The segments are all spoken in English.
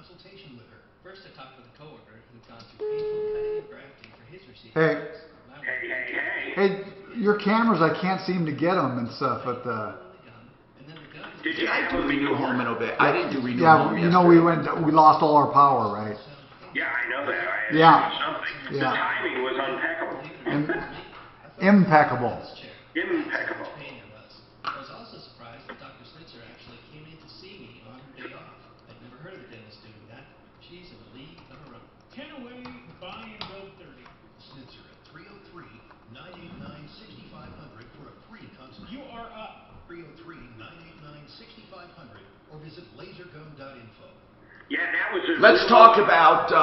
consultation with her. First, I talked with a coworker who'd gone through painful cutting and grafting for his receipt. Hey, your cameras, I can't seem to get them and stuff, but Did you have a renew home in a bit? I didn't do renew yeah, home you know, we lost all our power, right? Yeah, I know that. I Yeah. The timing was impeccable. Impeccable. Impeccable. I was also surprised that Dr. Snitzer actually came in to see me on her day off. I'd never heard of a dentist doing that. She's in a league of her own. 10 away, buy and build 30. Snitzer at 303-989-6500 for a free consultation. You are up. 303-989-6500 or visit lasergum.info. Yeah, that was a Let's talk about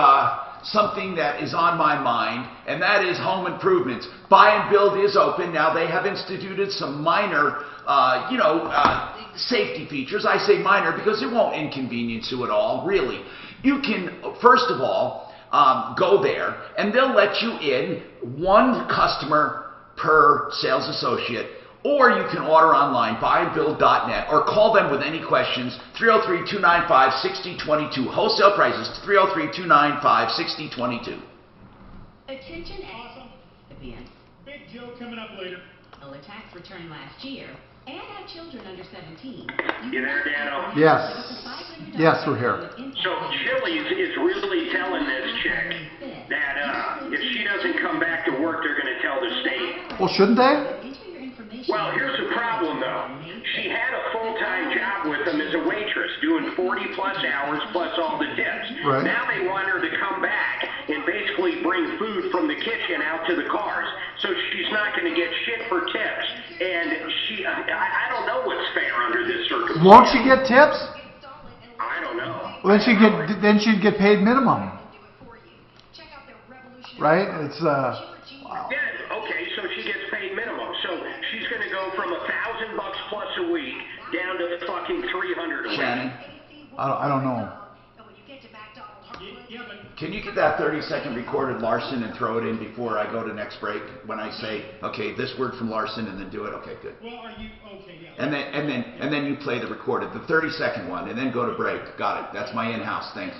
something that is on my mind, and that is home improvements. Buy and Build is open. Now, they have instituted some minor, safety features. I say minor because it won't inconvenience you at all, really. You can, first of all, go there, and they'll let you in one customer per sales associate. Or you can order online, buyandbuild.net, or call them with any questions, 303-295-6022. Wholesale prices, 303-295-6022. Attention, Awesome. recipients. Big Joe coming up later. A tax return last year and have children under 17. You there, Dano? Yes. Yes, we're here. So Chili's is really telling this chick that if she doesn't come back to work, they're going to tell the state. Well, shouldn't they? Well, here's the problem, though. She had a full-time job with them as a waitress, doing 40-plus hours plus all the tips. Right. Now they want her to come back and basically bring food from the kitchen out to the cars. So she's not going to get shit for tips. And I don't know what's fair under this circumstance. Won't she get tips? I don't know. Well, then she'd get paid minimum. Right? It's wow. Yeah, okay, so she gets paid minimum. So she's going to go from $1,000 plus a week down to fucking $300 a week. Shannon, I don't know. Yeah, but can you get that 30-second recorded Larson and throw it in before I go to next break? When I say, okay, this word from Larson, and then do it. Okay, good. well, are you okay? Yeah. And then you play the recorded, the 30-second one, and then go to break. Got it. That's my in-house. Thanks.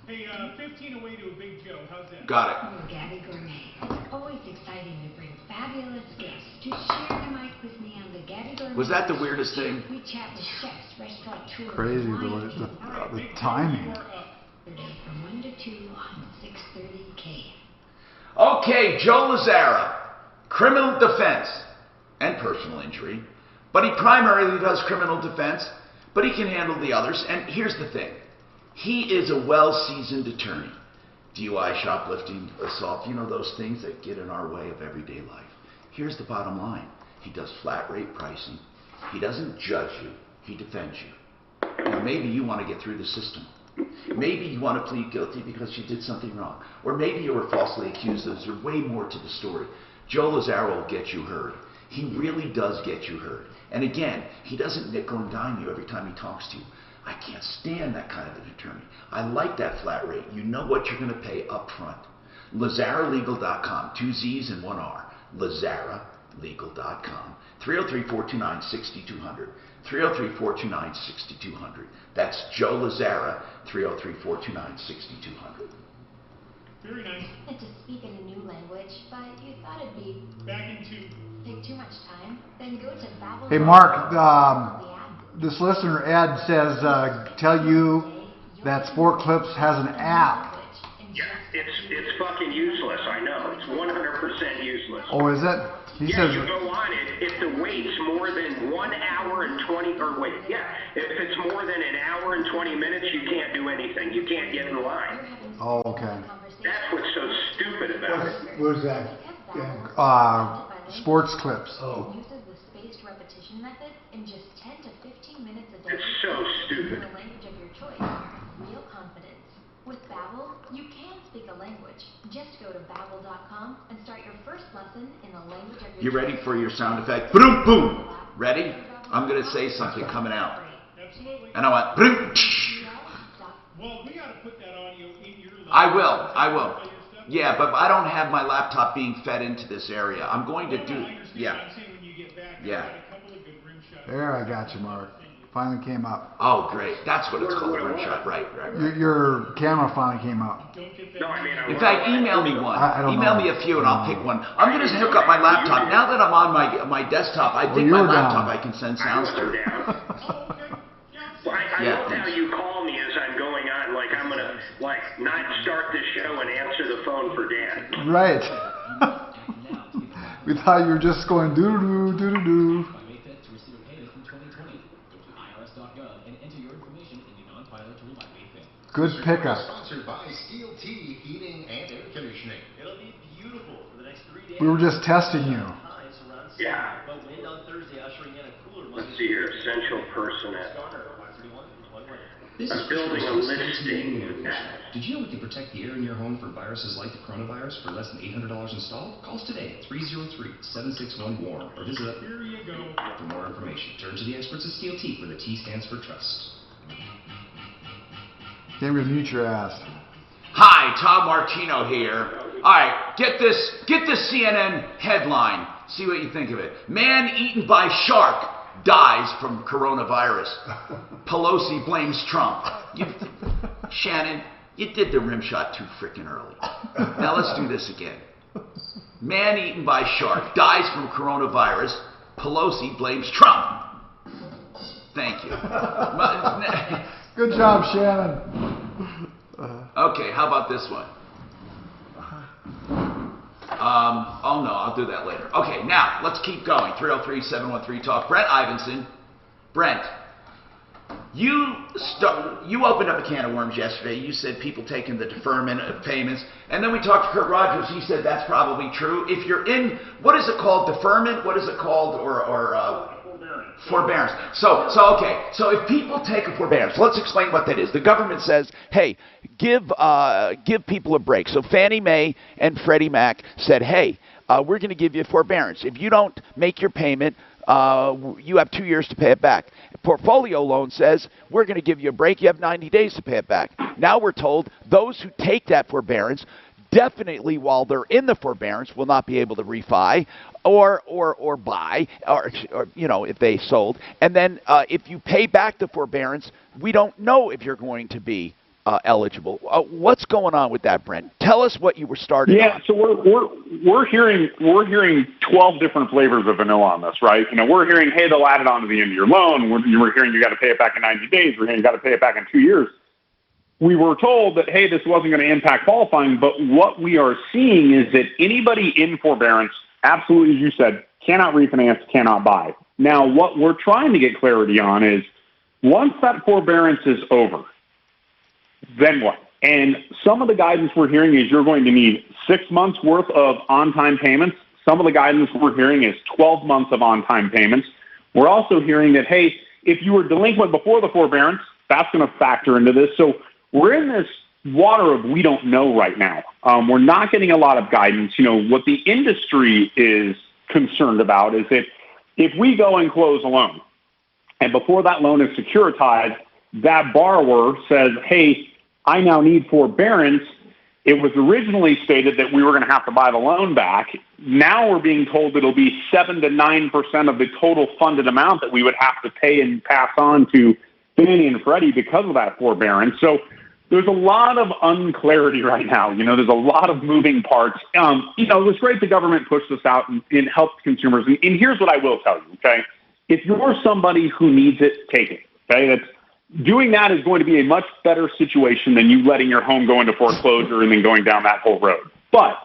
Hey, 15 away to a Big Joe. How's that? Got it. Gabby Gourmet. It's always exciting to bring fabulous guests to share the mic with me on the Gabby Gourmet. Was that the weirdest thing? We chat with chefs, restaurateurs, Crazy wine the Big Joe, timing. you are up. from 1 to 2 on 630K. Okay, Joe Lazzara, criminal defense and personal injury, but he primarily does criminal defense, but he can handle the others. And here's the thing. He is a well-seasoned attorney. DUI, shoplifting, assault, those things that get in our way of everyday life. Here's the bottom line. He does flat rate pricing. He doesn't judge you. He defends you. Now, maybe you want to get through the system. Maybe you want to plead guilty because you did something wrong. Or maybe you were falsely accused. There's way more to the story. Joe Lazzara will get you heard. He really does get you heard. And again, he doesn't nickel and dime you every time he talks to you. I can't stand that kind of an attorney. I like that flat rate. You know what you're going to pay up front. LazzaraLegal.com. 2 Z's and 1 R. LazzaraLegal.com. 303-429-6200. 303-429-6200. That's Joe Lazzara, 303-429-6200. Very nice. To speak in a new language, but you thought it'd be Back into. take too much time. Then go to Babel. Hey, Mark, this listener, Ed, says, tell you that Sport Clips has an app. Yeah, it's fucking useless. I know. It's 100% useless. Oh, is it? He says, You go on it. If the wait's more than 1 hour and 20, if it's more than an hour and 20 minutes, you can't do anything. You can't get in line. oh, okay. That's what's so stupid about it. What is that? Sports Clips. Oh. Uses the spaced repetition method in just 10 to 15 minutes a day. It's so stupid. In the language of your choice. Real confidence. With Babbel, you can speak a language. Just go to Babbel.com and start your first lesson in the language of your choice. You ready for your sound effect? Boom, boom. Ready? I'm going to say something coming out. Absolutely. And I want, boom. Well, we got to put that audio in your laptop. I will. Yeah, but I don't have my laptop being fed into this area. I'm going to do, I understand. yeah. I'm saying when you get back, Yeah. I've got a couple of good rim shots. There, I got you, Mark. Thank you. finally came up. Oh, great. That's what it's called, a rim shot. Right. Your camera finally came up. No, I mean, In fact, email me one. I don't Email know. me a few and I'll pick one. I'm going to hook up my laptop. Now that I'm on my desktop, I think my you're laptop down. I can send sounds to. Well, I love how you call me as I'm going on, like I'm gonna not start the show and answer the phone for Dan. Right. We thought you were just going doo-doo, doo-doo-doo. By May 5th to receive a payment from 2020. Go to irs.gov and enter your information in the non-filer tool by May 5th. Good pickup. Sponsored by Steel Tea Heating and Air Conditioning. It'll be beautiful for the next 3 days. We were just testing you. Highs around 70, Yeah. but wind on Thursday ushering in a cooler Let's see here, essential personnel. I'm building a listing. Did you know we can protect the air in your home from viruses like the coronavirus for less than $800 installed? Call us today at 303-761-WARM or visit us. Here you go. For more information, turn to the experts at Steel Tea, where the T stands for trust. Can't even mute your ass. Hi, Tom Martino here. All right, get this CNN headline. See what you think of it. Man eaten by shark dies from coronavirus. Pelosi blames Trump. Shannon, you did the rim shot too freaking early. Now let's do this again. Man eaten by shark dies from coronavirus. Pelosi blames Trump. Thank you. Good job, Shannon. Okay, how about this one? Oh no, I'll do that later. Okay, now let's keep going. 303-713-TALK. Brent Ivinson. Brent, you opened up a can of worms yesterday. You said people taking the deferment of payments, and then we talked to Kurt Rogers. He said that's probably true. If you're in, what is it called? Deferment? What is it called? Or forbearance. So if people take a forbearance, let's explain what that is. The government says, hey, give people a break. So Fannie Mae and Freddie Mac said, hey, we're going to give you forbearance. If you don't make your payment, you have 2 years to pay it back. Portfolio loan says, we're going to give you a break. You have 90 days to pay it back. Now we're told those who take that forbearance definitely while they're in the forbearance will not be able to refi or buy or if they sold. And then if you pay back the forbearance, we don't know if you're going to be eligible. What's going on with that, Brent? Tell us what you were starting. Yeah, so we're hearing 12 different flavors of vanilla on this, right? We're hearing, hey, they'll add it on to the end of your loan. We're hearing you got to pay it back in 90 days. We're hearing you got to pay it back in 2 years. We were told that, hey, this wasn't going to impact qualifying, but what we are seeing is that anybody in forbearance, absolutely, as you said, cannot refinance, cannot buy. Now, what we're trying to get clarity on is once that forbearance is over, then what? And some of the guidance we're hearing is you're going to need 6 months worth of on-time payments. Some of the guidance we're hearing is 12 months of on-time payments. We're also hearing that, hey, if you were delinquent before the forbearance, that's going to factor into this. So we're in this water of we don't know right now. We're not getting a lot of guidance. What the industry is concerned about is that if we go and close a loan, and before that loan is securitized, that borrower says, hey, I now need forbearance. It was originally stated that we were going to have to buy the loan back. Now we're being told it'll be 7 to 9% of the total funded amount that we would have to pay and pass on to Fannie and Freddie because of that forbearance. So there's a lot of unclarity right now. There's a lot of moving parts. It was great the government pushed this out and helped consumers. And here's what I will tell you, okay? If you're somebody who needs it, take it, okay? Doing that is going to be a much better situation than you letting your home go into foreclosure and then going down that whole road. But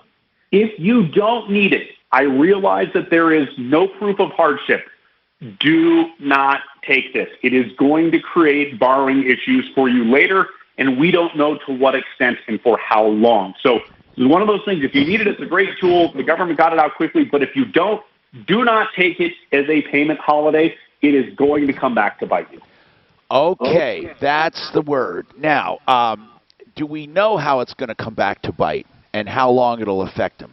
if you don't need it, I realize that there is no proof of hardship. Do not take this. It is going to create borrowing issues for you later, and we don't know to what extent and for how long. So it's one of those things. If you need it, it's a great tool. The government got it out quickly. But if you don't, do not take it as a payment holiday. It is going to come back to bite you. Okay, that's the word. Now, do we know how it's going to come back to bite and how long it'll affect them?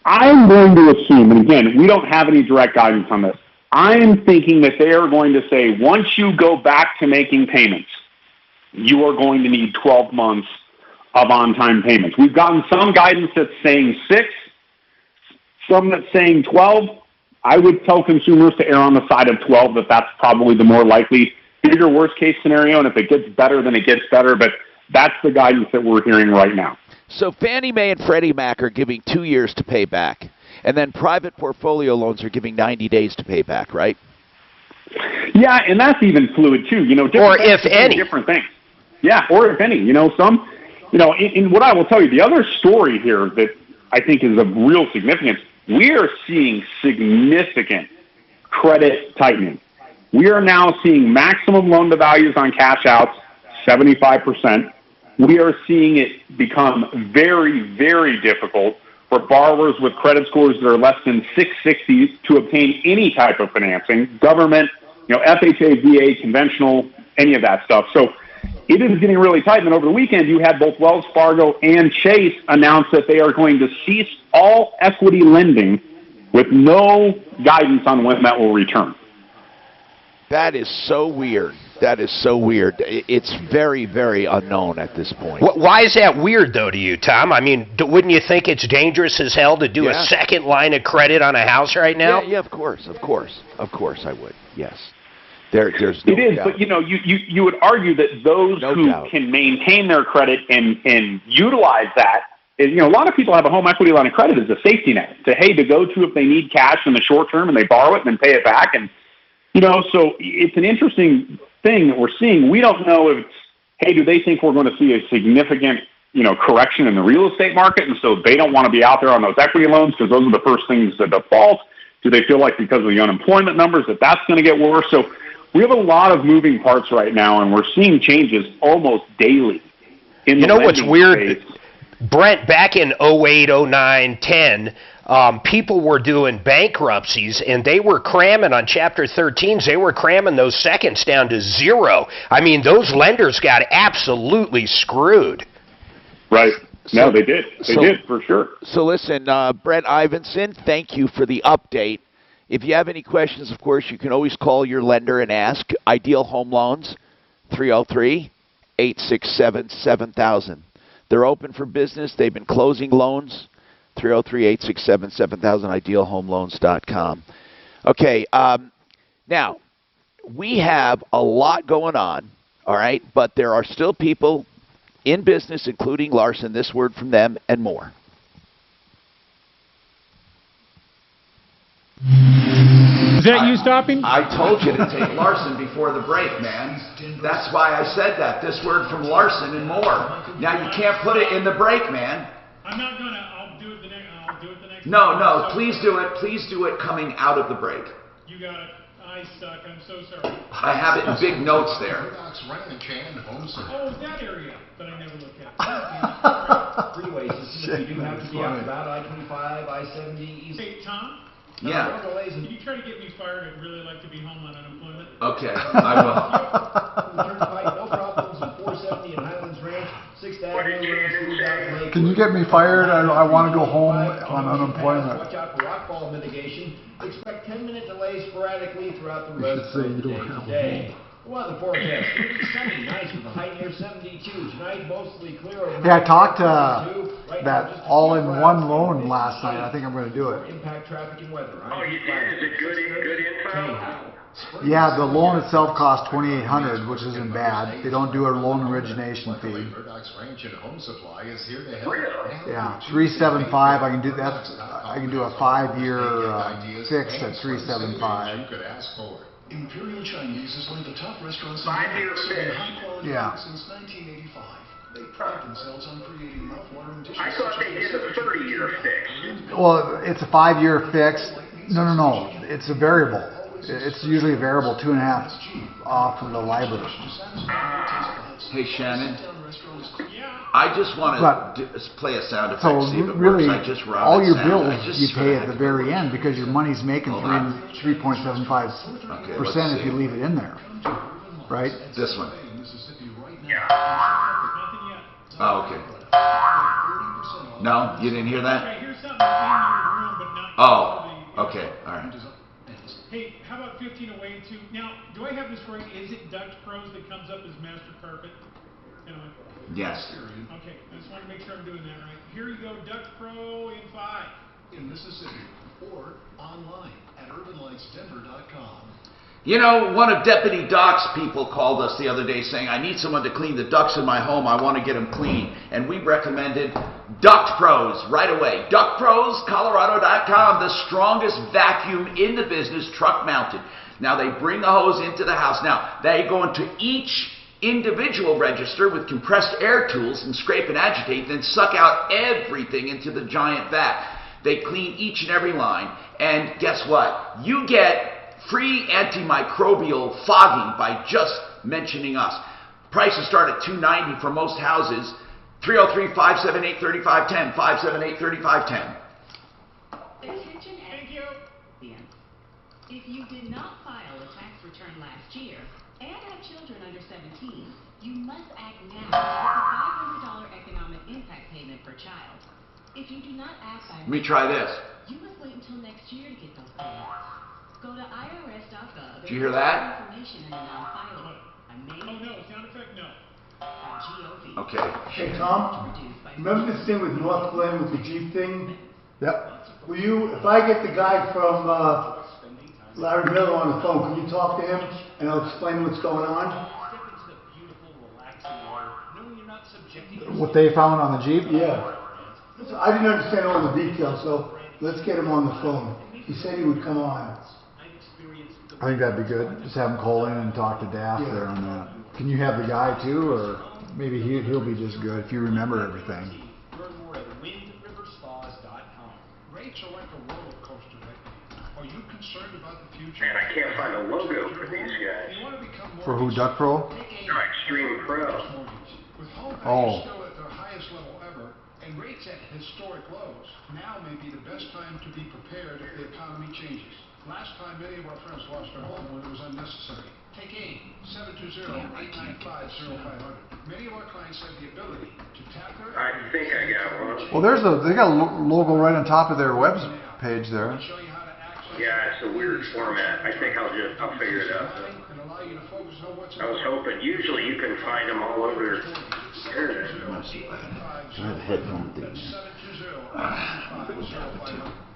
I'm going to assume, and again, we don't have any direct guidance on this, I'm thinking that they are going to say once you go back to making payments, you are going to need 12 months of on-time payments. We've gotten some guidance that's saying 6, some that's saying 12. I would tell consumers to err on the side of 12, that's probably the more likely, bigger worst case scenario, and if it gets better, then it gets better, but that's the guidance that we're hearing right now. So Fannie Mae and Freddie Mac are giving 2 years to pay back, and then private portfolio loans are giving 90 days to pay back, right? Yeah, and that's even fluid too. Or if any. Different things. Yeah, or if any. Some, in what I will tell you, the other story here that I think is of real significance, we are seeing significant credit tightening. We are now seeing maximum loan to values on cash outs, 75%. We are seeing it become very, very difficult for borrowers with credit scores that are less than 660 to obtain any type of financing, government, FHA, VA, conventional, any of that stuff. So it is getting really tight. And then over the weekend, you had both Wells Fargo and Chase announce that they are going to cease all equity lending with no guidance on when that will return. That is so weird. That is so weird. It's very, very unknown at this point. Why is that weird, though, to you, Tom? I mean, wouldn't you think it's dangerous as hell to do a second line of credit on a house right now? Yeah, of course I would. Yes. There's no It is, doubt. but you would argue that those who can maintain their credit and utilize that, is, a lot of people have a home equity line of credit as a safety net to go to if they need cash in the short term and they borrow it and then pay it back. And, so it's an interesting thing that we're seeing. We don't know if it's, do they think we're going to see a significant, correction in the real estate market, and so they don't want to be out there on those equity loans because those are the first things that default? Do they feel like because of the unemployment numbers that's going to get worse? So we have a lot of moving parts right now, and we're seeing changes almost daily. In the what's weird, space. Brent, back in 08, 09, 10, people were doing bankruptcies, and they were cramming on Chapter 13s. They were cramming those seconds down to 0. I mean, those lenders got absolutely screwed. Right. No, they did. They did, for sure. So listen, Brent Ivinson, thank you for the update. If you have any questions, of course, you can always call your lender and ask. Ideal Home Loans, 303-867-7000. They're open for business. They've been closing loans. 303-867-7000, idealhomeloans.com. Okay, now, we have a lot going on, all right, but there are still people in business, including Larson, this word from them, and more. Is that you stopping? I told you to take Larson before the break, man. That's why I said that. This word from Larson and more. Now you can't put it in the break, man. I'm not gonna. I'll do it the next. No, please do it. Please do it coming out of the break. You got it. I suck. I'm so sorry. I have it in big notes there. Oh, that area that I never looked at. Freeway system, if you do have to be out about I-25, I-70, east. Hey, Tom? Yeah. Can you try to get me fired? I'd really like to be home on unemployment. Okay, I will. No problems in 470 and Highlands Ranch, 6th Avenue. Can you get me fired? I want to go home on unemployment. Watch out for rockfall mitigation. Expect 10-minute delays sporadically throughout the rest say of you the don't have day. Weather forecast. Sunny, nice with a high near 72. Tonight, mostly clear. Yeah, I talked to that all-in-one loan last night. I think I'm going to do it. Impact traffic and weather. Oh, you did? Is it good info? Yeah, the loan itself costs $2,800, which isn't bad. They don't do a loan origination fee. Yeah, 375. I can do that. I can do a 5-year fixed at 375. Imperial Chinese has one of the top restaurants in 5-year fix. high-quality Yeah. since 1985. They pride themselves on creating mouth-watering dishes. I thought they did a 30-year fix. Well, it's a 5-year fix. No. It's a variable. It's usually a variable 2.5 off of the LIBOR. Hey, Shannon. I just want to play a sound effect. So see if it really, works. I just all your sound. bills you pay at the very end because your money's making 3.75% if you leave it in there, right? This one. Yeah. Oh, okay. No, you didn't hear that? Okay, here's something in your room, but not. Oh, okay, all right. Hey, how about 15 away too? Now, do I have this right? Is it Dutch Pros that comes up as master carpet? Anyway. Yes. Okay, I just want to make sure I'm doing that right. Here you go, Dutch Pro in 5. In Mississippi, or online at urbanlightsdenver.com. You know, one of Deputy Doc's people called us the other day saying, I need someone to clean the ducts in my home. I want to get them clean. And we recommended Duct Pros right away. DuctProsColorado.com, the strongest vacuum in the business, truck mounted. Now they bring the hose into the house. Now they go into each individual register with compressed air tools and scrape and agitate, then suck out everything into the giant vat. They clean each and every line. And guess what? You get free antimicrobial fogging by just mentioning us. Prices start at $290 for most houses. 303-578-3510, 578-3510. Attention, if you did not file a tax return last year and have children under 17, you must act now to get a $500 economic impact payment per child. If you do not act by Let me try this. you must wait until next year to get those payments. Go to irs.gov. Did you hear that? Information and non-filing. Oh no, sound effect no. Okay. Hey Tom, remember this thing with North Glen with the Jeep thing? Yep. Will you, if I get the guy from Larry Miller on the phone, can you talk to him and I'll explain what's going on? What they found on the Jeep? Yeah. So I didn't understand all the details, so let's get him on the phone. He said he would come on. I think that'd be good. Just have him call in and talk to Daff there on that. Can you have the guy too, or maybe he'll be just good if you remember everything. Learn more at windriverspas.com. Rates are like a roller coaster right now. Are you concerned about the future? Man, I can't find a logo for these guys. You want to become more For who, Duck Pro? No, Extreme Pro. With home Oh. values still at their highest level ever and rates at historic lows, now may be the best time to be prepared if the economy changes. Last time, many of our friends lost their home when it was unnecessary. Take AIM, 720-895-0500. Many of our clients have the ability to tap their I think I got one. Well, they got a logo right on top of their web page there. Yeah, it's a weird format. I think I'll figure it out. I was hoping. Usually you can find them all over. Here it is. I have headphone things.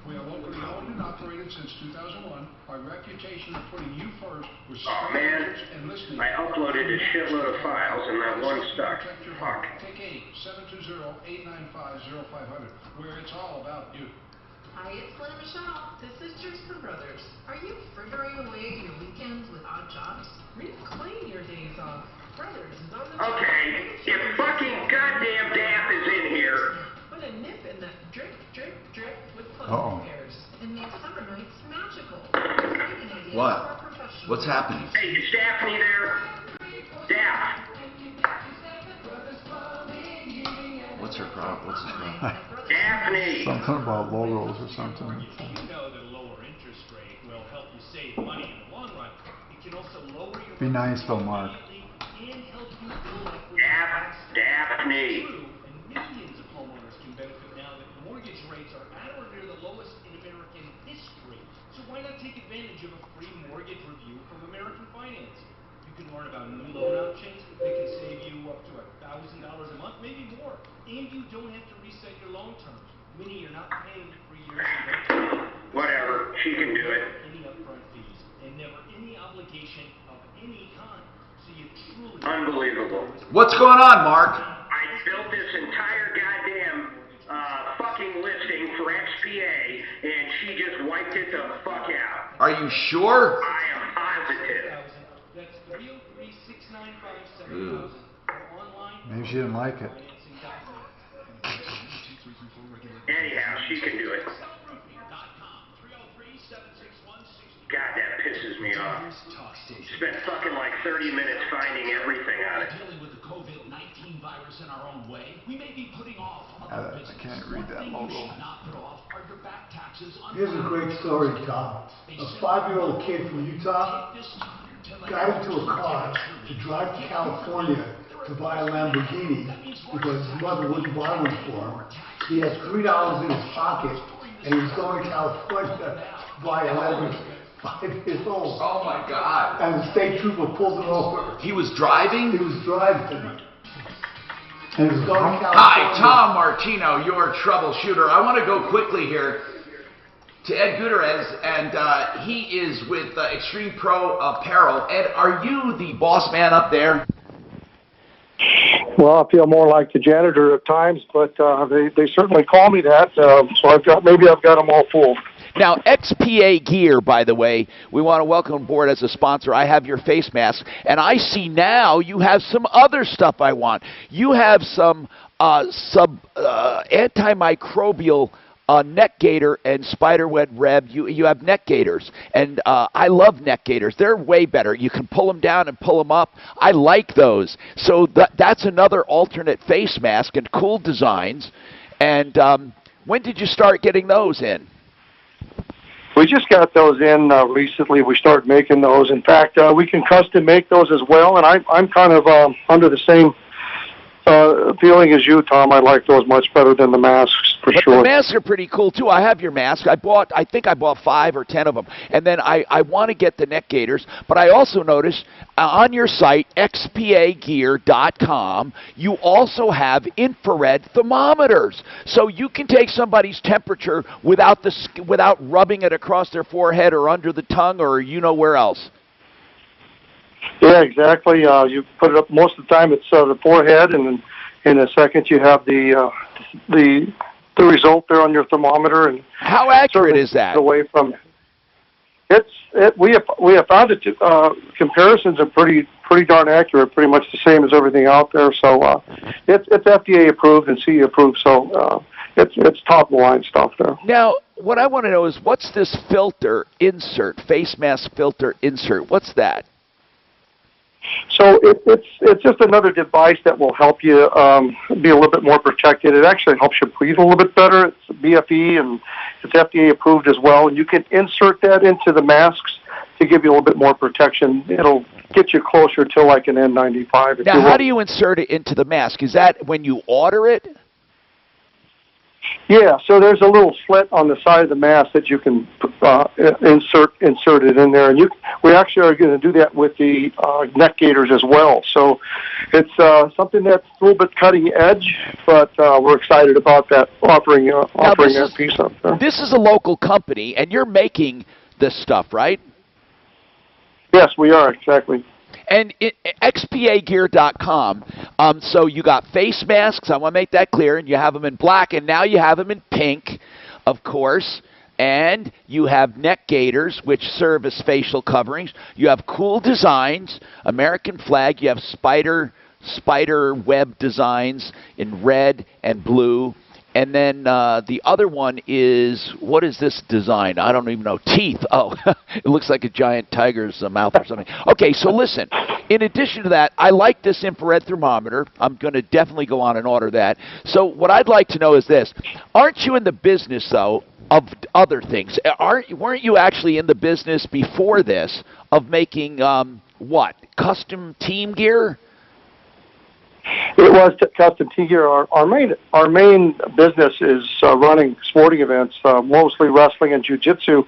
We are locally owned and operated since 2001. Our reputation of putting you first was Oh man, and listening. I uploaded a shitload of files and that one stuck. Fuck. Take 720-895-0500, where it's all about you. Hi, it's Lynn Michelle. This is Jerson Brothers. Are you frittering away your weekends with odd jobs? Reclaim your days off. Brothers is on the Okay, if fucking goddamn Daff is in here. Put a nip in that drip, drip, drip with Uh-oh. clothes pairs and make summer nights magical. What? What's happening? Hey, is Daphne there? Daff. What's her problem? What's his problem? Daphne. Something about logos or something. You know that a lower interest rate will help you save money in the long run. It can also lower your Be nice though, Mark. and help you build equity. Daphne. And millions of homeowners can benefit now that mortgage rates are at or near the lowest in American history. So why not take advantage of a free mortgage review from American Finance? You can learn about new loan options that can save you up to $1,000 a month, maybe more. And you don't have to reset your loan terms, meaning you're not paying for years and Whatever, she can do it. any upfront fees, and never any obligation of any kind. So you truly Unbelievable. What's going on, Mark? I built this entire goddamn fucking listing for XPA, and she just wiped it the fuck out. Are you sure? I am positive. That's 303-695-7000 Ooh. or online. Maybe she didn't like it. Anyhow, she can do it. God, that pisses me off. Spent fucking like 30 minutes finding everything on it. Dealing with the COVID-19 virus in our own way, we may be putting off I can't read that logo. not put off are your back taxes on Here's a great story, Tom. A 5-year-old kid from Utah got into a car to drive to California to buy a Lamborghini because his mother wouldn't buy one for him. He had $3 in his pocket and he was going to California to buy a Lamborghini. 5 years old. Oh my God. And the state trooper pulled him over. He was driving? He was driving. And he was going to California. Hi, Tom Martino, your troubleshooter. I want to go quickly here. to Ed Gutierrez, and he is with Extreme Pro Apparel. Ed, are you the boss man up there? Well, I feel more like the janitor at times, but they certainly call me that. So I've got them all fooled. Now, XPA Gear, by the way, we want to welcome aboard as a sponsor. I have your face mask, and I see now you have some other stuff I want. You have some antimicrobial neck gaiter and spiderweb web. You have neck gaiters, and I love neck gaiters. They're way better. You can pull them down and pull them up. I like those. So that's another alternate face mask and cool designs. And when did you start getting those in? We just got those in recently. We started making those. In fact, we can custom make those as well. And I'm kind of under the same feeling as you, Tom. I like those much better than the masks, for sure. The masks are pretty cool, too. I have your mask. I think I bought 5 or 10 of them. And then I want to get the neck gaiters. But I also noticed on your site, xpagear.com, you also have infrared thermometers. So you can take somebody's temperature without rubbing it across their forehead or under the tongue or where else. Yeah, exactly. You put it up most of the time. It's the forehead, and then in a second you have the result there on your thermometer. And how accurate is that? Away from we have found it. Comparisons are pretty darn accurate. Pretty much the same as everything out there. So it's FDA approved and CE approved. So it's top of the line stuff there. Now, what I want to know is what's this filter insert, face mask filter insert? What's that? So it's just another device that will help you be a little bit more protected. It actually helps you breathe a little bit better. It's BFE and it's FDA approved as well. And you can insert that into the masks to give you a little bit more protection. It'll get you closer to like an N95. Now, how do you insert it into the mask? Is that when you order it? Yeah, so there's a little slit on the side of the mask that you can insert it in there, and we actually are going to do that with the neck gaiters as well. So it's something that's a little bit cutting edge, but we're excited about that offering that piece up there. This is a local company, and you're making this stuff, right? Yes, we are, exactly. And xpagear.com, so you got face masks, I want to make that clear, and you have them in black, and now you have them in pink, of course, and you have neck gaiters, which serve as facial coverings. You have cool designs, American flag, you have spider web designs in red and blue. And then the other one is, what is this design? I don't even know. Teeth. Oh, it looks like a giant tiger's mouth or something. Okay, so listen. In addition to that, I like this infrared thermometer. I'm going to definitely go on and order that. So what I'd like to know is this. Aren't you in the business, though, of other things? Weren't you actually in the business before this of making, what, custom team gear? It was custom team gear. Our main business is running sporting events, mostly wrestling and jiu-jitsu.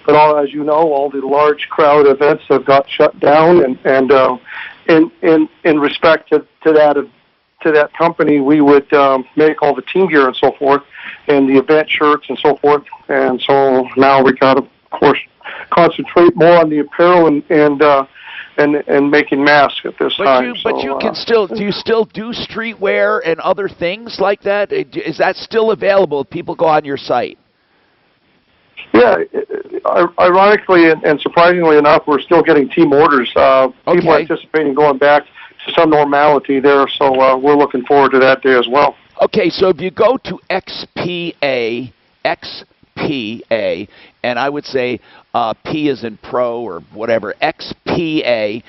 But as you know, all the large crowd events have got shut down. And in respect to that company, we would make all the team gear and so forth, and the event shirts and so forth. And so now we got to, of course, concentrate more on the apparel and making masks at this time. But you can still, do you still do streetwear and other things like that? Is that still available if people go on your site? Yeah, ironically and surprisingly enough, we're still getting team orders. People anticipating going back to some normality there, so we're looking forward to that day as well. Okay, so if you go to XPA, and I would say P is in pro or whatever, XPA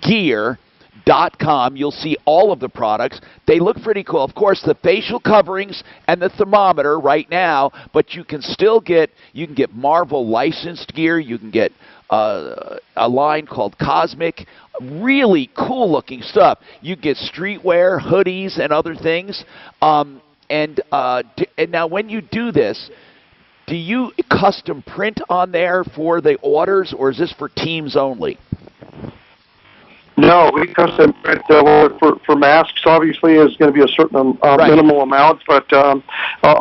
gear.com, you'll see all of the products. They look pretty cool. Of course, the facial coverings and the thermometer right now, but you can still get Marvel licensed gear. You can get a line called Cosmic, really cool looking stuff. You get streetwear, hoodies, and other things. And now when you do this, do you custom print on there for the orders, or is this for teams only? No, we custom print for masks. Obviously, is going to be a certain minimal amount, but a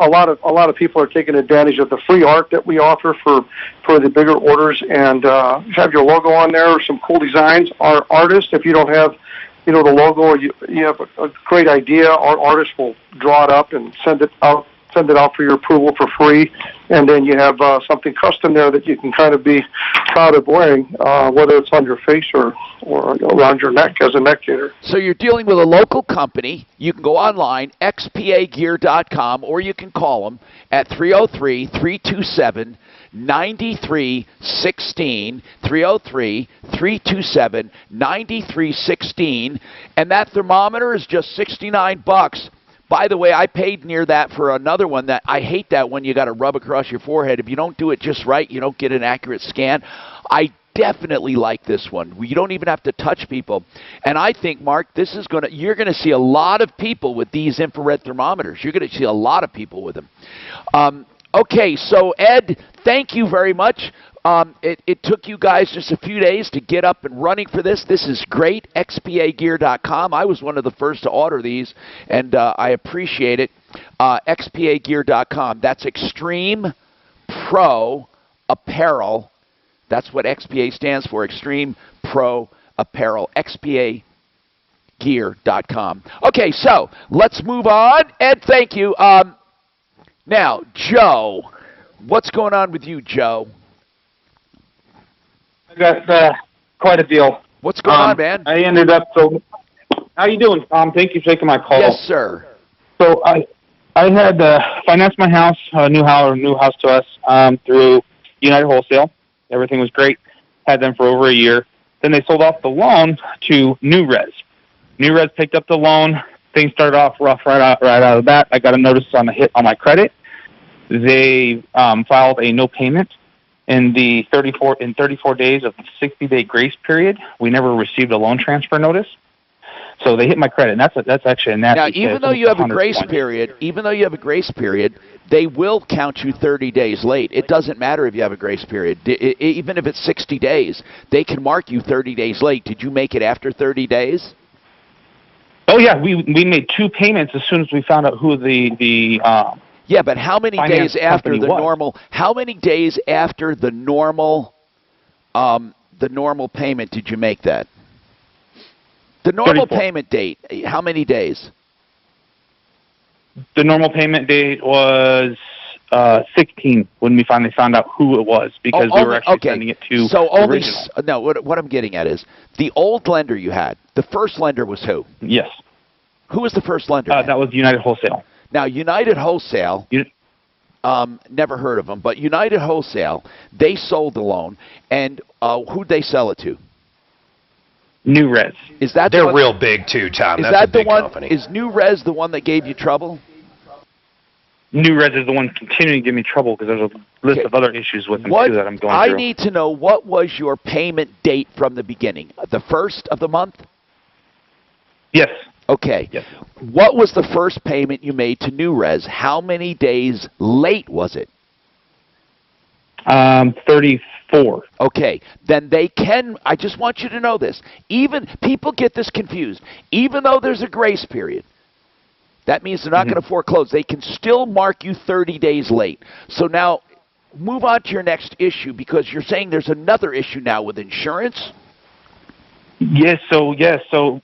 lot of people are taking advantage of the free art that we offer for the bigger orders, and have your logo on there or some cool designs. Our artist, if you don't have the logo, or you have a great idea, our artist will draw it up and send it out for your approval for free, and then you have something custom there that you can kind of be proud of wearing, whether it's on your face or around your neck as a neck gaiter. So you're dealing with a local company. You can go online, xpagear.com, or you can call them at 303-327-9316, 303-327-9316, and that thermometer is just $69. By the way, I paid near that for another one that I hate that when you got to rub across your forehead. If you don't do it just right, you don't get an accurate scan. I definitely like this one. You don't even have to touch people. And I think, Mark, you're going to see a lot of people with these infrared thermometers. You're going to see a lot of people with them. Okay, so Ed, thank you very much. It took you guys just a few days to get up and running for this. This is great. XPAgear.com. I was one of the first to order these, and I appreciate it. XPAgear.com. That's Extreme Pro Apparel. That's what XPA stands for, Extreme Pro Apparel. XPAgear.com. Okay, so let's move on. Ed, thank you. Now, Joe, what's going on with you, Joe? I got quite a deal. What's going on, man? I ended up, how you doing, Tom? Thank you for taking my call. Yes, sir. So I had financed my house, a new house to us through United Wholesale. Everything was great. Had them for over a year. Then they sold off the loan to New Res. New Res picked up the loan. Things started off rough right out of that. I got a notice on the hit on my credit. They filed a no payment in 34 days of the 60-day grace period. We never received a loan transfer notice, so they hit my credit. And that's actually a nasty. Now, even though you have a grace period, they will count you 30 days late. It doesn't matter if you have a grace period. Even if it's 60 days, they can mark you 30 days late. Did you make it after 30 days? Oh yeah, we made 2 payments as soon as we found out who the yeah, but how many days after the normal? How many days after the normal payment did you make that? The normal 34. payment date. How many days? The normal payment date was 16 when we finally found out who it was, because we were actually sending it to so the only original. No, what I'm getting at is the old lender you had. The first lender was who? Yes. Who was the first lender? That was United Wholesale. Now, United Wholesale, never heard of them, but United Wholesale, they sold the loan, and who'd they sell it to? New Res. Is that They're real big too, Tom. That's a big company. Is New Res the one that gave you trouble? New Res is the one continuing to give me trouble because there's a list of other issues with them too that I'm going through. I need to know, what was your payment date from the beginning? The first of the month? Yes. Okay. Yes. What was the first payment you made to New Res? How many days late was it? 34. Okay. Then they can, I just want you to know this. Even, people get this confused. Even though there's a grace period, that means they're not going to foreclose. They can still mark you 30 days late. So now, move on to your next issue, because you're saying there's another issue now with insurance? Yes, so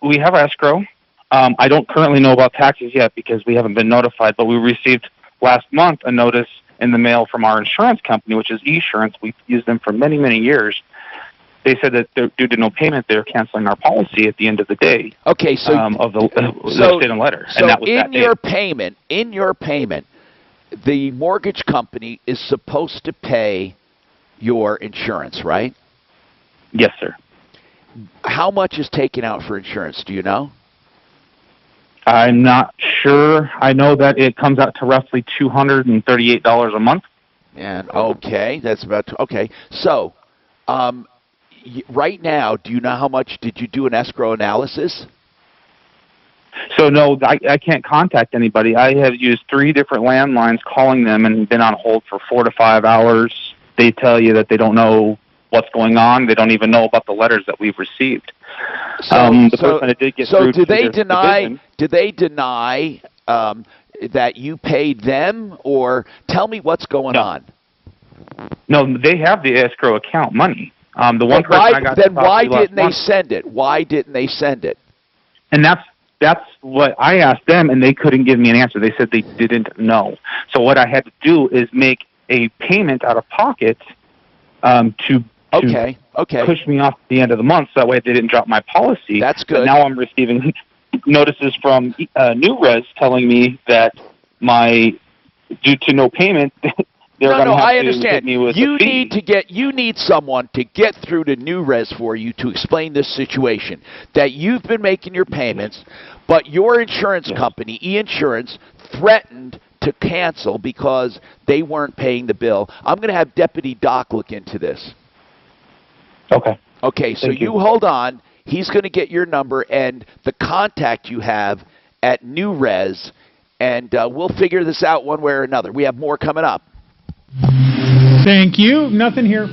we have escrow. I don't currently know about taxes yet because we haven't been notified, but we received last month a notice in the mail from our insurance company, which is eSurance. We've used them for many, many years. They said that due to no payment, they're canceling our policy at the end of the day. Okay, so of the statement letter, so and that was in that your day. payment, the mortgage company is supposed to pay your insurance, right? Yes, sir. How much is taken out for insurance? Do you know? I'm not sure. I know that it comes out to roughly $238 a month. And okay, that's about okay. So, right now, do you know how much? Did you do an escrow analysis? So no, I can't contact anybody. I have used 3 different landlines, calling them, and been on hold for 4 to 5 hours. They tell you that they don't know what's going on. They don't even know about the letters that we've received. So, The person that did get so through do to they their deny? division, Do they deny that you paid them, or tell me what's going on? no, they have the escrow account money. The one But person why, I got then to talk why to last didn't they month, send it? Why didn't they send it? and that's what I asked them, and they couldn't give me an answer. They said they didn't know. So what I had to do is make a payment out of pocket to push me off at the end of the month, so that way they didn't drop my policy. That's good. But now I'm receiving notices from New Res telling me that due to no payment, they're going to have to hit me with a fee. You need someone to get through to New Res for you to explain this situation, that you've been making your payments, but your insurance company, E-Insurance, threatened to cancel because they weren't paying the bill. I'm going to have Deputy Doc look into this. Okay. Okay, so Thank you hold on. He's going to get your number and the contact you have at New Res, and we'll figure this out one way or another. We have more coming up. Thank you. Nothing here.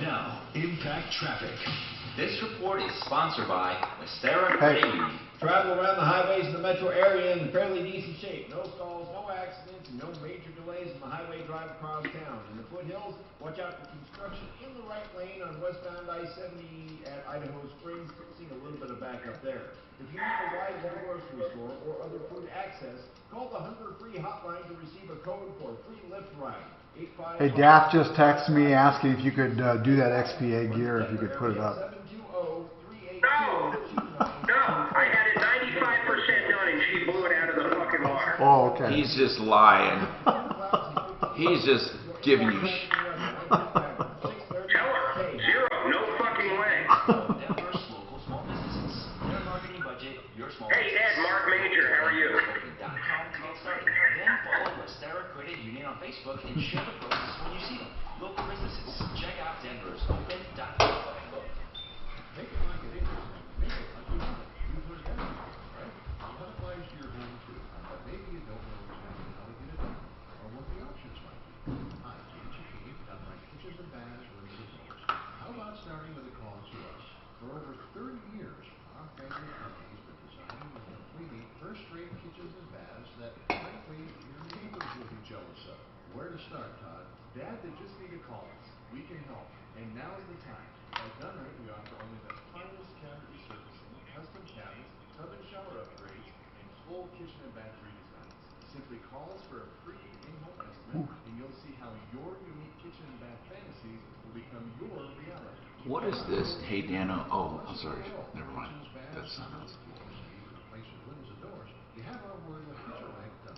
Now, Impact Traffic. This report is sponsored by Westera Credit. Travel around the highways in the metro area in fairly decent shape. No stalls, no accidents, and no major delays in the highway drive across town. In the foothills, watch out for construction in the right lane on westbound I-70 at Idaho Springs. Seeing a little bit of backup there. If you need a ride to the grocery store or other food access, call the Hunger Free hotline to receive a code for a free Lyft ride. Hey, Daft just texted me asking if you could do that XPA gear, if you could put it up. No, I had it 95% done and she blew it out of the fucking water. Oh, okay. He's just lying. He's just giving you Tell her, zero, no fucking way. Hey Ed, Mark Major, how are you? Then follow Westera Credit Union on Facebook and share the posts when you see them. Local businesses, check out denversopen.com. Make it like it is. Make it like you want it. You've heard that before, right? Well, that applies to your home too. But maybe you don't know exactly how to get it done, or what the options might be. Hi, James O'Keefe, done my kitchens and baths limited doors. How about starting with a call to us? For over 30 years, our family company has been designing and completing first-rate kitchens and baths that, frankly, your neighbors will be jealous of. Where to start, Todd? Dad, they just need to call us. We can help. And now's the time. At Dunner, we offer only the finest cabinet resurfacing, custom cabinets, tub and shower upgrades, and full kitchen and bath redesigns. Simply call us for a free in-home estimate, and you'll see how your unique kitchen and bath fantasies will become your reality. What is this? Hey, Dano. Oh, I'm sorry. Never mind. That's not else. You have our word like put your life done.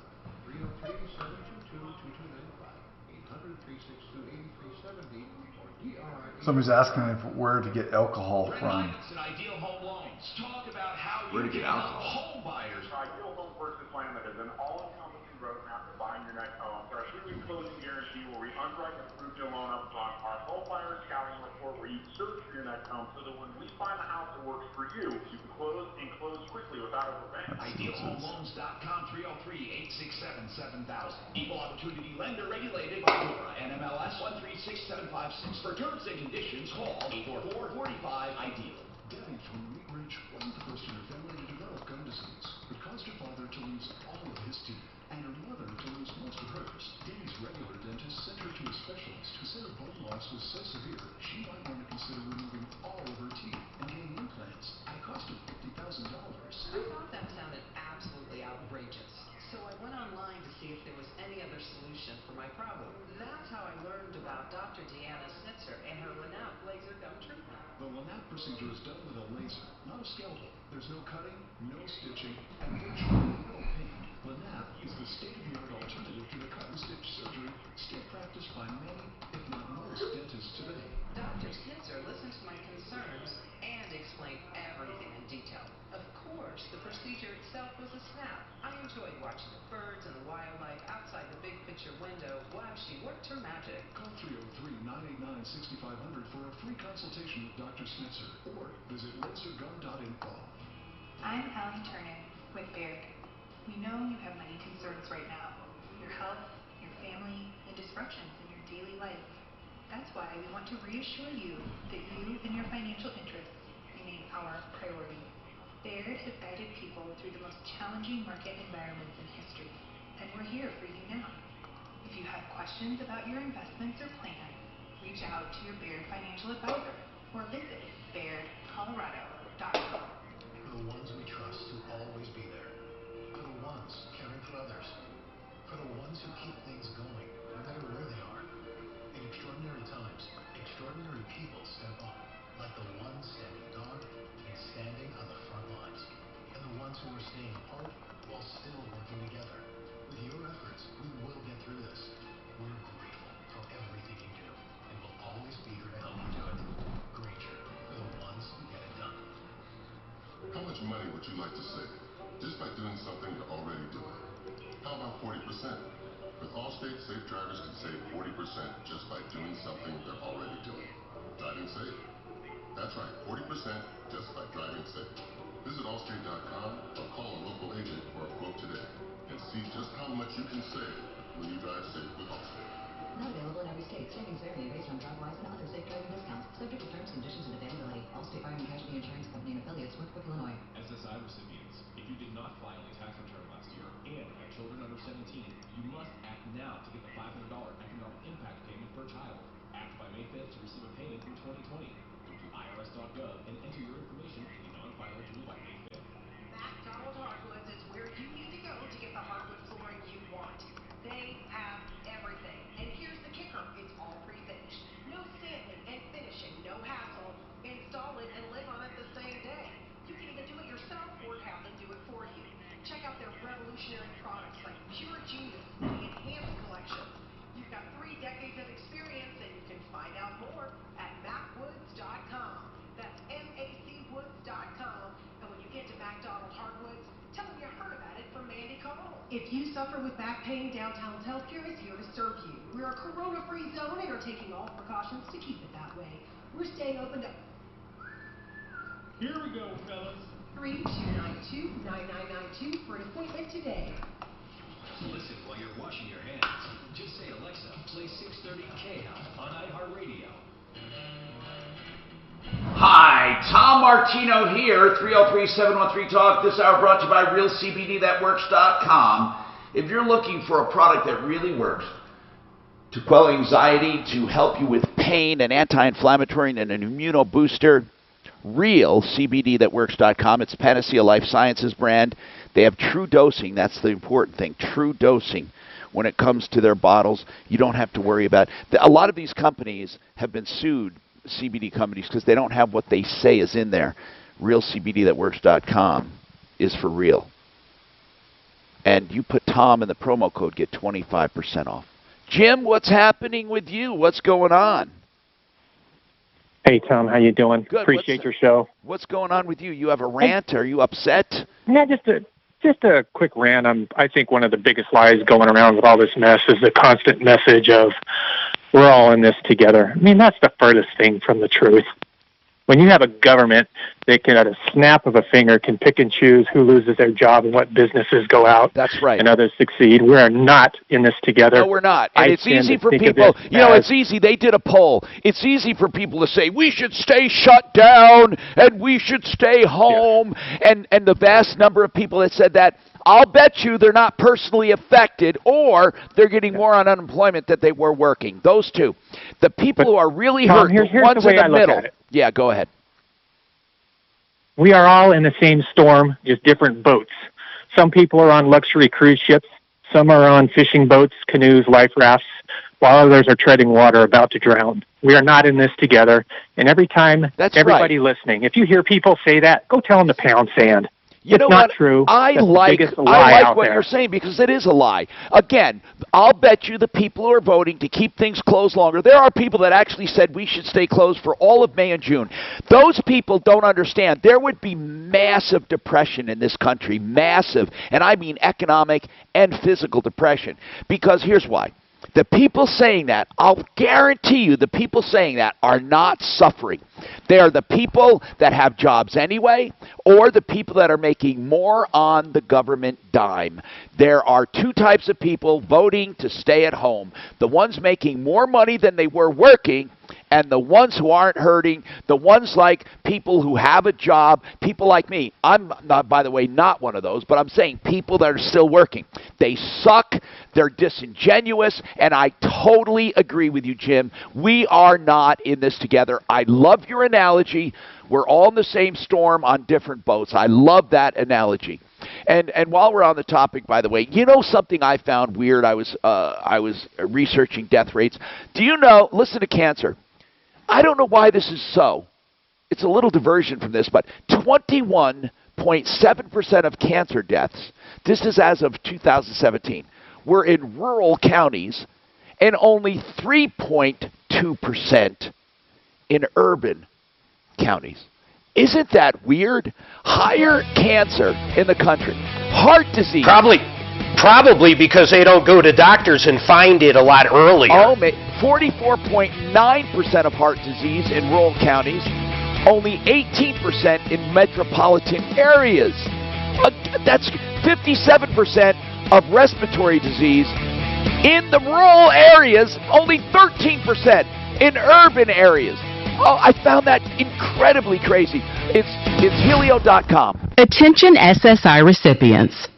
303-722-2295, 800-362-8370, or DRI. Somebody's asking where to get alcohol from. Ideal Home Loans. Talk about how Where to you get can alcohol? help home buyers. Ideal Home Purchase Limited is an all-encompassing roadmap to buying your next home. Our 3-week closing guarantee where we underwrite and approve your loan up front. Our home buyer scouting report where you search for your next home so that when we find the house that works for you, you can close and close quickly without overpaying. IdealHomeLoans.com 303-867-7000. Equal Opportunity Lender regulated by DORA and MLS 136756. For terms and conditions, call 844-45-IDEAL. Daddy from Wheat Ridge wasn't the first in her family to develop gum disease. It caused her father to lose all of his teeth and her mother to lose most of hers. Danny's regular dentist sent her to a specialist who said her bone loss was so severe she might want to consider removing all of her teeth and getting implants at a cost of $50,000. I thought that sounded absolutely outrageous. So I went online to see if there was any other solution for my problem. That's how I learned about Dr. Deanna Snitzer and her Lanap laser gum treatment. The Lanap procedure is done with a laser, not a scalpel. There's no cutting, no stitching, and virtually no pain. Lanap is the state-of-the-art alternative to the cut-and-stitch surgery still practiced by many, if not most, dentists today. Dr. Snitzer listened to my concerns and explained everything in detail. Of course, the procedure itself was a snap. I enjoyed watching the birds and the wildlife outside the big picture window while she worked her magic. Call 303-989-6500 for a free consultation with Dr. Snitzer or visit lasergum.info. I'm Allie Turner with Baird. We know you have many concerns right now. Your health, your family, and disruptions in your daily life. That's why we want to reassure you that you and your financial interests remain our priority. Baird has guided people through the most challenging market environments in history, and we're here for you now. If you have questions about your investments or plans, reach out to your Baird financial advisor or visit bairdcolorado.com. For the ones we trust to always be there. For the ones caring for others. For the ones who keep things going, no matter where they are. In extraordinary times, extraordinary people step up, like the ones standing tall and standing on the front lines, and the ones who are staying apart while still working together. With your efforts, we will get through this. We're grateful for everything you do, and we'll always be here to help you do it. Granger, for the ones who get it done. How much money would you like to save just by doing something you're already doing? How about 40%? With Allstate, safe drivers can save 40% just by doing something they're already doing. Driving safe. That's right, 40% just by driving safe. Visit Allstate.com or call a local agent for a quote today and see just how much you can save when you drive safe with Allstate. Not available in every state. Savings vary based on DriveWise and other safe driving discounts. Subject to terms, conditions, and availability. Allstate Fire and Casualty Insurance Company and affiliates, Northbrook, Illinois. SSI recipients, if you did not file a tax return last year and have children under 17, you must act now to get the $500 economic impact payment per child. Act by May 5th to receive a payment in 2020. Go to irs.gov and enter your information in the non-filer due by May 5th. McDonald Hardwoods is where you need to go to get the hardwood flooring you want. They have everything. And here's the kicker. It's all pre-finished. No sanding and finishing. No hassle. Install it and live on it the same day. You can even do it yourself or have them do it for you. Check out their revolutionary products like Pure Genius and the Enhanced Collection. You've got 3 decades of experience and you can find out more at macwoods.com. That's MACwoods.com. And when you get to McDonald Hardwoods, tell them you heard about it from Mandy Cole. If you suffer with back pain, Downtown's Healthcare is here to serve you. We're a corona-free zone and are taking all precautions to keep it that way. We're staying open to... Here we go, fellas. 3292-9992 for an appointment today. Listen while you're washing your hands. Just say, Alexa, play 630 KHOW on iHeartRadio. Hi, Tom Martino here, 303-713-TALK. This hour brought to you by RealCBDThatWorks.com. If you're looking for a product that really works to quell anxiety, to help you with pain, an anti-inflammatory and an immunobooster, RealCBDThatWorks.com. It's Panacea Life Sciences brand. They have true dosing. That's the important thing, true dosing. When it comes to their bottles, you don't have to worry about it. A lot of these companies have been sued, CBD companies, because they don't have what they say is in there. RealCBDThatWorks.com is for real. And you put Tom in the promo code, get 25% off. Jim, what's happening with you? What's going on? Hey, Tom, how you doing? Good. Appreciate your show. What's going on with you? You have a rant? Are you upset? Yeah, just a quick rant. I think one of the biggest lies going around with all this mess is the constant message of we're all in this together. I mean, that's the furthest thing from the truth. When you have a government that can, at a snap of a finger, can pick and choose who loses their job and what businesses go out, that's right, and others succeed, we are not in this together. No, we're not. And it's easy for people, it's easy. They did a poll. It's easy for people to say, we should stay shut down and we should stay home. Yeah. And the vast number of people that said that, I'll bet you they're not personally affected, or they're getting more on unemployment than they were working. Those two. The people who are really hurt, here's the ones the way in the I look middle. at it. Yeah, go ahead. We are all in the same storm, just different boats. Some people are on luxury cruise ships. Some are on fishing boats, canoes, life rafts, while others are treading water about to drown. We are not in this together. And every time, everybody listening, if you hear people say that, go tell them to pound sand. You know not what? true. I That's like the biggest lie out what there. you're saying, because it is a lie. Again, I'll bet you the people who are voting to keep things closed longer, there are people that actually said we should stay closed for all of May and June. Those people don't understand. There would be massive depression in this country, massive, and I mean economic and physical depression, because here's why. The people saying that, I'll guarantee you the people saying that are not suffering. They are the people that have jobs anyway, or the people that are making more on the government dime. There are two types of people voting to stay at home. The ones making more money than they were working, and the ones who aren't hurting, the ones like people who have a job, people like me. I'm not, by the way, not one of those, but I'm saying people that are still working. They suck, they're disingenuous, and I totally agree with you, Jim. We are not in this together. I love your analogy. We're all in the same storm on different boats. I love that analogy. And while we're on the topic, by the way, you know something I found weird? I was researching death rates. Do you know, listen to cancer. I don't know why this is so. It's a little diversion from this, but 21.7% of cancer deaths, this is as of 2017, were in rural counties and only 3.2% in urban counties. Isn't that weird? Higher cancer in the country. Heart disease. Probably because they don't go to doctors and find it a lot earlier. Oh, 44.9% of heart disease in rural counties, only 18% in metropolitan areas. That's 57% of respiratory disease in the rural areas, only 13% in urban areas. Oh, I found that incredibly crazy. It's Helio.com. Attention SSI recipients.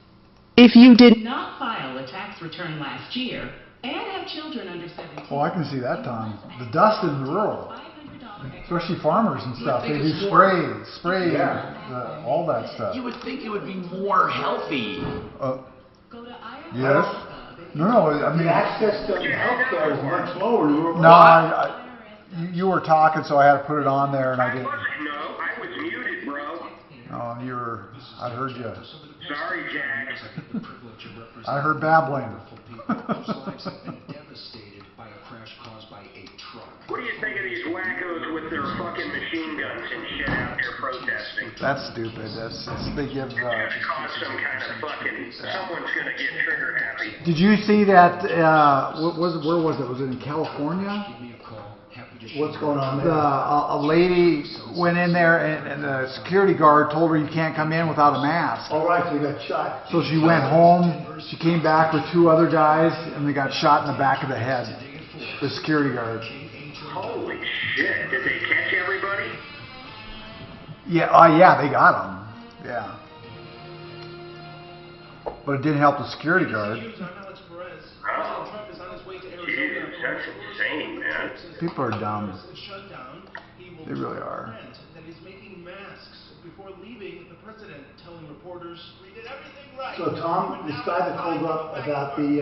If you did not file a tax return last year and have children under 17... Oh, I can see that, Tom. The dust in the rural. Especially farmers and stuff. They do spray, all that stuff. You would think it would be more healthy. Yes. No, I mean... The access to health care is much lower in rural. No, you were talking, so I had to put it on there, and I didn't. No, I was muted, bro. Oh, I heard you. Sorry, Jack. I heard babbling. What do you think of these wackos with their fucking machine guns and shit out there protesting? That's stupid. They give. It's gonna cause some kind of fucking. Someone's gonna get trigger happy. Did you see that? Where was it? Was it in California? What's going on there? A lady went in there and the security guard told her you can't come in without a mask. All right, so you got shot. So she went home. She came back with two other guys, and they got shot in the back of the head. The security guard. Holy shit! Did they catch everybody? Yeah, they got them. Yeah. But it didn't help the security guard. Oh. Jesus, that's insane, man. People are dumb. They really are. So Tom, this guy that called up about the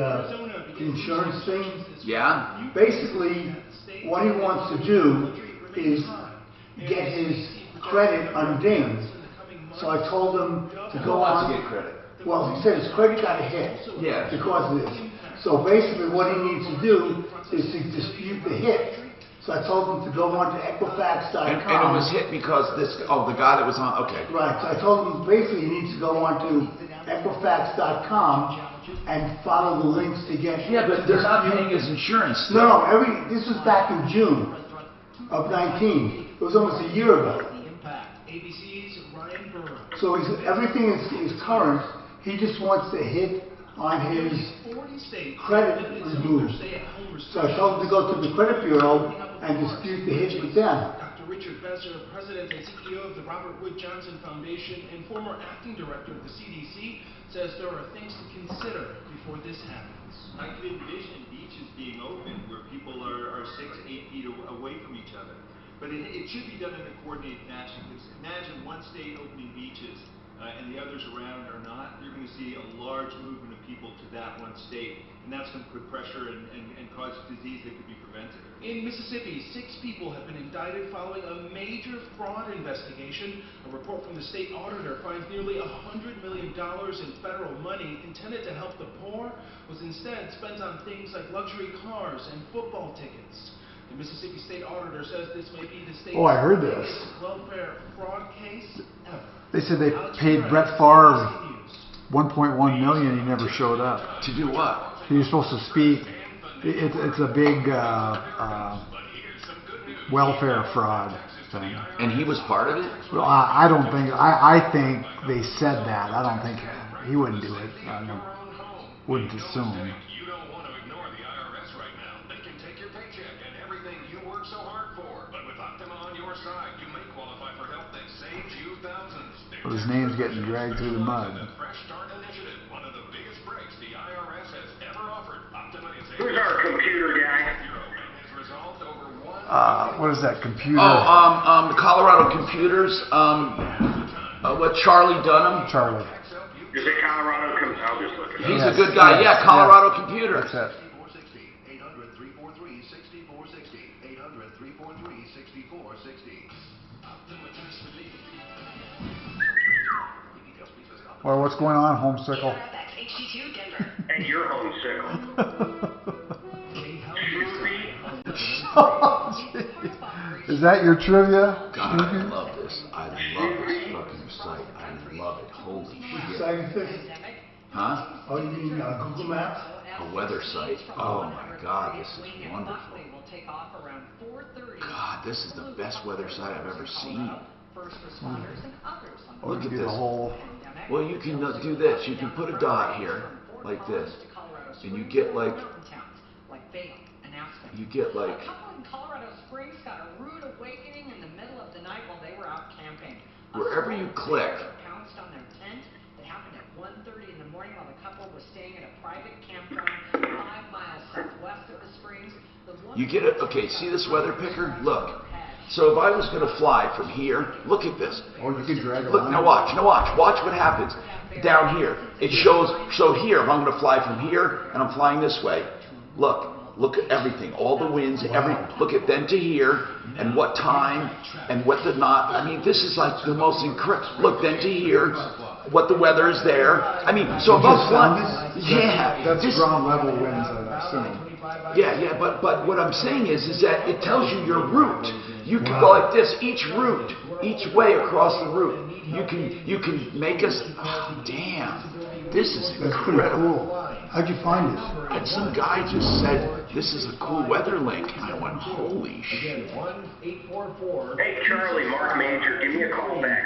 insurance thing. Yeah. Basically, what he wants to do is get his credit undinged. So I told him to go on. To get credit. Well, he said his credit got a hit. Yeah. Because of this. So basically, what he needs to do is to dispute the hit. So I told him to go on to Equifax.com. And it was hit because the guy that was on, okay. Right. So I told him basically he needs to go on to Equifax.com and follow the links to get. Yeah, but they're not paying his insurance. No, this was back in June of 19. It was almost a year ago. So everything is current. He just wants to hit on his credit removed. So I told him to go to the credit bureau and dispute the hit with them. Dr. Richard Besser, President and CEO of the Robert Wood Johnson Foundation and former acting director of the CDC, says there are things to consider before this happens. I could envision beaches being open where people are 6 to 8 feet away from each other. But it should be done in a coordinated fashion. Because imagine one state opening beaches and the others around are not. You're going to see a large movement of people to that one state. And that's going to put pressure and cause disease that could be prevented. In Mississippi, 6 people have been indicted following a major fraud investigation. A report from the state auditor finds nearly $100 million in federal money intended to help the poor was instead spent on things like luxury cars and football tickets. The Mississippi state auditor says this may be the state's I heard this. biggest welfare fraud case ever. They said they paid Brett Favre $1.1 million. He never showed up. To do what? He was supposed to speak. It's a big welfare fraud thing. And he was part of it? Well, I don't think, I think they said that. I don't think he wouldn't do it. I wouldn't assume. You don't want to ignore the IRS right now. They can take your paycheck and everything you work so hard for. But with Optima on your side, you may qualify for help that saves you thousands. But his name's getting dragged through the mud. The Fresh Start Initiative, one of the biggest breaks the IRS has ever offered. Optima is Who's our computer guy? What is that, computer? The Colorado Computers, what, Charlie Dunham? Charlie. Is it Colorado? I'll just look it up. He's a good guy. Yeah, Colorado Computers. That's it. 800-343-6460. 800-343-6460. Well, what's going on, Homesickle? And you're homesickle. Oh, is that your trivia? God, I love this. I love this fucking site. I love it. Holy shit. Huh? Oh, you mean Google Maps? A weather site. Oh my God, this is wonderful. God, this is the best weather site I've ever seen. Look at this. Well, you can do this. You can put a dot here, like this, and you get like. You get like. A couple in Colorado Springs got a rude awakening in the middle of the night while they were out camping. Wherever you click. Pounced on their tent. It happened at 1:30 in the morning while the couple was staying at a private campground 5 miles southwest of the Springs. You get it. Okay, see this weather picker? Look. So if I was going to fly from here, look at this. Or you can drag it. Look, now watch. Watch what happens. Down here, it shows. So here, if I'm going to fly from here and I'm flying this way, look at everything, all the winds, look at then to here, and what time, and what the not. I mean, this is like the most incredible. Look then to here, what the weather is there. I mean, so if I'm flying, that's ground level winds, I assume. Yeah, but what I'm saying is that it tells you your route. You can go like this, each route, each way across the route. You can make us. Oh, damn, this is incredible. How'd you find this? And some guy just said, this is a cool weather link. And I went, holy shit. Hey, Charlie, Mark Major, give me a call back,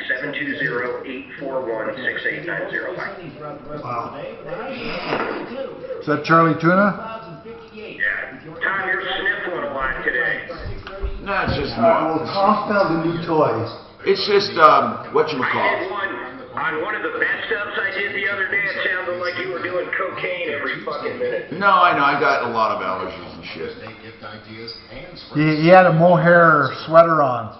720-841-6890. Wow. Is that Charlie Tuna? Yeah. Tom, you're sniffling a lot today. No, it's just Well, Tom found a new toy. It's just, I whatchamacallit. did one on one of the best ups I did the other day. It sounded like you were doing cocaine every fucking minute. No, I know. I got a lot of allergies and shit. He had a mohair sweater on.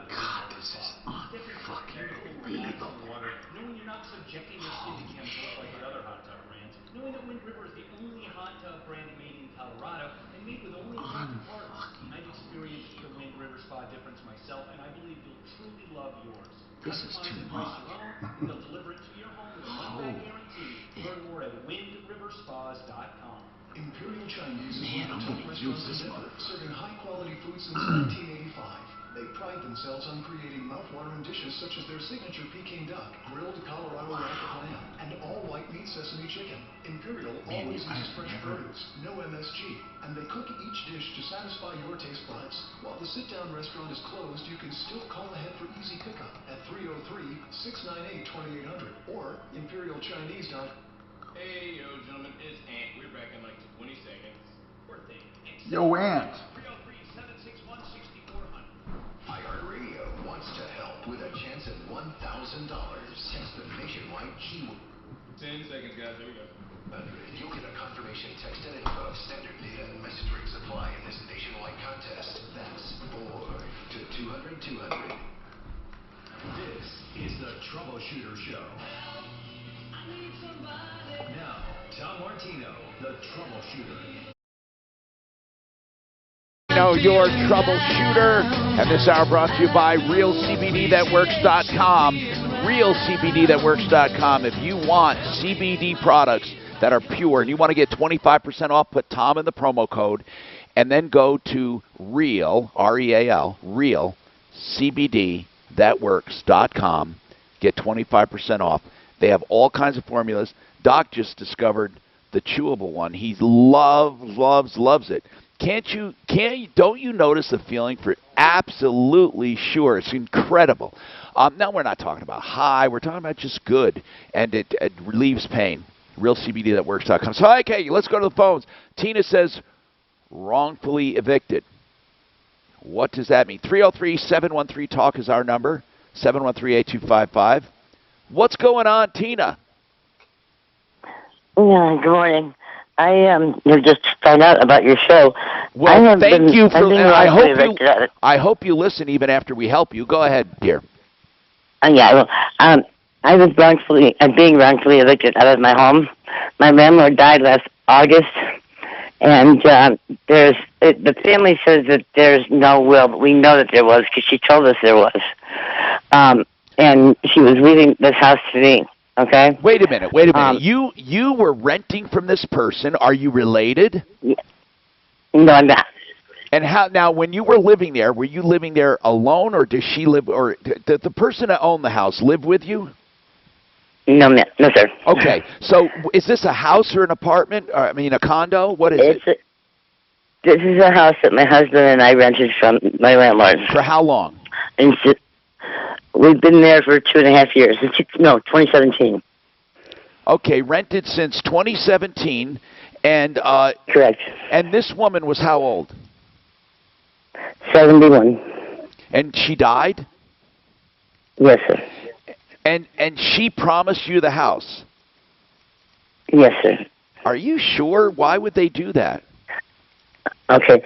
God, this is unfucking believable. Knowing you're not subjecting your skin to chemicals like the other hot tub brands. Knowing that Wind River is the only hot tub brand made in Colorado and made with only one part. I've experienced the Wind River Spa difference myself, and I believe you'll truly love yours. This is too much. They'll deliver it to your home with a money-back guarantee. Learn more at windriverspas.com. Imperial Chinese is Man, I'm one of the gonna top use restaurants this in mother. serving high-quality food since 1985. They pride themselves on creating mouth-watering dishes such as their signature Peking duck, grilled Colorado rabbit lamb, and all-white meat sesame chicken. Imperial always uses fresh produce, no MSG, and they cook each dish to satisfy your taste buds. While the sit-down restaurant is closed, you can still call ahead for easy pickup at 303-698-2800 or imperialchinese.com. Hey, yo, gentlemen, it's Ant. We're back in like 20 seconds. Birthday. Yo, Ant. 303-761-6400. iHeartRadio wants to help with a chance at $1,000. Text the nationwide keyword. 10 seconds, guys. Here we go. You'll get a confirmation text and info. Standard data and message rates apply in this nationwide contest. That's 4 to 200-200. This is the Troubleshooter Show. Now, Tom Martino, the Troubleshooter. Know your troubleshooter, and this hour brought to you by RealCBDThatWorks.com. RealCBDThatWorks.com. If you want CBD products that are pure and you want to get 25% off, put Tom in the promo code, and then go to Real, R-E-A-L, RealCBDThatWorks.com. Get 25% off. They have all kinds of formulas. Doc just discovered the chewable one. He loves it. Don't you notice the feeling for it? Absolutely sure. It's incredible. Now we're not talking about high. We're talking about just good, and it relieves pain. RealCBDThatWorks.com. So, okay, let's go to the phones. Tina says, wrongfully evicted. What does that mean? 303-713-TALK is our number. 713-8255. What's going on, Tina? Yeah, good morning. I just found out about your show. Well, thank you for. I hope you listen even after we help you. Go ahead, dear. Yeah, well, I was being wrongfully evicted out of my home. My landlord died last August, and the family says that there's no will, but we know that there was because she told us there was. And she was leaving this house to me. Okay. Wait a minute. You were renting from this person. Are you related? Yeah. No, I'm not. And how now? When you were living there, were you living there alone, or does she live, or did the person that owned the house live with you? No, no, sir. Okay. So is this a house or an apartment? Or, I mean, a condo? What is it? This is a house that my husband and I rented from my landlord. For how long? And we've been there for 2.5 years. 2017. Okay, rented since 2017, and correct. And this woman was how old? 71. And she died? Yes, sir. And she promised you the house? Yes, sir. Are you sure? Why would they do that? Okay,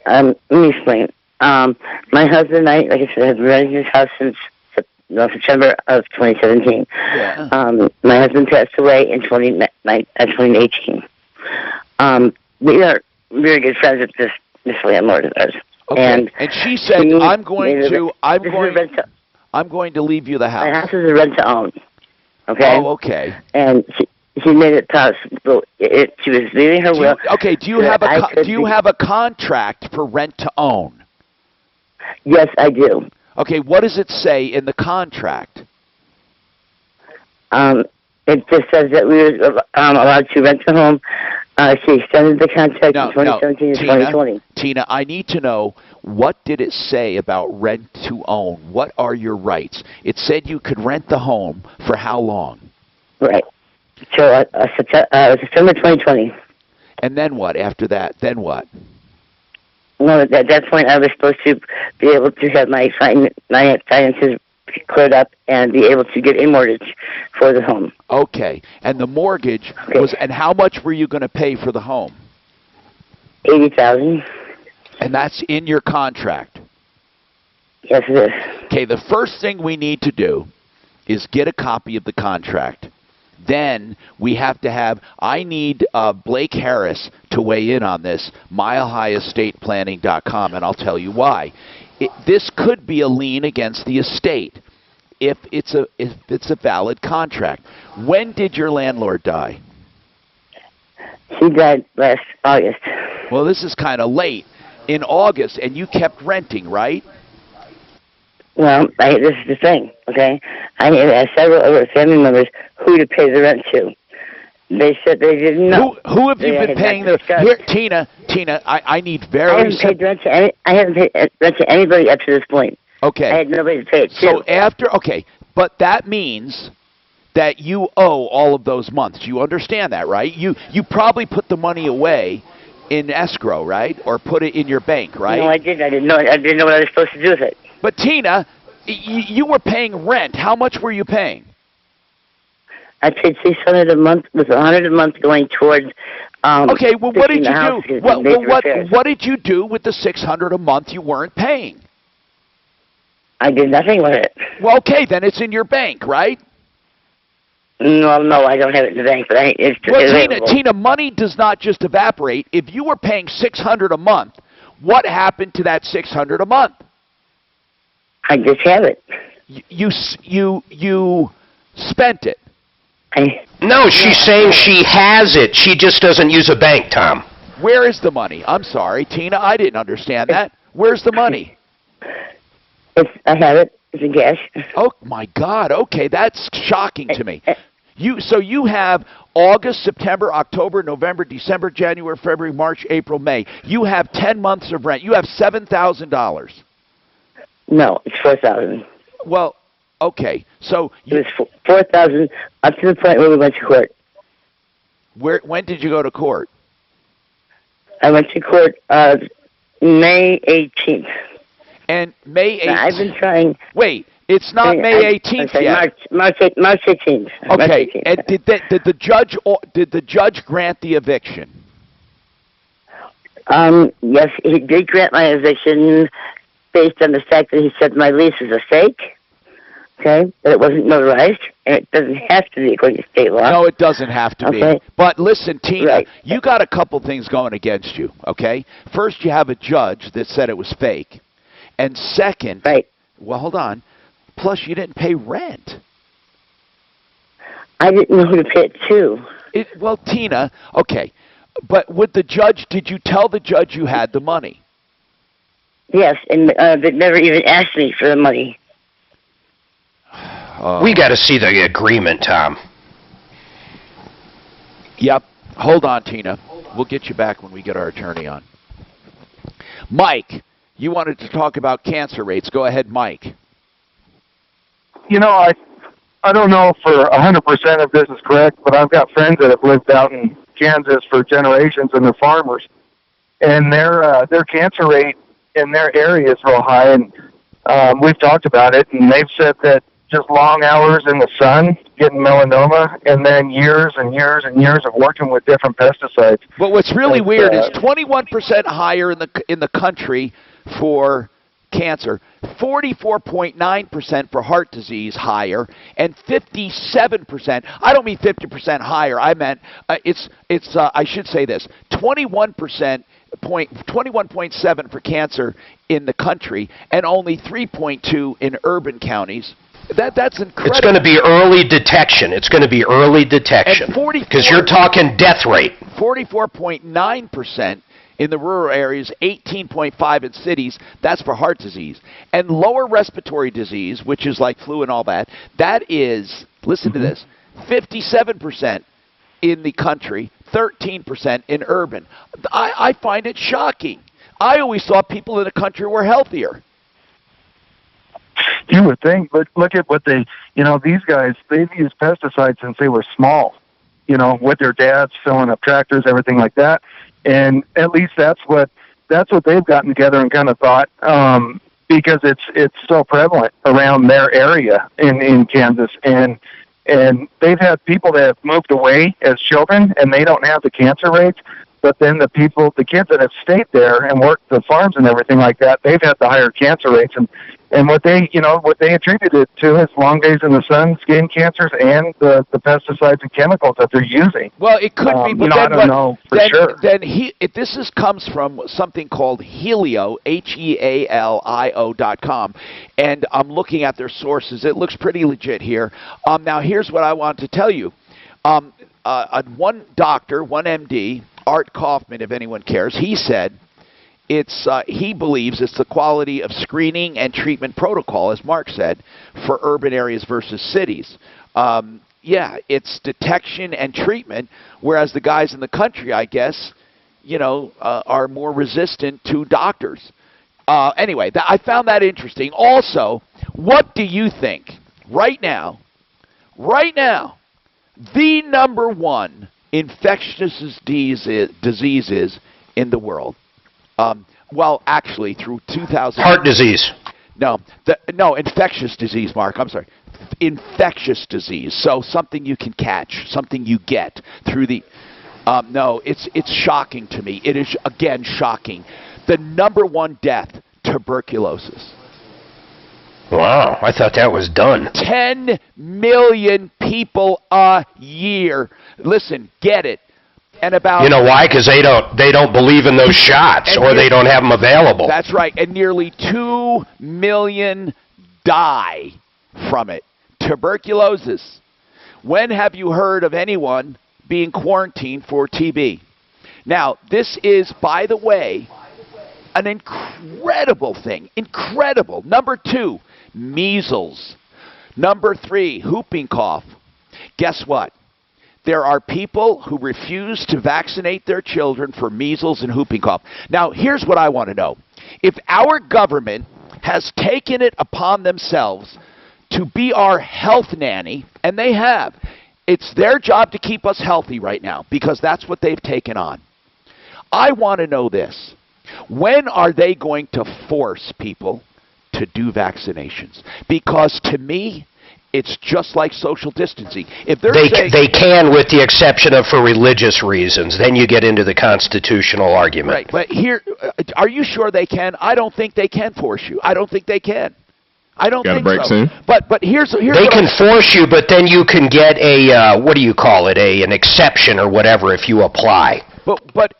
let me explain. My husband and I, like I said, have been renting this house since September of 2017. Yeah. My husband passed away in 2018. We are very good friends with this landlord of ours. Okay. And she said, I'm going to leave you the house. My house is a rent to own. Okay. Oh, okay. And she made it possible. She was leaving her will. Do you have a contract for rent to own? Yes, I do. Okay, what does it say in the contract? It just says that we were allowed to rent the home. She extended the contract in 2017 and 2020. Tina, I need to know, what did it say about rent to own? What are your rights? It said you could rent the home for how long? Right. So September 2020. And then what after that? Then what? Well, at that point, I was supposed to be able to have my finances cleared up and be able to get a mortgage for the home. Okay. And the mortgage was, and how much were you going to pay for the home? $80,000. And that's in your contract? Yes, it is. Okay, the first thing we need to do is get a copy of the contract. Then we have to have, I need Blake Harris to weigh in on this, milehighEstatePlanning.com, and I'll tell you why. This could be a lien against the estate if it's a valid contract. When did your landlord die? She died last August. Well, this is kind of late. In August, and you kept renting, right? Well, this is the thing, okay? I have several other family members who to pay the rent to. They said they didn't know. Who have you been paying the? Here, Tina, I need very. I haven't paid rent to anybody up to this point. Okay. I had nobody to pay it to. So but that means that you owe all of those months. You understand that, right? You probably put the money away in escrow, right? Or put it in your bank, right? No, I didn't. I didn't know what I was supposed to do with it. But Tina, you were paying rent. How much were you paying? I paid $600 a month, with $100 a month going towards. Okay, well, what did you do? What did you do with the $600 a month you weren't paying? I did nothing with it. Well, okay, then it's in your bank, right? No, I don't have it in the bank, but Tina, money does not just evaporate. If you were paying $600 a month, what happened to that $600 a month? I just have it. You spent it. No, she's saying she has it. She just doesn't use a bank, Tom. Where is the money? I'm sorry, Tina, I didn't understand that. Where's the money? I have it. It's in cash. Oh, my God. Okay, that's shocking to me. So you have August, September, October, November, December, January, February, March, April, May. You have 10 months of rent. You have $7,000. No, it's 4,000. Well, okay. So it was 4,000 up to the point where we went to court. When did you go to court? I went to court May 18th. And May 18th. Now, I've been trying. Wait, it's not May 18th yet. March 18th. Okay. March 18th. And did the judge grant the eviction? Yes, he did grant my eviction based on the fact that he said my lease is a fake. Okay, that it wasn't notarized, and it doesn't have to be according to state law. No, it doesn't have to be. But listen, Tina, right. You got a couple things going against you, okay? First, you have a judge that said it was fake. And second, well, hold on, plus you didn't pay rent. I didn't know who to pay it to. Well, Tina, okay, but with the judge, did you tell the judge you had the money? Yes, and they never even asked me for the money. We got to see the agreement, Tom. Yep. Hold on, Tina. We'll get you back when we get our attorney on. Mike, you wanted to talk about cancer rates. Go ahead, Mike. You know, I don't know for 100% if this is correct, but I've got friends that have lived out in Kansas for generations, and they're farmers. And their cancer rate in their area is real high, and we've talked about it, and they've said that just long hours in the sun, getting melanoma, and then years and years and years of working with different pesticides. But what's really weird is 21% higher in the country for cancer, 44.9% for heart disease higher, and 57%. I don't mean 50% higher. I meant I should say this: 21.7 for cancer in the country, and only 3.2 in urban counties. That's incredible. It's going to be early detection. It's going to be early detection. Because you're talking death rate. 44.9% in the rural areas, 18.5 in cities. That's for heart disease. And lower respiratory disease, which is like flu and all that, that is, listen to this, 57% in the country, 13% in urban. I find it shocking. I always thought people in the country were healthier. You would think, but look at what these guys, they've used pesticides since they were small, with their dads filling up tractors, everything like that. And at least that's what they've gotten together and kind of thought, because it's so prevalent around their area in Kansas. And they've had people that have moved away as children, and they don't have the cancer rates. But then the kids that have stayed there and worked the farms and everything like that, they've had the higher cancer rates. And what they attribute it to is long days in the sun, skin cancers, and the pesticides and chemicals that they're using. Well, it could be, but I don't know for sure. This comes from something called Helio, HEALIO.com, and I'm looking at their sources. It looks pretty legit here. Now, here's what I want to tell you. One doctor, one MD, Art Kaufman, if anyone cares, he said he believes it's the quality of screening and treatment protocol, as Mark said, for urban areas versus cities. It's detection and treatment, whereas the guys in the country, I guess, are more resistant to doctors. Anyway, I found that interesting. Also, what do you think right now, the number one infectious diseases in the world? Well, actually, through 2000. Heart disease. No, infectious disease, Mark. I'm sorry. Infectious disease. So something you can catch, something you get through the. No, it's shocking to me. It is, again, shocking. The number one death, tuberculosis. Wow, I thought that was done. 10 million people a year. Listen, get it. And about, you know why? Because they don't believe in those shots, or they don't have them available. That's right. And nearly 2 million die from it. Tuberculosis. When have you heard of anyone being quarantined for TB? Now, this is, by the way, an incredible thing. Incredible. Number 2, measles. Number 3, whooping cough. Guess what? There are people who refuse to vaccinate their children for measles and whooping cough. Now, here's what I want to know. If our government has taken it upon themselves to be our health nanny, and they have, it's their job to keep us healthy right now because that's what they've taken on. I want to know this. When are they going to force people to do vaccinations? Because to me, it's just like social distancing. If they can, with the exception of for religious reasons. Then you get into the constitutional argument. Right, but here, are you sure they can? I don't think they can force you. I don't think they can. I don't think break so. soon? But here's they can force you, but then you can get a what do you call it? An exception or whatever if you apply. But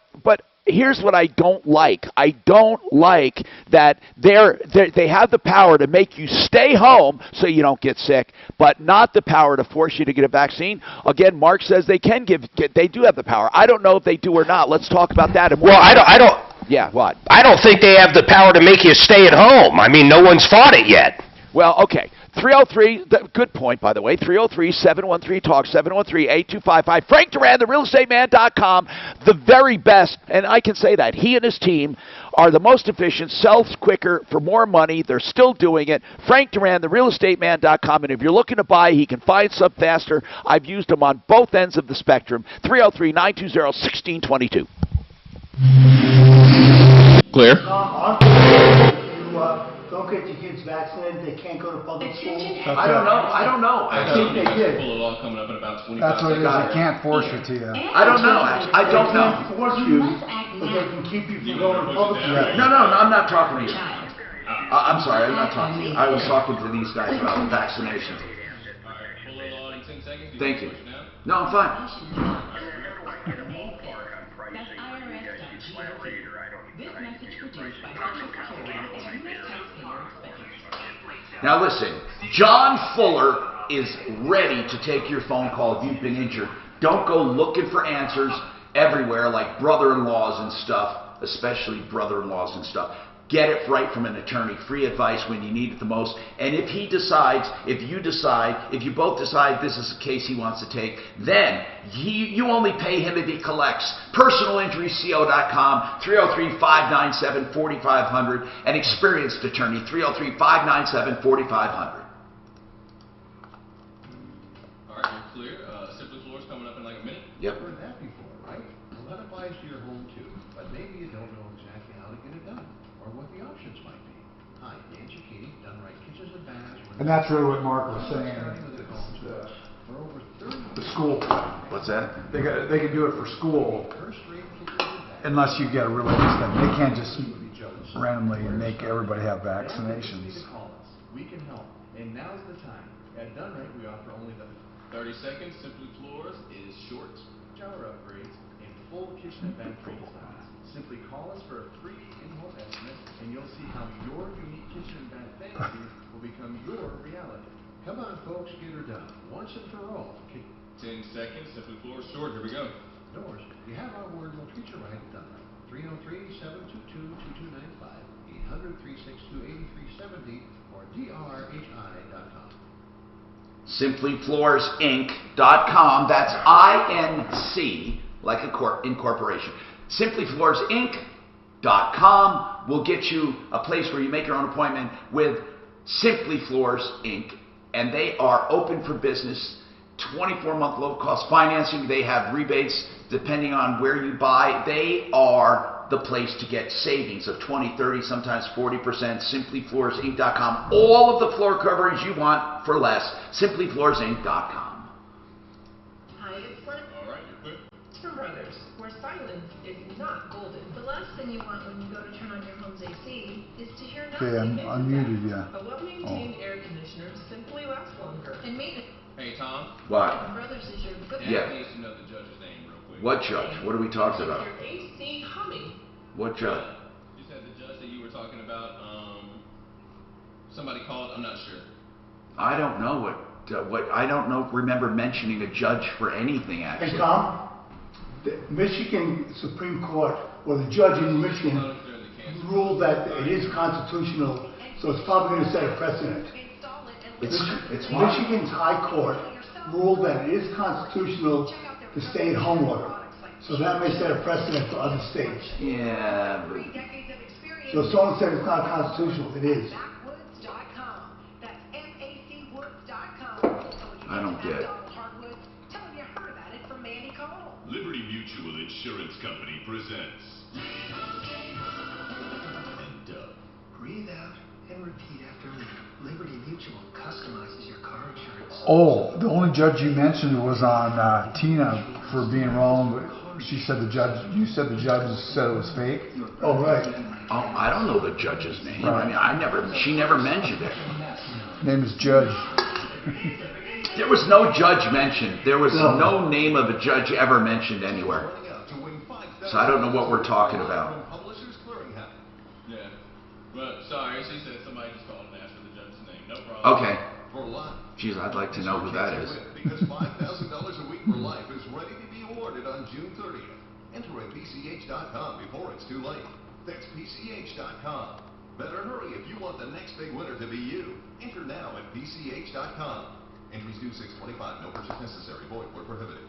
here's what I don't like. I don't like that they have the power to make you stay home so you don't get sick, but not the power to force you to get a vaccine. Again, Mark says they do have the power. I don't know if they do or not. Let's talk about that. Well, I don't. Yeah, what? I don't think they have the power to make you stay at home. I mean, no one's fought it yet. Well, okay. 303, good point, by the way, 303-713-TALK, 713-8255. Frank Duran, therealestateman.com, the very best, and I can say that. He and his team are the most efficient, sells quicker, for more money. They're still doing it. Frank Duran, therealestateman.com, and if you're looking to buy, he can find some faster. I've used them on both ends of the spectrum. 303-920-1622. Clear. Don't get your kids vaccinated, they can't go to public school. I don't know. I think they did. Full law coming up in about 25 That's what it is. seconds. They can't force you to you. I don't know. I don't know. They can't force you, but they can keep you from going to public school. No, I'm not talking to you. I'm sorry, I'm not talking to you. I was talking to these guys about vaccination. Thank you. No, I'm fine. Now listen, John Fuller is ready to take your phone call if you've been injured. Don't go looking for answers everywhere like brother-in-laws and stuff, especially brother-in-laws and stuff. Get it right from an attorney, free advice when you need it the most. And if he decides, if you both decide this is a case he wants to take, then you only pay him if he collects. PersonalInjuryCO.com, 303-597-4500, an experienced attorney, 303-597-4500. All right, you're clear. Simply Floors coming up in like a minute. Yep. You've heard that before, right? A lot applies to your home too, but maybe you don't know exactly how to get it done or what the options might be. Hi, Dan Cicchini, Done Right Kitchens and Baths. And that's really what Mark was saying. The school. What's that? They can do it for school, unless you get a religious thing. They can't just randomly make everybody have vaccinations. We can help, and now's the time. At Done Right, we offer only the 30 seconds. Simply Floors is short. shower upgrades and full kitchen and bath redesigns. Simply call us for a free in-home estimate, and you'll see how your unique kitchen and bath fantasy will become your reality. Come on, folks, get her done once and for all. 10 seconds. Simply Floors short. Here we go. Doors, you have our word, we'll treat you right at Done Right. 303-722-2295, 800-362-8370, or drhi.com. SimplyFloorsInc.com. That's INC, like a incorporation. SimplyFloorsInc.com will get you a place where you make your own appointment with Simply Floors Inc. And they are open for business. 24-month low-cost financing. They have rebates depending on where you buy. They are the place to get savings of 20, 30, sometimes 40%. SimplyFloorsInc.com. All of the floor coverage you want for less. SimplyFloorsInc.com. Hi, it's Lynn. All right, you're clear. From Brothers, where silence is not golden. The last thing you want when you go to turn on your home's AC is to hear nothing. Okay, I'm unmuted, yeah. A well-maintained air conditioner simply lasts longer. And maintenance. Hey, Tom. What? Brothers is your good. Yeah. needs to know the judge's name real quick. What judge? What are we talking about? Your AC humming. What judge? You said the judge that you were talking about, somebody called, I'm not sure. I don't know I don't know. Remember mentioning a judge for anything, actually. Hey, Tom, the Michigan Supreme Court, or the judge in Michigan, ruled that it is constitutional, so it's probably going to set a precedent. It's what? Michigan's High Court ruled that it is constitutional to stay at home order. So that may set a precedent for other states. Yeah. So if someone said it's not constitutional, it is. I don't get it. Liberty Mutual Insurance Company presents. And Breathe out and repeat after me. Liberty Mutual customizes your car insurance. Oh, the only judge you mentioned was on Tina for being wrong, but she said the judge. You said the judge said it was fake. Oh, right. Oh, I don't know the judge's name. Right. I mean, she never mentioned it. Name is Judge. There was no judge mentioned. There was no name of a judge ever mentioned anywhere. So I don't know what we're talking about. Yeah. Well, sorry, she said somebody just called and asked for the judge's name. No problem. Okay. Geez, I'd like to know who that is. Because $5,000 a week for life is ready to be awarded on June 30th. Enter at PCH.com before it's too late. That's PCH.com. Better hurry if you want the next big winner to be you. Enter now at PCH.com. Entries due 6/25. No purchase necessary. Void where prohibited.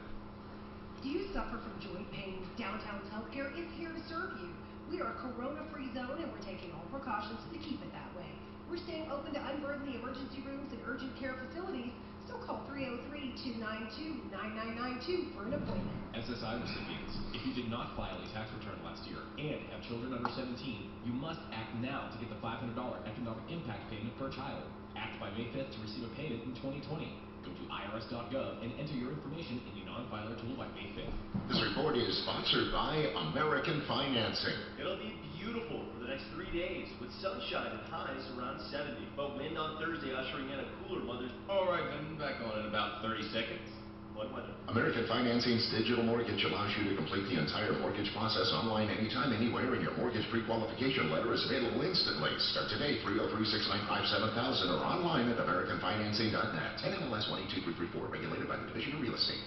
Do you suffer from joint pain? Downtown's Healthcare is here to serve you. We are a corona-free zone and we're taking all precautions to keep it that way. We're staying open to unburden the emergency rooms and urgent care facilities, so call 303-292-9992 for an appointment. SSI recipients, if you did not file a tax return last year and have children under 17, you must act now to get the $500 economic impact payment per child. Act by May 5th to receive a payment in 2020. Go to irs.gov and enter your information in the non-filer tool by May 5th. This report is sponsored by American Financing. It'll be beautiful for the next 3 days with sunshine and highs around 70. But wind on Thursday ushering in a cooler weather. All right, then back on in about 30 seconds. What weather? American Financing's digital mortgage allows you to complete the entire mortgage process online anytime, anywhere, and your mortgage pre-qualification letter is available instantly. Start today, 303-695-7000 or online at AmericanFinancing.net. NMLS 123334, regulated by the Division of Real Estate.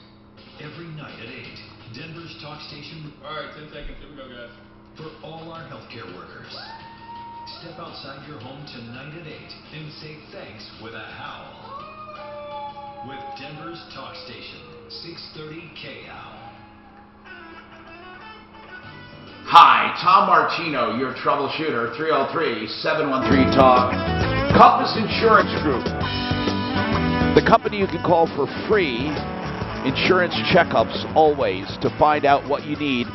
Every night at 8, Denver's talk station. All right, 10 seconds. Here we go, guys. For all our healthcare workers. Step outside your home tonight at 8 and say thanks with a howl. With Denver's talk station, 630 KHOW. Hi, Tom Martino, your troubleshooter, 303-713-TALK. Compass Insurance Group. The company you can call for free insurance checkups always to find out what you need.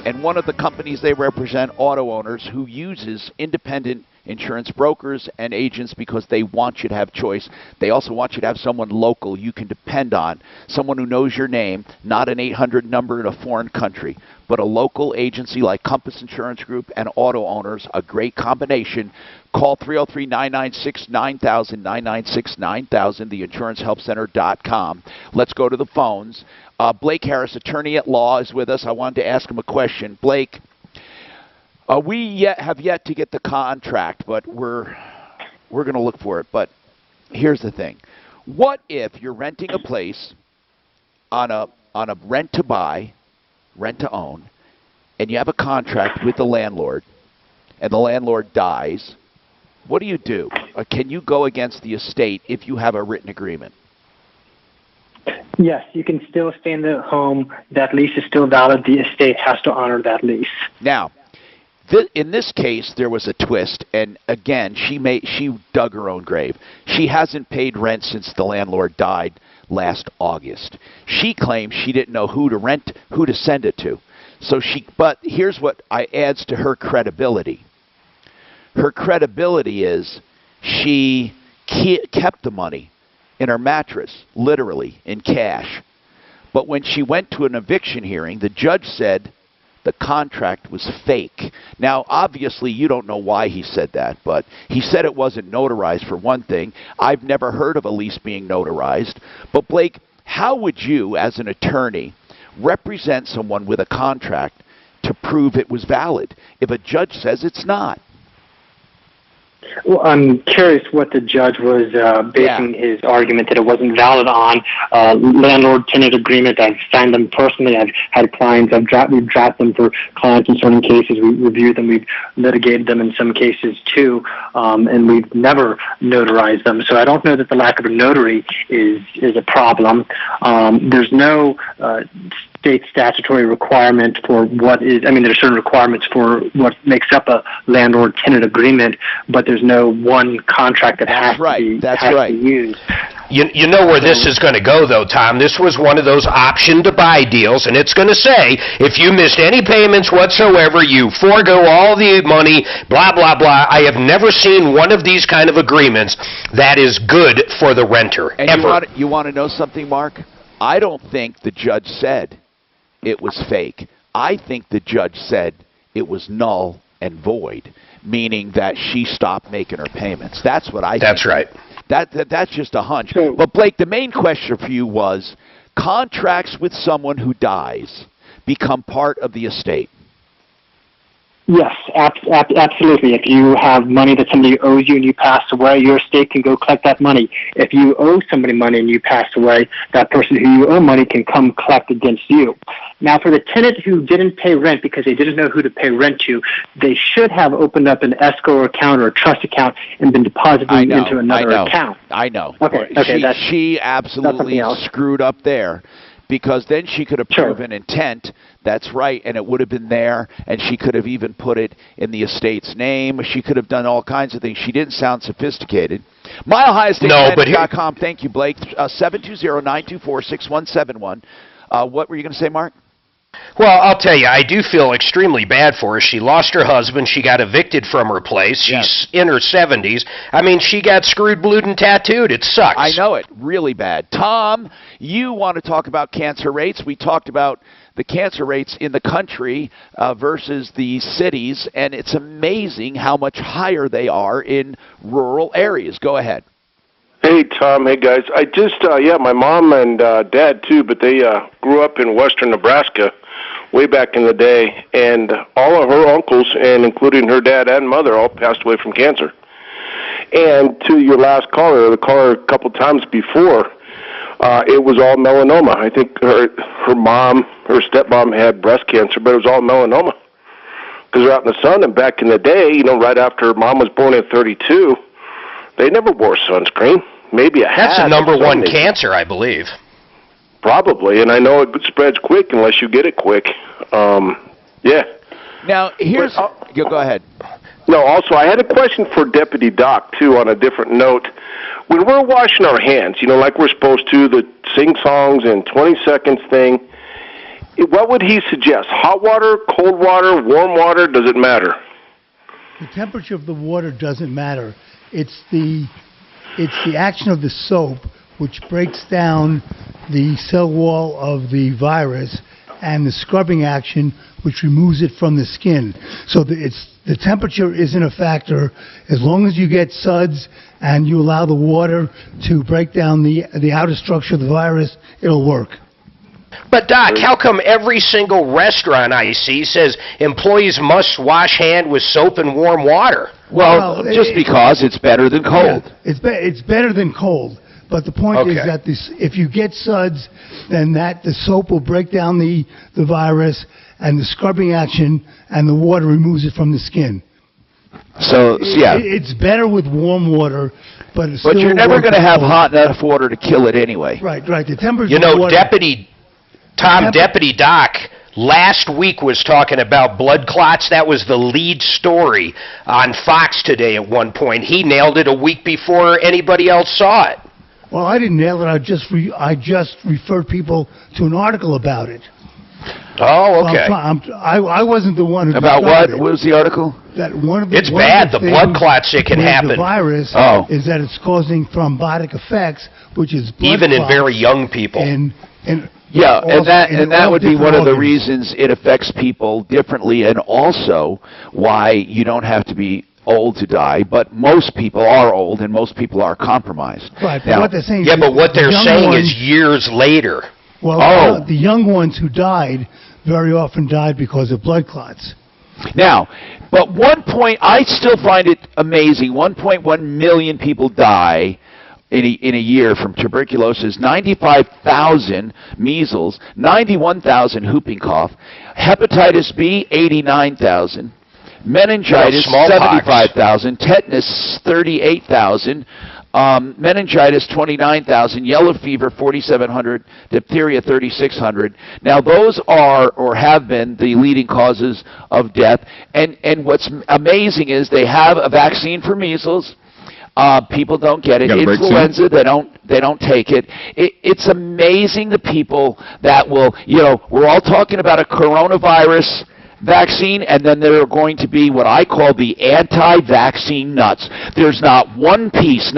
And one of the companies they represent, auto owners, who uses independent insurance brokers and agents because they want you to have choice. They also want you to have someone local you can depend on, someone who knows your name, not an 800 number in a foreign country, but a local agency like Compass Insurance Group and auto owners, a great combination. Call 303-996-9000, 996-9000, theinsurancehelpcenter.com. Let's go to the phones. Blake Harris, attorney at law, is with us. I wanted to ask him a question. Blake, we have yet to get the contract, but we're going to look for it. But here's the thing. What if you're renting a place on a rent-to-buy, rent-to-own, and you have a contract with the landlord, and the landlord dies? What do you do? Can you go against the estate if you have a written agreement? Yes, you can still stay in the home. That lease is still valid. The estate has to honor that lease. Now, in this case, there was a twist, and again, she dug her own grave. She hasn't paid rent since the landlord died last August. She claims she didn't know who to send it to. But here's what adds to her credibility. Her credibility is she kept the money in her mattress, literally, in cash. But when she went to an eviction hearing, the judge said the contract was fake. Now, obviously, you don't know why he said that, but he said it wasn't notarized for one thing. I've never heard of a lease being notarized. But, Blake, how would you, as an attorney, represent someone with a contract to prove it was valid if a judge says it's not? Well, I'm curious what the judge was basing his argument that it wasn't valid on. Landlord-tenant agreement, I've signed them personally. I've had clients. We've drafted them for clients in certain cases. We've reviewed them. We've litigated them in some cases too, and we've never notarized them. So I don't know that the lack of a notary is a problem. There's no state statutory requirement for what is, I mean, there are certain requirements for what makes up a landlord-tenant agreement, but there's no one contract that has to be used. You know where this is going to go, though, Tom. This was one of those option-to-buy deals, and it's going to say, if you missed any payments whatsoever, you forego all the money, blah, blah, blah. I have never seen one of these kind of agreements that is good for the renter, and ever. You want to know something, Mark? I don't think the judge said it was fake. I think the judge said it was null and void, meaning that she stopped making her payments. That's what I think. That's right. That's just a hunch. But, Blake, the main question for you was, contracts with someone who dies become part of the estate? Yes, absolutely. If you have money that somebody owes you and you pass away, your estate can go collect that money. If you owe somebody money and you pass away, that person who you owe money can come collect against you. Now, for the tenant who didn't pay rent because they didn't know who to pay rent to, they should have opened up an escrow account or a trust account and been depositing into another account. I know. Okay, she absolutely screwed up there, because then she could have proven intent. That's right, and it would have been there, and she could have even put it in the estate's name. She could have done all kinds of things. She didn't sound sophisticated. MileHighEstatePlanning.com. Thank you, Blake. 720-924-6171. What were you going to say, Mark? Well, I'll tell you, I do feel extremely bad for her. She lost her husband. She got evicted from her place. She's in her 70s. I mean, she got screwed, blued, and tattooed. It sucks. I know it. Really bad. Tom, you want to talk about cancer rates. We talked about the cancer rates in the country versus the cities, and it's amazing how much higher they are in rural areas. Go ahead. Hey, Tom. Hey, guys. I just, my mom and dad, too, but they grew up in western Nebraska way back in the day, and all of her uncles, and including her dad and mother, all passed away from cancer. And to your last caller, the caller a couple times before, it was all melanoma. I think her stepmom had breast cancer, but it was all melanoma. Because they're out in the sun, and back in the day, right after mom was born at 32, they never wore sunscreen. Maybe a hat. That's the number one cancer, I believe. Probably, and I know it spreads quick unless you get it quick. Yeah. Now, here's... go ahead. No, also, I had a question for Deputy Doc, too, on a different note. When we're washing our hands, like we're supposed to, the sing songs and 20 seconds thing, what would he suggest? Hot water, cold water, warm water? Does it matter? The temperature of the water doesn't matter. It's the action of the soap which breaks down the cell wall of the virus, and the scrubbing action which removes it from the skin. So the temperature isn't a factor. As long as you get suds and you allow the water to break down the outer structure of the virus, it'll work. But, Doc, how come every single restaurant I see says employees must wash hand with soap and warm water? Well, just because it's better than cold. Yeah, it's better than cold. But the point is that if you get suds, then the soap will break down the virus, and the scrubbing action and the water removes it from the skin. So yeah. It's better with warm water, but it's you're never going to have hot enough water to kill it anyway. Right. The temperature of water... Deputy Doc last week was talking about blood clots. That was the lead story on Fox today at one point. He nailed it a week before anybody else saw it. Well, I didn't nail it. I just referred people to an article about it. Oh, okay. I wasn't the one who about what? What was the article? That one of the it's bad. The blood clots it can happen. The virus is that it's causing thrombotic effects, which is blood even clots in very young people. And that would be one of the reasons it affects people differently, and also why you don't have to be old to die, but most people are old and most people are compromised. Right, but what they're saying but what they're saying is years later. Well, the young ones who died very often died because of blood clots. Now, but I still find it amazing. 1.1 million people die in a year from tuberculosis, 95,000 measles, 91,000 whooping cough, hepatitis B, 89,000. Meningitis, 75,000. Tetanus, 38,000. Meningitis, 29,000. Yellow fever, 4,700. Diphtheria, 3,600. Now, those are or have been the leading causes of death. And what's amazing is they have a vaccine for measles. People don't get it. Influenza, they don't take it. It's amazing the people that will, we're all talking about a coronavirus vaccine, and then there are going to be what I call the anti-vaccine nuts. There's not one piece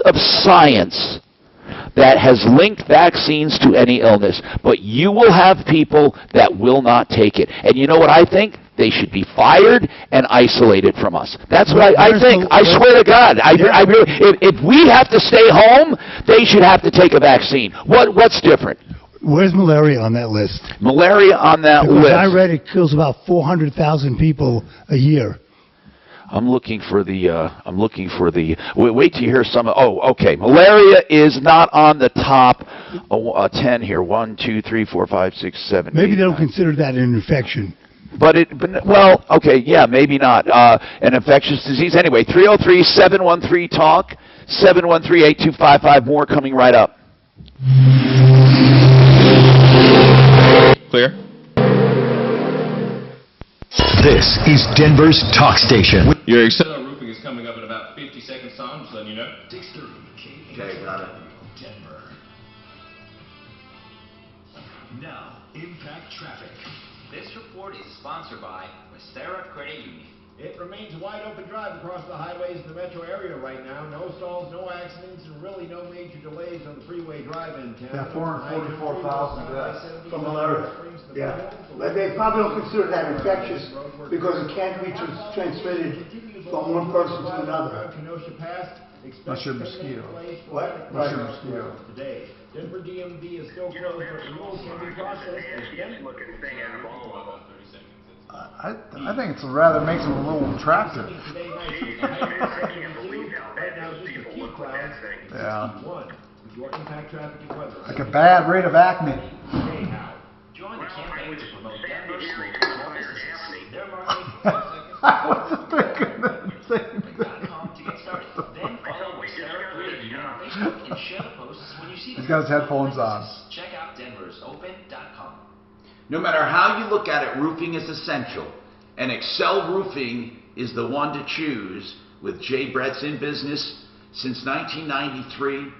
of science that has linked vaccines to any illness, but you will have people that will not take it. And you know what I think? They should be fired and isolated from us. That's what I think. I swear to God. If we have to stay home, they should have to take a vaccine. What's different? Where's malaria on that list? Malaria on that because list. I read it kills about 400,000 people a year. I'm looking for the. Wait till you hear some. Oh, okay. Malaria is not on the top 10 here. 1, 2, 3, 4, 5, 6, 7. Maybe 8, they don't 9. consider that an infection. Okay, yeah, maybe not. An infectious disease. Anyway, 303-713-TALK, 713-8255. More coming right up. Clear. This is Denver's talk station. Your Excel roofing is coming up in about 50 seconds, Tom. Just letting you know. 6:30 Okay, got it. Denver. Now, impact traffic. This report is sponsored by Westera Credit Union. It remains a wide open drive across the highways in the metro area right now. No stalls, no accidents, and really no major delays on the freeway drive in town. Yeah, 444,000 deaths from malaria. Yeah. But they probably don't consider that infectious because it can't be transmitted from one person to another. Unless you're a mosquito. What? Unless you're a mosquito. Today, Denver DMV is still closed, but renewals can be processed as Denver. I think it's rather makes them a little attractive. Yeah. Like a bad rate of acne. Join the campaign to promote Denver's small businesses. Their marketing I was thinking the same thing. to get started. Then follow Westera Credit Union on Facebook and share the posts when you see them. He's got his headphones on. Check out denversopen.com. No matter how you look at it, roofing is essential. And Excel Roofing is the one to choose. With Jay Brett's in business since 1993,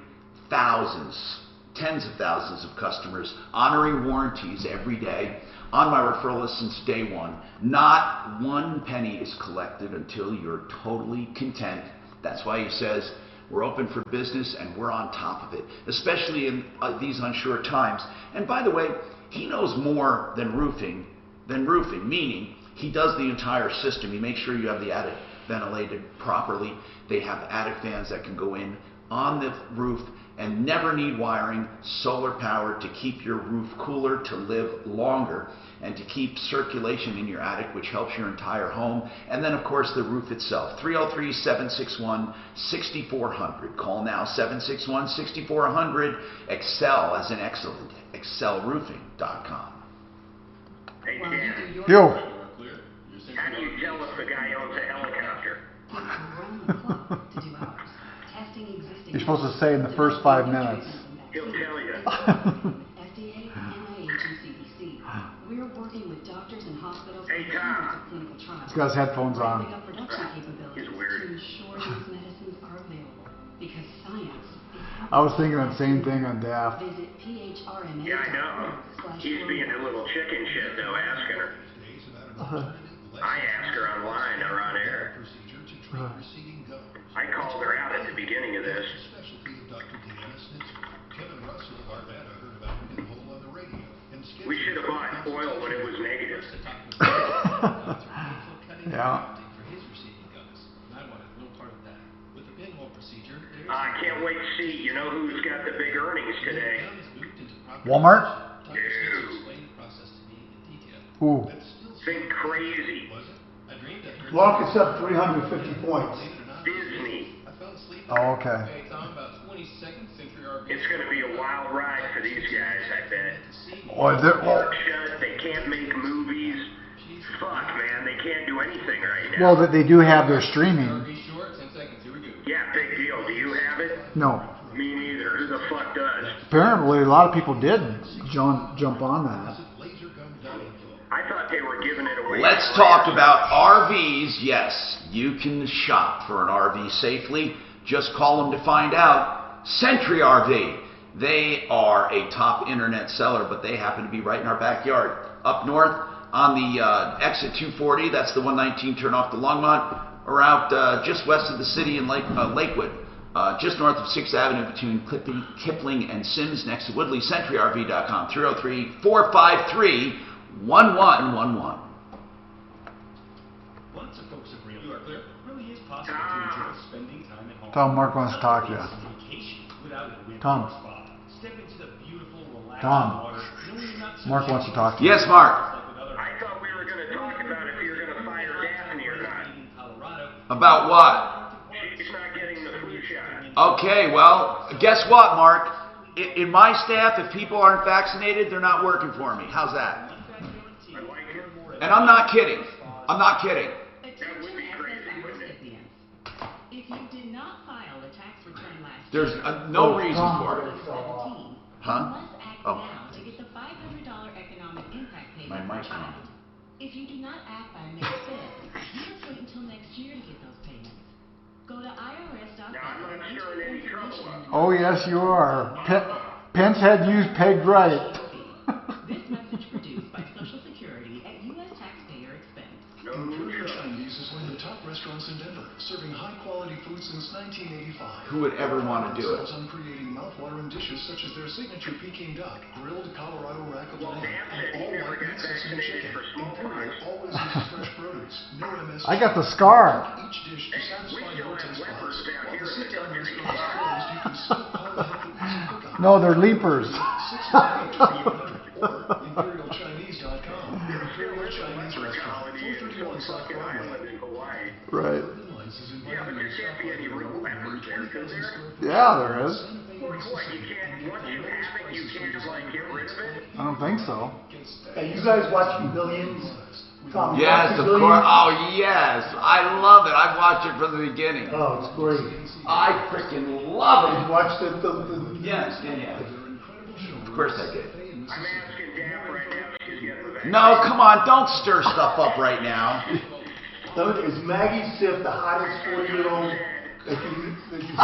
tens of thousands of customers honoring warranties every day. On my referral list since day one. Not one penny is collected until you're totally content. That's why he says we're open for business and we're on top of it, especially in these unsure times. And by the way, he knows more than roofing, meaning he does the entire system. He makes sure you have the attic ventilated properly. They have attic fans that can go in on the roof and never need wiring, solar power to keep your roof cooler, to live longer, and to keep circulation in your attic, which helps your entire home. And then, of course, the roof itself. 303-761-6400. Call now, 761-6400. Excel as in excellent. ExcelRoofing.com. Hey, Dan. Yo. How do you tell if the guy owns a helicopter? You're supposed to say in the first 5 minutes. He'll tell you. FDA, NIH, and CDC. We're working with doctors and hospitals Hey, and Tom. hundreds of clinical trials. He's got his headphones on. Ramping up production capabilities to ensure these medicines are available. Because science is I was thinking the same thing on Daft. Visit phrma.org/. Yeah, I know. He's being a little chicken shit, though, asking her. I asked her online or on air. I called her out at the beginning of this. We should have bought oil when it was negative. Yeah. I can't wait to see. You know who's got the big earnings today? Walmart? You. Ooh. crazy. Mark us up 350 points. Disney. Oh, okay. It's going to be a wild ride for these guys, I bet. Well, Park shut, they can't make movies. Fuck, man, they can't do anything right now. well, that they do have their streaming. Yeah, big deal. Do you have it? No. Me neither. Who the fuck does? Apparently, a lot of people did jump on that. I thought they were giving it away. Let's talk about RVs. Yes, you can shop for an RV safely. Just call them to find out. Century RV. They are a top internet seller, but they happen to be right in our backyard. Up north on the exit 240, that's the 119 turn off to Longmont, or out just west of the city in Lakewood. Just north of 6th Avenue between Kipling and Sims next to Woodley. CentryRV.com, 303-453-1111. Lots of folks agree. You are clear. It really is possible to enjoy spending time at home. Tom, Mark wants to talk to you. Tom. Step into the beautiful, relaxing Tom. water. Mark wants to talk to you. Yes, Mark. I thought we were going to talk about if you're going to fire Daphne or not. About what? She's not getting the flu shot. Okay, well, guess what, Mark? In my staff, if people aren't vaccinated, they're not working for me. How's that? And I'm not kidding. I'm not kidding. If you did not file a tax return last There's year, no reason for it. 2017, Huh? you must act Oh. now to get the $500 economic impact My payment per mic's on. child. If you do not act by May 5th, you must wait until next year to get those payments. Go to IRS.gov. Now, I'm not sure in any trouble. Oh, yes, you are. Pence had used pegged right. This message produced by Social Security at U.S. taxpayer expense. Imperial Chinese is one of the top restaurants in Denver, serving high-quality food since 1985. Who would ever want to do it? On creating mouth-watering dishes such as their signature Peking duck, grilled Colorado rack of lamb, and all-white meat sesame chicken. Imperial always uses fresh produce, no MSG. I got the scar. Each dish to satisfy your taste buds. While the sit-down restaurant is closed, you can still call ahead for easy pickup. No, they're leapers. ImperialChinese.com. Imperial Chinese Restaurant, 431 South Broadway. Right. Yeah, but there can't be any real leopard work in there. Yeah, there is. What, you can't, once you have it, you can't, like, get rid of it? I don't think so. Hey, you guys watching Billions? Tom, you Yes, watching of Billions? course. Oh, yes. I love it. I've watched it from the beginning. Oh, it's great. I freaking love You it. watched the Yes, yeah. Of course I did. I'm asking Daph right now if she's getting the vaccine. No, come on. Don't stir stuff up right now. Look, is Maggie Siff the hottest 40-year-old that you've seen?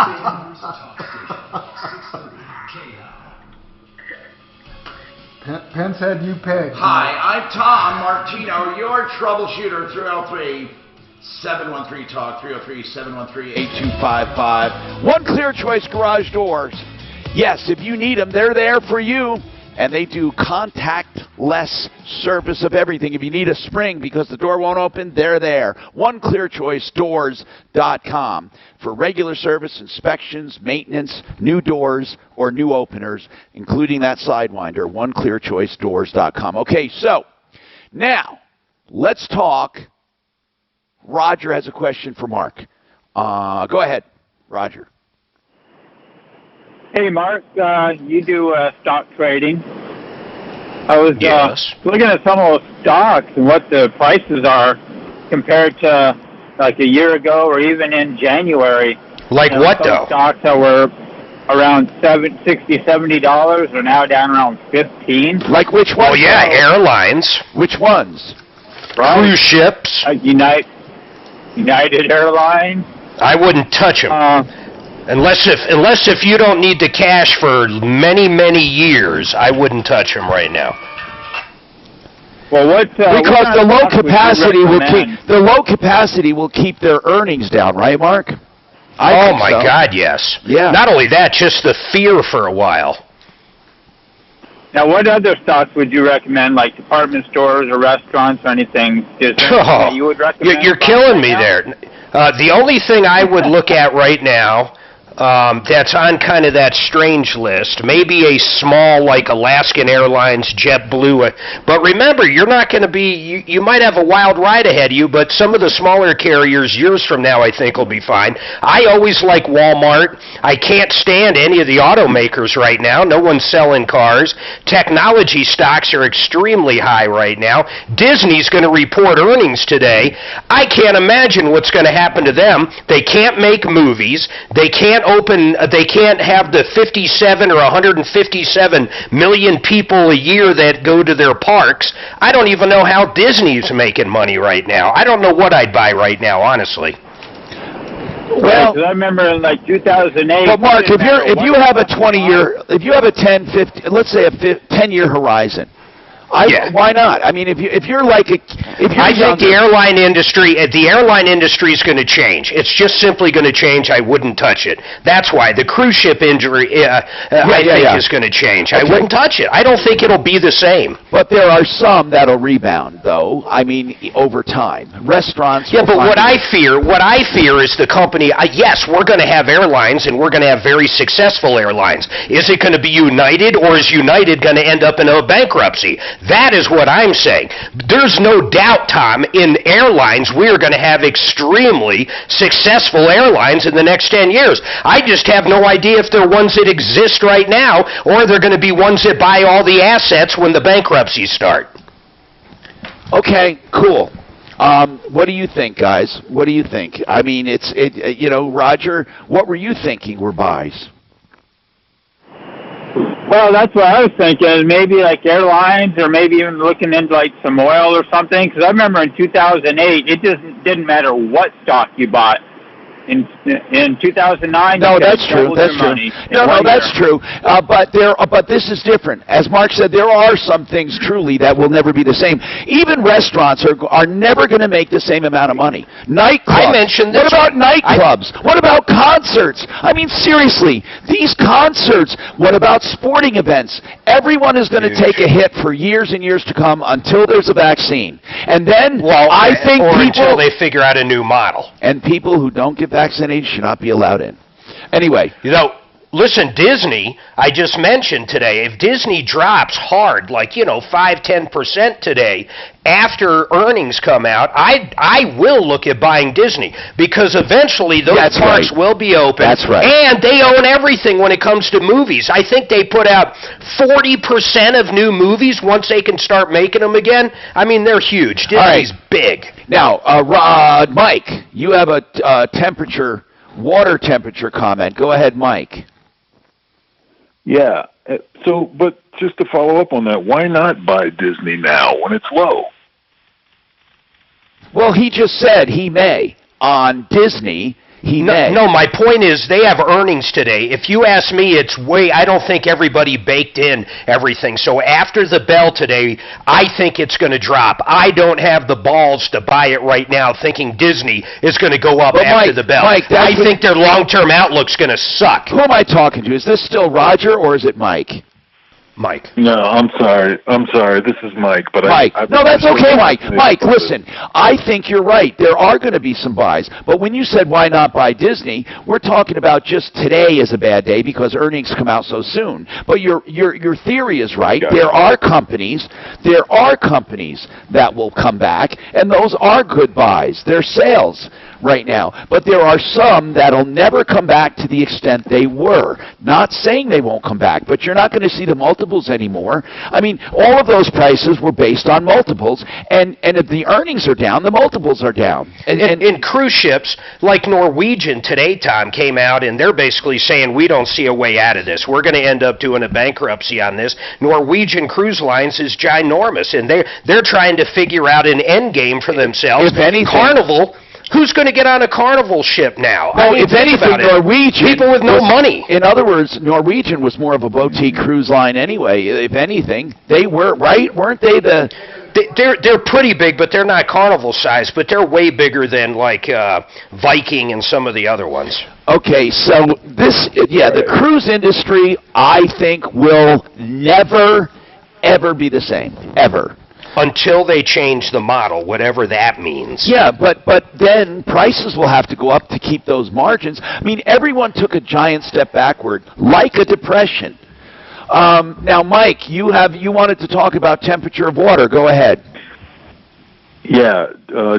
Pence had you pegged. Hi, I'm Tom Martino, your troubleshooter, 303-713-TALK, 303-713-8255. One Clear Choice Garage Doors. Yes, if you need them, they're there for you. And they do contactless service of everything. If you need a spring because the door won't open, they're there. OneClearChoiceDoors.com for regular service, inspections, maintenance, new doors, or new openers, including that Sidewinder. OneClearChoiceDoors.com. Okay, so now let's talk. Roger has a question for Mark. Go ahead, Roger. Hey, Mark, you do stock trading. I was looking at some of those stocks and what the prices are compared to like a year ago or even in January. Like what, though? Stocks that were around $60, $70 are now down around $15. Like which ones? Oh, yeah, airlines. Which ones? Right? Cruise ships. United Airlines. I wouldn't touch them. Unless if you don't need the cash for many, many years, I wouldn't touch them right now. Well, because the low capacity will keep their earnings down, right, Mark? Oh my God, yes. Yeah. Not only that, just the fear for a while. Now, what other stocks would you recommend, like department stores or restaurants or anything? Is there anything that you would recommend? You're killing me there. The only thing I would look at right now that's on kind of that strange list. Maybe a small, like Alaskan Airlines, JetBlue. But remember, you're not going to be, you might have a wild ride ahead of you, but some of the smaller carriers years from now I think will be fine. I always like Walmart. I can't stand any of the automakers right now. No one's selling cars. Technology stocks are extremely high right now. Disney's going to report earnings today. I can't imagine what's going to happen to them. They can't make movies. They can't have the 57 or 157 million people a year that go to their parks. I don't even know how Disney's making money right now. I don't know what I'd buy right now, honestly. Well, I remember in like 2008. Well, Mark, if you have a 20-year, if you have a 10, 15, let's say a 10-year horizon, why not? I mean, if you're like I think the airline industry is going to change. It's just simply going to change. I wouldn't touch it. That's why the cruise ship industry is going to change. I wouldn't touch it. I don't think it'll be the same. But there are some that'll rebound, though. I mean, over time, restaurants. Yeah, but what I fear is the company. Yes, we're going to have airlines, and we're going to have very successful airlines. Is it going to be United, or is United going to end up in a bankruptcy? That is what I'm saying. There's no doubt, Tom, in airlines, we are going to have extremely successful airlines in the next 10 years. I just have no idea if they're ones that exist right now or they're going to be ones that buy all the assets when the bankruptcies start. Okay, cool. What do you think, guys? What do you think? I mean, Roger, what were you thinking were buys? Well, that's what I was thinking. Maybe like airlines, or maybe even looking into like some oil or something. Because I remember in 2008, it just didn't matter what stock you bought. In 2009, no, that's true. That's true. No, that's true. But this is different. As Mark said, there are some things truly that will never be the same. Even restaurants are never going to make the same amount of money. Nightclubs. I mentioned this. What about nightclubs? What about concerts? I mean, seriously, these concerts. What about sporting events? Everyone is going to take a hit for years and years to come until there's a vaccine, and then I think until they figure out a new model. And people who don't get vaccinated should not be allowed in. Anyway. Listen, Disney, I just mentioned today, if Disney drops hard, like, 5-10% today, after earnings come out, I will look at buying Disney, because eventually those parks will be open. That's right. And they own everything when it comes to movies. I think they put out 40% of new movies once they can start making them again. I mean, they're huge. Disney's big. Now, Mike, you have a water temperature comment. Go ahead, Mike. Yeah. But just to follow up on that, why not buy Disney now when it's low? Well, he just said he may. On Disney, he may. No, my point is they have earnings today. If you ask me, I don't think everybody baked in everything. So after the bell today, I think it's going to drop. I don't have the balls to buy it right now thinking Disney is going to go up after the bell. Mike, I think their long-term outlook's going to suck. Who am I talking to? Is this still Roger or is it Mike? Mike. No, I'm sorry. This is Mike. But Mike. No, that's okay, Mike. Mike, listen. I think you're right. There are going to be some buys. But when you said why not buy Disney, we're talking about just today is a bad day because earnings come out so soon. But your theory is right. There are companies that will come back, and those are good buys. They're sales right now. But there are some that'll never come back to the extent they were. Not saying they won't come back, but you're not going to see the multiples anymore. I mean, all of those prices were based on multiples, and if the earnings are down, the multiples are down. And cruise ships, like Norwegian today, Tom, came out, and they're basically saying, we don't see a way out of this. We're going to end up doing a bankruptcy on this. Norwegian Cruise Lines is ginormous, and they're trying to figure out an end game for themselves. If anything, Carnival... Who's going to get on a Carnival ship now? Well, if anything, Norwegian... People with no money. In other words, Norwegian was more of a boutique cruise line anyway. If anything, they were, right? Weren't they the... They're pretty big, but they're not Carnival size, but they're way bigger than, like, Viking and some of the other ones. Okay, so the cruise industry, I think, will never, ever be the same. Ever. Until they change the model, whatever that means. Yeah, but then prices will have to go up to keep those margins. I mean, everyone took a giant step backward, like a depression. Now, Mike, you wanted to talk about temperature of water. Go ahead. Yeah,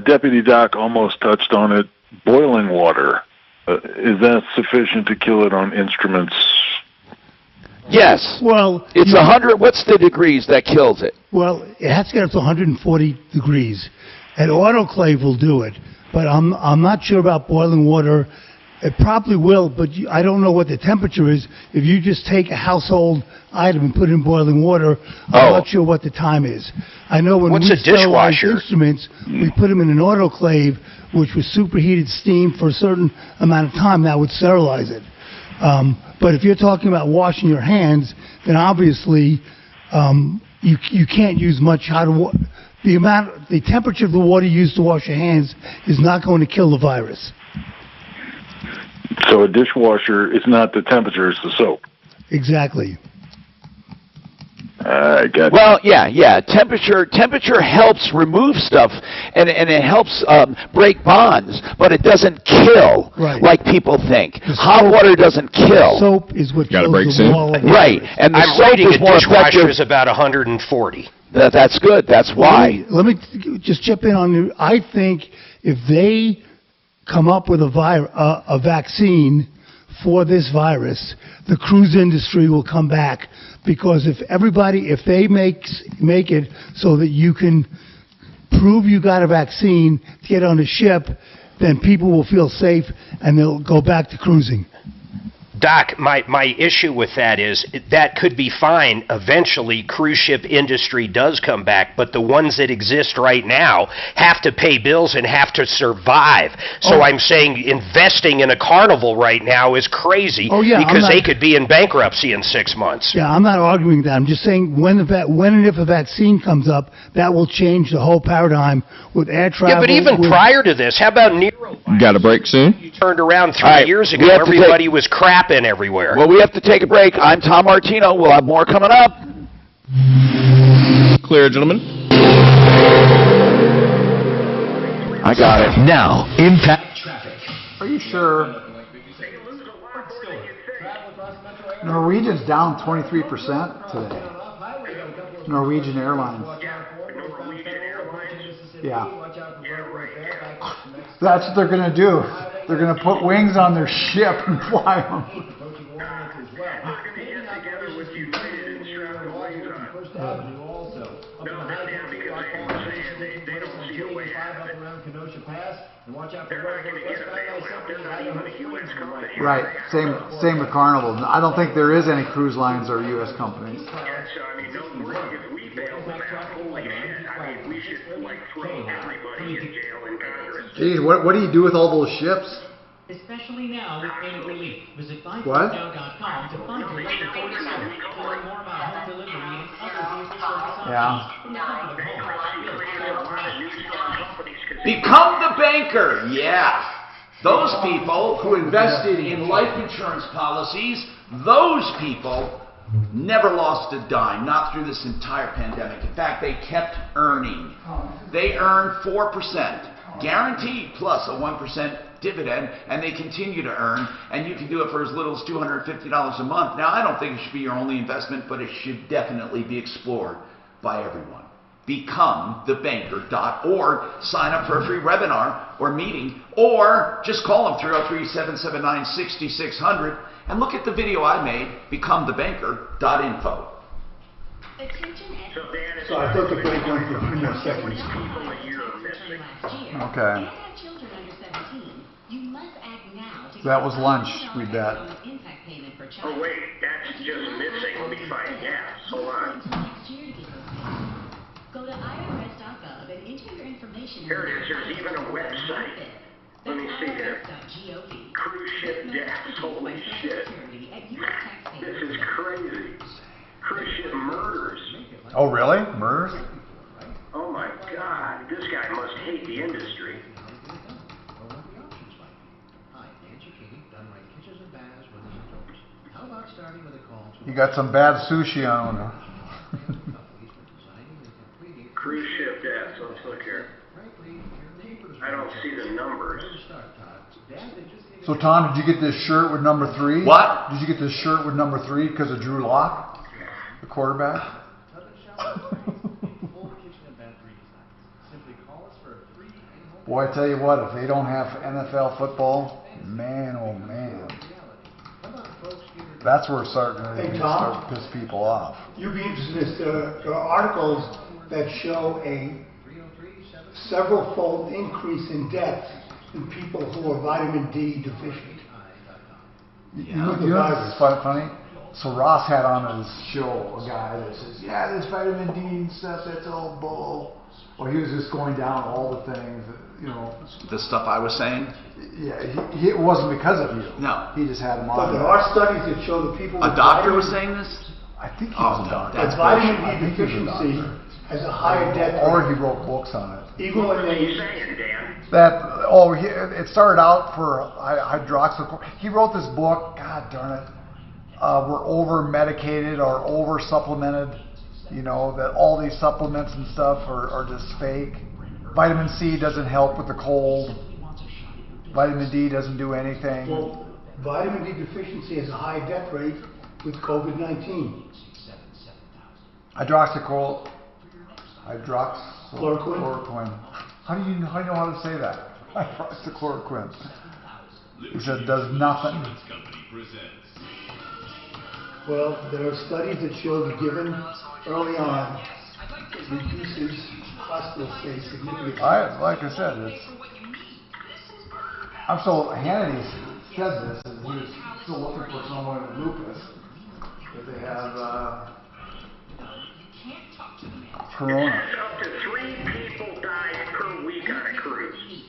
Deputy Doc almost touched on it. Boiling water, is that sufficient to kill it on instruments? Yes. Well, it's 100. What's the degrees that kills it? Well, it has to get up to 140 degrees. An autoclave will do it, but I'm not sure about boiling water. It probably will, but I don't know what the temperature is. If you just take a household item and put it in boiling water, I'm not sure what the time is. I know when What's we a sterilize dishwasher? instruments, we put them in an autoclave, which was superheated steam for a certain amount of time. That would sterilize it. But if you're talking about washing your hands, then obviously you can't use much hot water. The temperature of the water used to wash your hands is not going to kill the virus. So a dishwasher is not the temperature, it's the soap. Exactly. I got you. Well, yeah. Temperature helps remove stuff, and it helps break bonds, but it doesn't kill like people think. Hot water doesn't kill. Soap is what kills break the soon. wall. Right, and the I'm soap rating is a more dishwasher effective. is about 140. That's good. That's why. Let me just chip in on you. I think if they come up with a vaccine for this virus, the cruise industry will come back, because if they make it so that you can prove you got a vaccine to get on a ship, then people will feel safe and they'll go back to cruising. Doc, my issue with that is that could be fine. Eventually, cruise ship industry does come back, but the ones that exist right now have to pay bills and have to survive. So I'm saying investing in a Carnival right now is crazy because they could be in bankruptcy in 6 months. Yeah, I'm not arguing that. I'm just saying when and if a vaccine comes up, that will change the whole paradigm with air travel. Yeah, but even prior to this, how about Nero? Got a break soon? You turned around 3 years ago, everybody was crapping everywhere. Well, we have to take a break. I'm Tom Martino. We'll have more coming up. Clear, gentlemen. I got it. Now, impact traffic. Are you sure? Norwegian's down 23% today. Norwegian Airlines. Yeah. That's what they're going to do. They're going to put wings on their ship and fly them. Right. Same with Carnival. I don't think there is any cruise lines or U.S. companies. Geez, what do you do with all those ships? Especially now with payment relief. Visit What? buyfreenow.com to find your local 47 to learn more about home delivery and other vehicle service Yeah. Become the banker. Yeah. Those people who invested in life insurance policies, those people never lost a dime, not through this entire pandemic. In fact, they kept earning. They earned 4%, guaranteed, plus a 1% dividend, and they continue to earn, and you can do it for as little as $250 a month. Now, I don't think it should be your only investment, but it should definitely be explored by everyone. BecomeTheBanker.org. Sign up for a free webinar or meeting, or just call them 303-779-6600 and look at the video I made, BecomeTheBanker.info. So I thought the break went for 3 more seconds. Okay. That was lunch, we bet. Oh wait, that's just missing. Let me find gas. Hold on. Go to irs.gov and enter your information. Here it is. There's even a website. Let me see here. Cruise ship deaths. Holy shit. This is crazy. Cruise ship murders. Oh, really? Murders? Oh my God. This guy must hate the industry. You got some bad sushi on. Cruise let's look here. I don't see the numbers. So Tom, did you get this shirt with number 3? What? Did you get this shirt with number 3 because of Drew Lock, the quarterback? Boy, I tell you what, if they don't have NFL football, man, oh man, that's where it's starting to piss people off. You'd be interested in this. There are articles that show a several-fold increase in deaths in people who are vitamin D deficient. You know what's funny? So Ross had on his show a guy that says, yeah, this vitamin D and stuff, that's all bull. Well, he was just going down all the things, you know. The stuff I was saying? Yeah, it wasn't because of you. No. He just had him on. But there are studies that show that people A with doctor was saying this? I think he was a doctor. That vitamin D deficiency has a higher death rate. Or he wrote books on it. Even when they... It started out for hydroxychloroquine. He wrote this book, God darn it, we're over-medicated or over-supplemented, you know, that all these supplements and stuff are just fake. Vitamin C doesn't help with the cold. Vitamin D doesn't do anything. Well, vitamin D deficiency has a high death rate with COVID-19. Hydroxychloroquine. How do you know how to say that? Hydroxychloroquine. He said it does nothing. Well, there are studies that show that given early on, it reduces hospital stays significantly. Like I said, Hannity said this, and he was still looking for someone with lupus. But they have corona. Up to 3 people died per week on a cruise.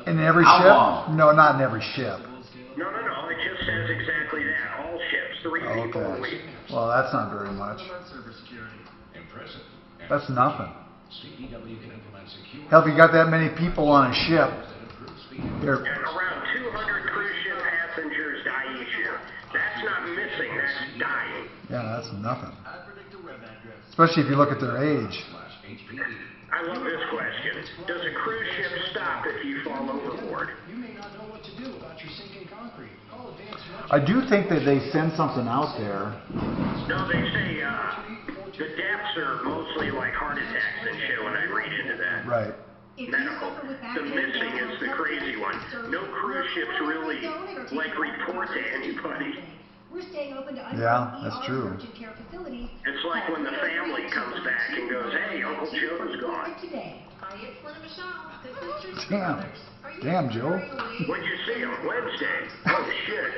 In every How ship? long? No, not in every ship. No, it just says exactly that. All ships, 3 people a week. Well, that's not very much. That's nothing. Hell, if you got that many people on a ship, And around 200 cruise ship passengers die each year. That's not missing, that's dying. yeah, that's nothing. Especially if you look at their age. I love this question. Does a cruise ship stop if you fall overboard? I do think that they send something out there. No, they say the deaths are mostly like heart attacks and shit when I read into that. Right. Medical. The missing is the crazy one. No cruise ships really report to anybody. We're staying open to that's true. urgent care facilities. It's like when the family comes back and goes, hey, Uncle Joe's gone. Damn, Joe. When'd you see him? Wednesday. Oh, shit.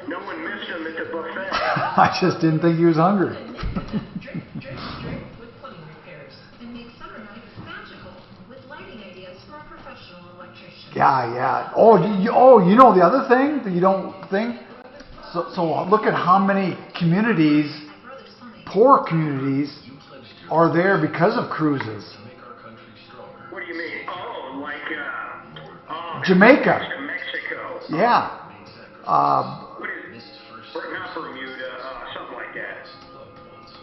No one missed him at the buffet. I just didn't think he was hungry. Yeah. Oh, you know the other thing that you don't think? So look at how many communities, poor communities, are there because of cruises. What do you mean? Oh, like Jamaica. Mexico. Yeah. Not Bermuda, something like that.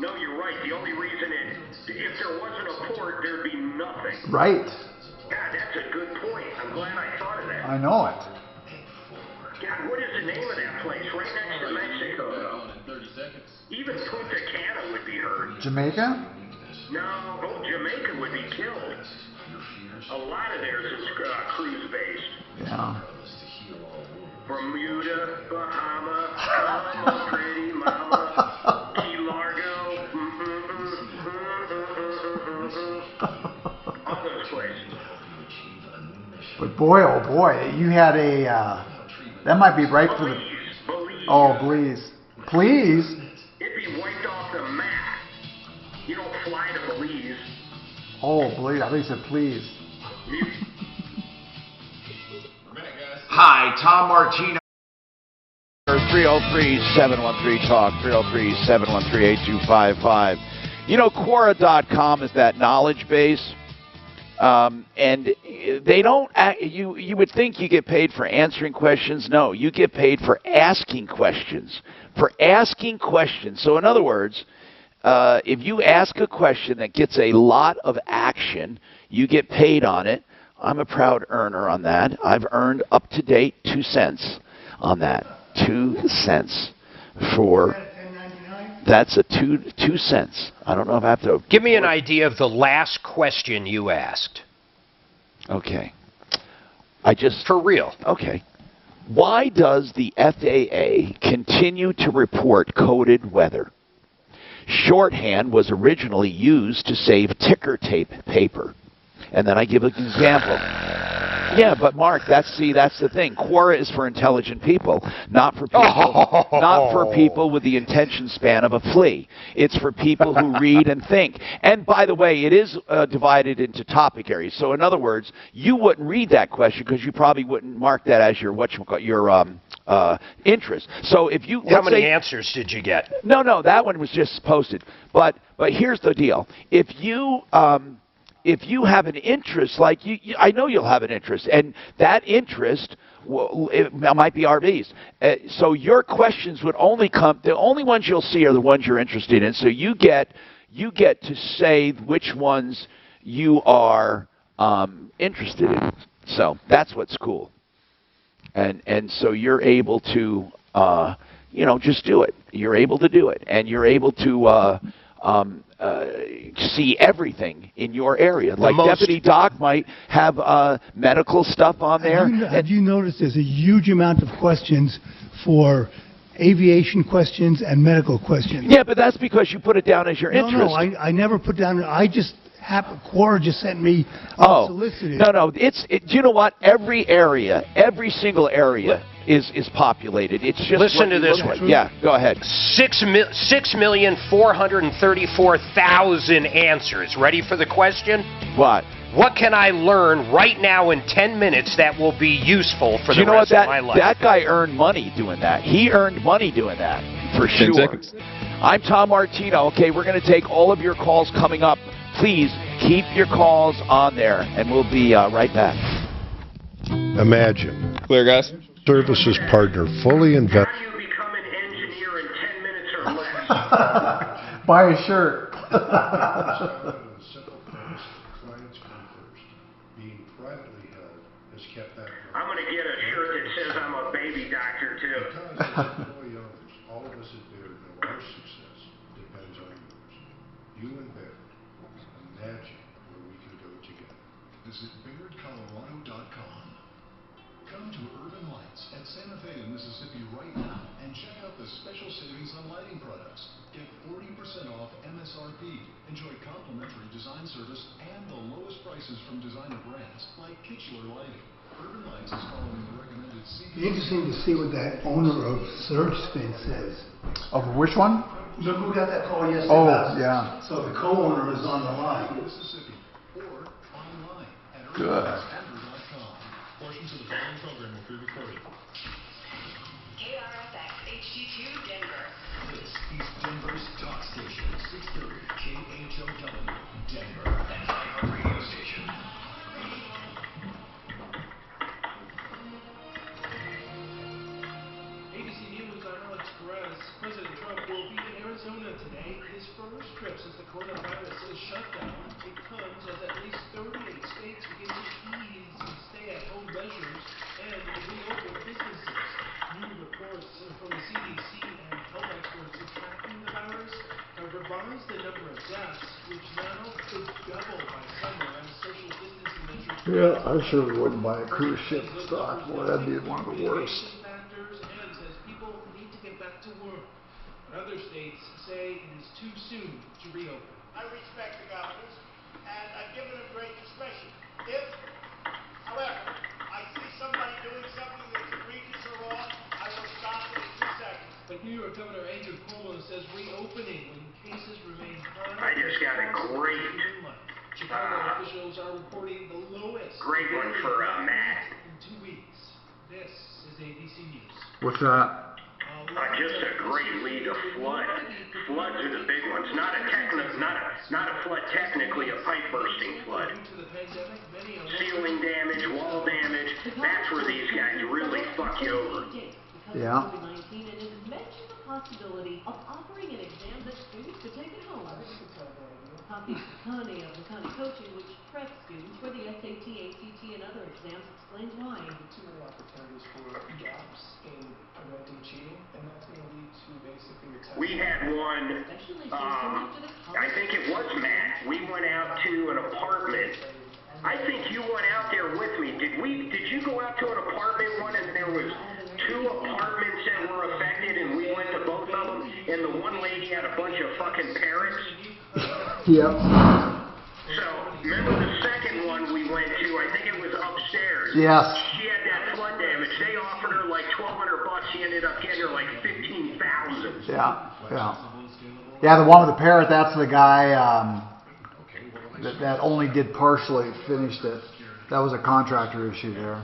No, you're right. The only reason if there wasn't a port, there'd be nothing. Right. God, that's a good point. I'm glad I thought of that. I know it. God, what is the name of that place? Right next to Mexico, though. Even Punta Cana would be hurt. Jamaica? No, Jamaica would be killed. A lot of theirs is cruise-based. Yeah. Bermuda, Bahama, pretty mama, Key Largo, all those places. But boy, oh boy, you had that might be right for the... Oh, Belize. Please? It'd be wiped off the map. You don't fly to Belize. Oh, Belize. I think you said please. Hi, Tom Martino. 303-713-TALK, 303-713-8255. You know, Quora.com is that knowledge base. And they don't, you would think you get paid for answering questions. No, you get paid for asking questions. So in other words, if you ask a question that gets a lot of action, you get paid on it. I'm a proud earner on that. I've earned up to date 2 cents on that. 2 cents for. That's a 2 cents. I don't know if I have to. Give me an idea of the last question you asked. Okay. For real. Okay. Why does the FAA continue to report coded weather? Shorthand was originally used to save ticker tape paper. And then I give an example. Yeah, but Mark, that's the thing. Quora is for intelligent people, not for people with the attention span of a flea. It's for people who read and think. And by the way, it is divided into topic areas. So in other words, you wouldn't read that question because you probably wouldn't mark that as your interest. So if you how many answers did you get? No, that one was just posted. But here's the deal. If you have an interest, like I know you'll have an interest, and that interest it might be RVs. So your questions would only come. The only ones you'll see are the ones you're interested in. So you get to say which ones you are interested in. So that's what's cool. And so you're able to just do it. You're able to do it, and you're able to. See everything in your area. Like Deputy Doc might have medical stuff on there. Have you noticed there's a huge amount of questions for aviation questions and medical questions? Yeah, but that's because you put it down as your interest. No, I never put down. I just Quora just sent me unsolicited. No. Do you know what? Every single area is populated. It's just listen to this one. Yeah, go ahead. 6,434,000 answers. Ready for the question? What? What can I learn right now in 10 minutes that will be useful for the rest of my life? That guy earned money doing that. He earned money doing that, for sure. 10 seconds. I'm Tom Martino. Okay, we're going to take all of your calls coming up. Please keep your calls on there, and we'll be right back. Imagine. Clear, guys. Services partner fully invested. How do you become an engineer in 10 minutes or less? Buy a shirt. Simple premise, clients come first. Being privately held has kept that. I'm going to get a shirt that says I'm a baby doctor, too. Because as employee owners, all of us at Baird know our success depends on yours. You and Baird, imagine where we can go together. Visit BairdColorado.com. Come to Urban Lights at Santa Fe in Mississippi right now and check out the special savings on lighting products. Get 40% off MSRP. Enjoy complimentary design service and the lowest prices from designer brands like Kichler Lighting. Urban Lights is following the recommended It'd be interesting to see what that owner of Surge Spin says. Of which one? Look who got that call yesterday. Oh, yeah. So the co-owner is on the line. Mississippi or online at Good. Portions of the following program will be recorded. KRFX HD2 Denver. This is Denver's talk station, 630 KHOW, Denver, and iHeart radio station. ABC News, I'm Alex Perez. President Trump will be in Arizona today, his first trip since the coronavirus is shut down. It comes as at least 38 states begin to ease stay-at-home measures and reopen businesses. New reports from the CDC and health experts tracking the virus have revised the number of deaths, which now could double by summer as social distancing measures. Yeah, I sure wouldn't buy a cruise ship stock. Boy, that'd be one of the worst. Factors and says people need to get back to work. But other states say it is too soon to reopen. I respect the governors, and I've given them great discretion. If, however, I see somebody doing something that's egregious or wrong, I will stop it in 2 seconds. But New York Governor Andrew Cuomo says reopening when cases remain high. I just got a great, Chicago officials are reporting the lowest. great one for Matt. In 2 weeks. This is ABC News. What's that? Just a great lead to flood. Floods are the big ones. Not a flood technically, a pipe bursting flood. Ceiling damage, wall damage. That's where these guys really fuck you over. Yeah. possibility of offering an exam that students could take at home. Happy Connie of the Connie Coaching, which preps students for the SAT, ACT, and other exams, explains why. Too many opportunities for gaps in preventing cheating, and that's going to lead to basically the test. We had one, I think it was Matt. We went out to an apartment. I think you went out there with me. Did you go out to an apartment one and there was 2 apartments that were affected and we went to both of them and the one lady had a bunch of fucking parrots? Yep. So, remember the second one we went to, I think it was upstairs. Yes. She had that flood damage. They offered her like $1,200. She ended up getting her like $15,000. Yeah, yeah. Yeah, the one with the parrot, that's the guy that only did partially, finished it. That was a contractor issue there.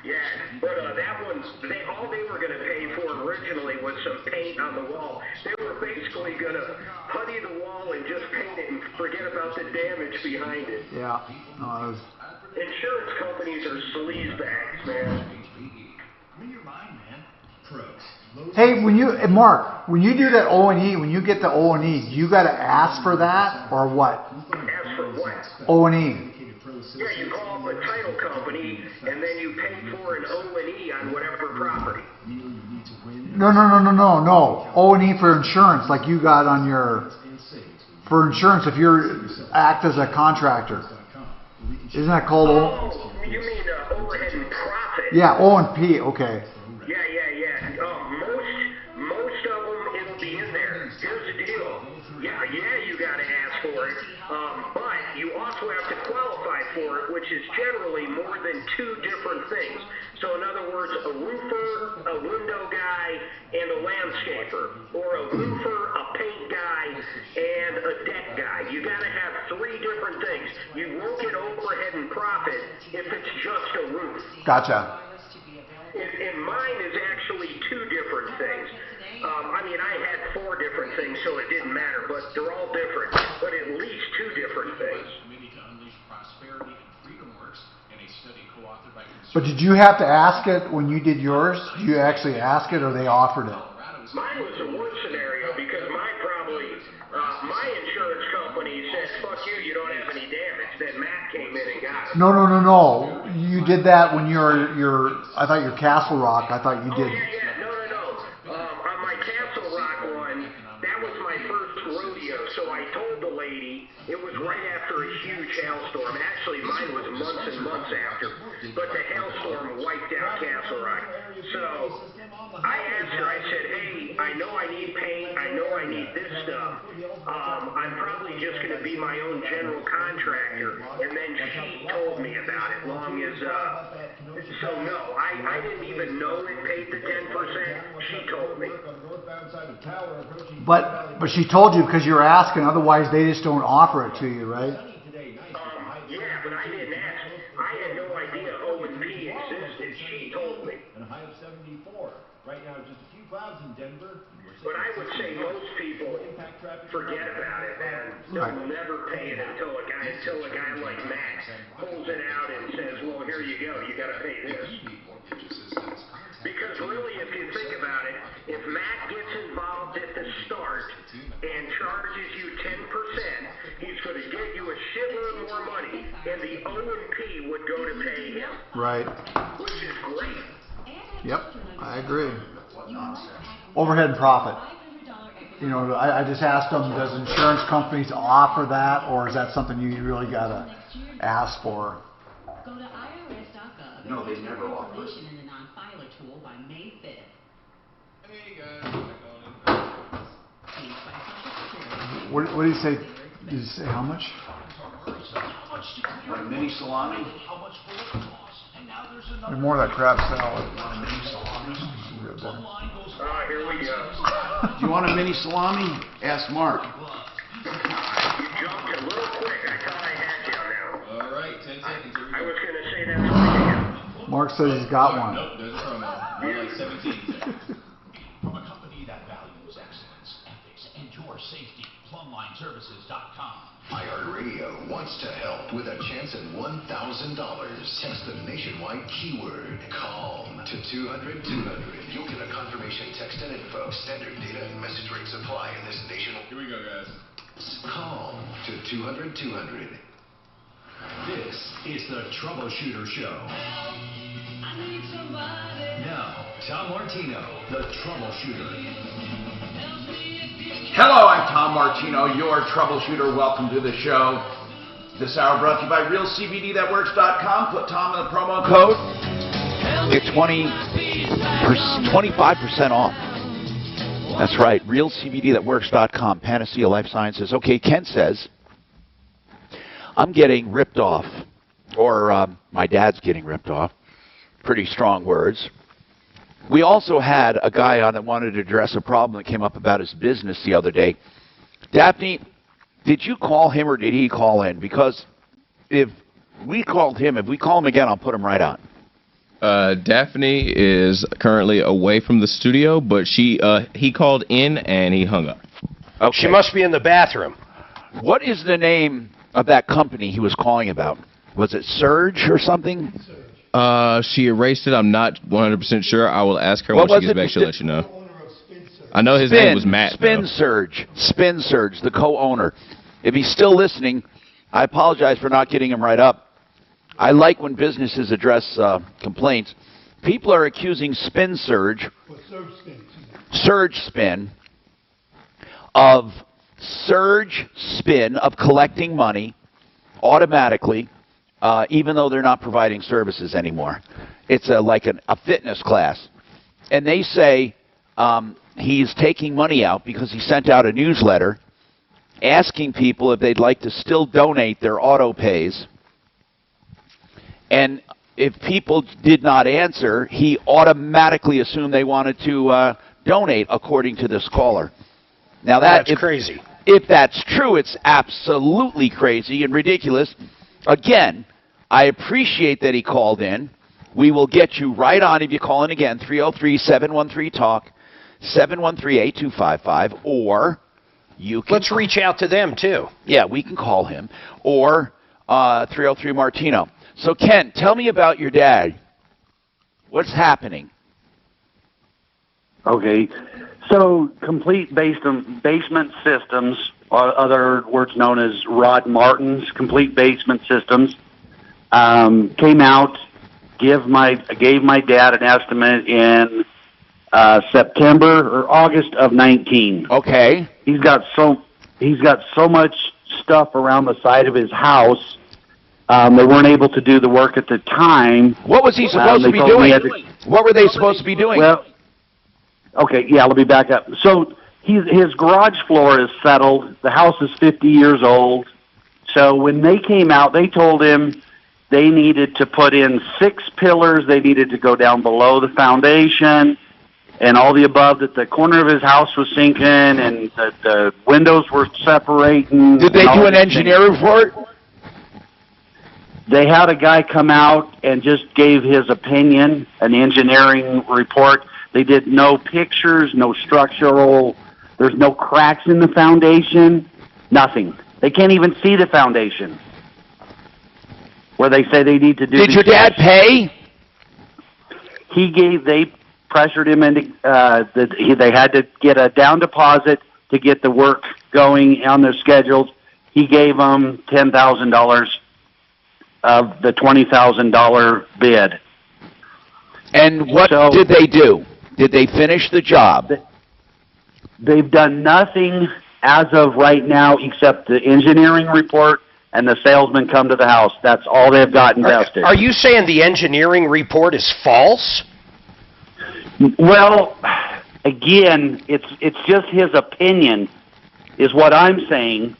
Yeah, but that one, all they were going to pay for originally was some paint on the wall. They were basically going to putty the wall and just paint it and forget about the damage behind it. Yeah. No, insurance companies are sleazebags, man. hey, Mark, when you do that O&E, when you get the O&E, you got to ask for that or what? As for what? O&E. Yeah, you call up a title company and then you pay for an O&E on whatever property. No. O&E for insurance, like you got on your, for insurance if you act as a contractor. Isn't that called Oh, you mean overhead and profit? Yeah, O&P, okay. Yeah. Most of them, it'll be in there. Here's the deal. Yeah, you gotta ask for it. But you also have to qualify for it, which is generally more than 2 different things. So in other words, a roofer, a window guy, and a landscaper. Or a roofer, a paint guy, and a deck guy. You gotta have 3 different things. You won't get overhead and profit if it's just a roof. Gotcha. And mine is actually 2 different things. I had 4 different things, so it didn't matter, but they're all different. But at least 2 different things. But did you have to ask it when you did yours? Did you actually ask it or they offered it? Mine was the worst scenario because my insurance company said, fuck you don't have any damage. Then Matt came in and got it. No. You did that when I thought your Castle Rock, I thought you did. No. On my Castle Rock one, that was my first rodeo, so I told the lady, it was right after a huge hailstorm. Actually, mine was months and months after, but the hailstorm wiped out Castle Rock. So I asked her, I said, hey, I know I need paint, I know I need this stuff. I'm probably just going to be my own general contractor. And then she told me about it, so no, I didn't even know it paid the 10%. She told me. But she told you because you were asking, otherwise they just don't offer it to you, right? Yeah, but I didn't ask. I had no idea O&P existed. She told me. And a high of 74. Right now, just a few clouds in Denver. But I would say most people forget about it, man. They'll never pay it until a guy like Max pulls it out and says, well, here you go. You got to pay this. Because really, if you think about it, if Matt gets involved at the start and charges you 10%, he's going to get you a shitload more money, and the O&P would go to pay him. Right. Which is great. Yep, I agree. Overhead and profit. I just asked them, does insurance companies offer that, or is that something you really got to ask for? Go to IRS.gov. No, they never offer it. In the non-filer tool by May 5th. Hey guys, What did he say? Did he say how much? Want a mini salami? More of that crab salad. Here we go. Do you want a mini salami? Ask Mark. You jumped a little quick. I thought I had you now. All right, 10 seconds. Here we go. I was going to say that's what I am. Mark says he's got one. Nope, there's a promo. More like 17. From a company that values excellence, ethics, and your safety, PlumlineServices.com. Hire iHeartRadio wants to help with a chance at $1,000. Text the nationwide keyword CALM to 200-200. You'll get a confirmation text and info. Standard data and message rates apply in this nationwide. Here we go, guys. CALM to 200-200. This is the Troubleshooter Show. Now, Tom Martino, the Troubleshooter. Hello, I'm Tom Martino, your troubleshooter. Welcome to the show. This hour brought to you by RealCBDThatWorks.com. Put Tom in the promo code. Get 25% off. That's right, RealCBDThatWorks.com. Panacea Life Sciences. Okay, Ken says, I'm getting ripped off. Or my dad's getting ripped off. Pretty strong words. We also had a guy on that wanted to address a problem that came up about his business the other day. Daphne, did you call him or did he call in? Because if we call him again, I'll put him right on. Daphne is currently away from the studio, but he called in and he hung up. Okay. She must be in the bathroom. What is the name of that company he was calling about? Was it Surge or something? She erased it. I'm not 100% sure. I will ask her when she gets back. She'll let you know. I know his name was Matt. Spin Surge, the co-owner. If he's still listening, I apologize for not getting him right up. I like when businesses address complaints. People are accusing Spin Surge, Surge Spin, of collecting money automatically. Even though they're not providing services anymore. It's like a fitness class. And they say he's taking money out because he sent out a newsletter asking people if they'd like to still donate their auto pays. And if people did not answer, he automatically assumed they wanted to donate, according to this caller. Now that's crazy. If that's true, it's absolutely crazy and ridiculous. Again, I appreciate that he called in. We will get you right on if you call in again, 303-713-TALK, 713-8255, or you can... Let's reach out to them, too. Yeah, we can call him, or 303-MARTINO. So, Ken, tell me about your dad. What's happening? Okay, so Complete Basement Systems, other words known as Rod Martin's Complete Basement Systems, came out, gave my dad an estimate in September or August of 19. Okay. He's got so much stuff around the side of his house. They weren't able to do the work at the time. What was he supposed to be doing? What were they supposed to be doing? Well, okay, yeah, let me back up. So his garage floor is settled. The house is 50 years old. So when they came out, they told him they needed to put in 6 pillars. They needed to go down below the foundation and all the above, that the corner of his house was sinking and the windows were separating. Did they do an engineering report? They had a guy come out and just gave his opinion, an engineering report. They did no pictures, no structural, there's no cracks in the foundation, nothing. They can't even see the foundation where they say they need to do. Did your dad pay? They pressured him into, they had to get a down deposit to get the work going on their schedules. He gave them $10,000 of the $20,000 bid. And what did they do? Did they finish the job? They've done nothing as of right now except the engineering report and the salesman come to the house. That's all they've got invested. Are you saying the engineering report is false? Well, again, it's just his opinion is what I'm saying.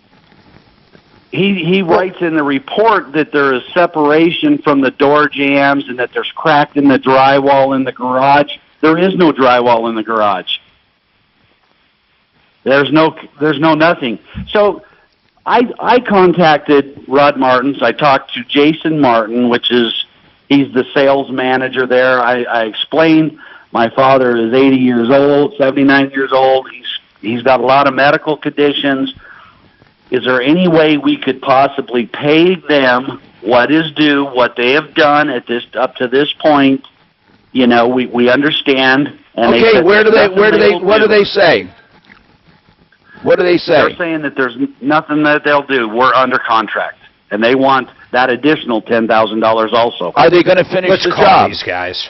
He writes in the report that there is separation from the door jambs and that there's cracked in the drywall in the garage. There is no drywall in the garage. There's no nothing. So I contacted Rod Martin's. I talked to Jason Martin, he's the sales manager there. I explained my father is 80 years old, 79 years old. He's got a lot of medical conditions. is there any way we could possibly pay them what is due, what they have done at this up to this point? You know, we understand. And Okay, what do they say? What do they say? They're saying that there's nothing that they'll do. We're under contract, and they want that additional $10,000 also. Are they going to finish Let's the call job? these guys.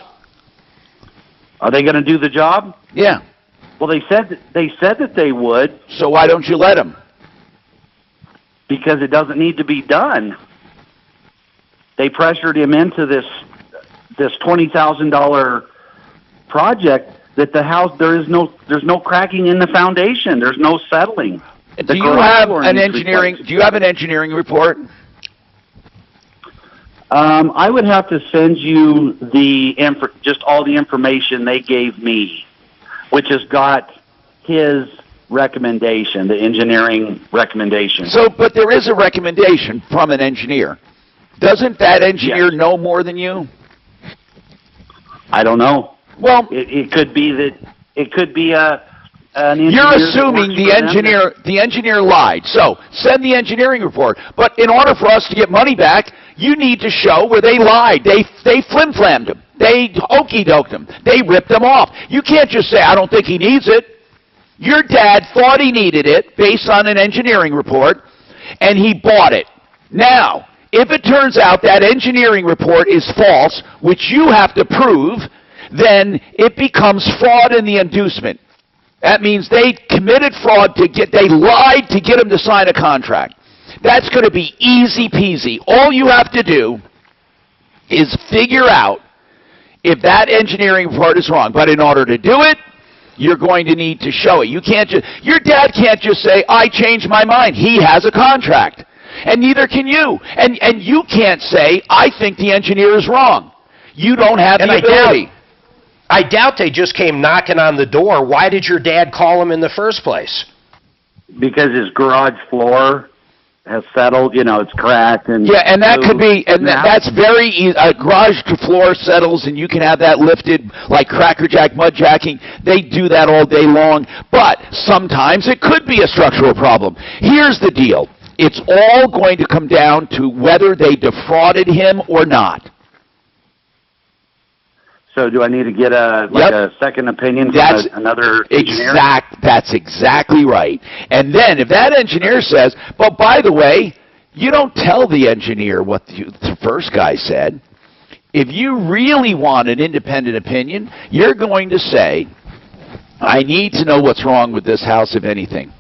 Are they going to do the job? Yeah. Well, they said that they would. So why don't you let them? Because it doesn't need to be done. They pressured him into this $20,000 project. That the house there's no cracking in the foundation. There's no settling. Do you have an engineering? Do you have an engineering report? I would have to send you just all the information they gave me, which has got his recommendation, the engineering recommendation. So, but there is a recommendation from an engineer. Doesn't that engineer know more than you? I don't know. Well, it could be that it could be an engineer. You're assuming the engineer lied. So send the engineering report. But in order for us to get money back, you need to show where they lied. They flim-flammed him. They okey-doked him. They ripped him off. You can't just say, I don't think he needs it. Your dad thought he needed it based on an engineering report, and he bought it. Now, if it turns out that engineering report is false, which you have to prove, then it becomes fraud in the inducement. That means they committed fraud they lied to get him to sign a contract. That's going to be easy peasy. All you have to do is figure out if that engineering report is wrong. But in order to do it, you're going to need to show it. Your dad can't just say, I changed my mind. He has a contract. And neither can you. And you can't say, I think the engineer is wrong. You don't have the ability. I doubt they just came knocking on the door. Why did your dad call him in the first place? Because his garage floor has settled, it's cracked. And that could be, that's very easy. A garage floor settles, and you can have that lifted like crackerjack, mudjacking. They do that all day long. But sometimes it could be a structural problem. Here's the deal. It's all going to come down to whether they defrauded him or not. So do I need to get a second opinion from another engineer? That's exactly right. And then if that engineer says, but by the way, you don't tell the engineer what the first guy said. If you really want an independent opinion, you're going to say, I need to know what's wrong with this house, if anything.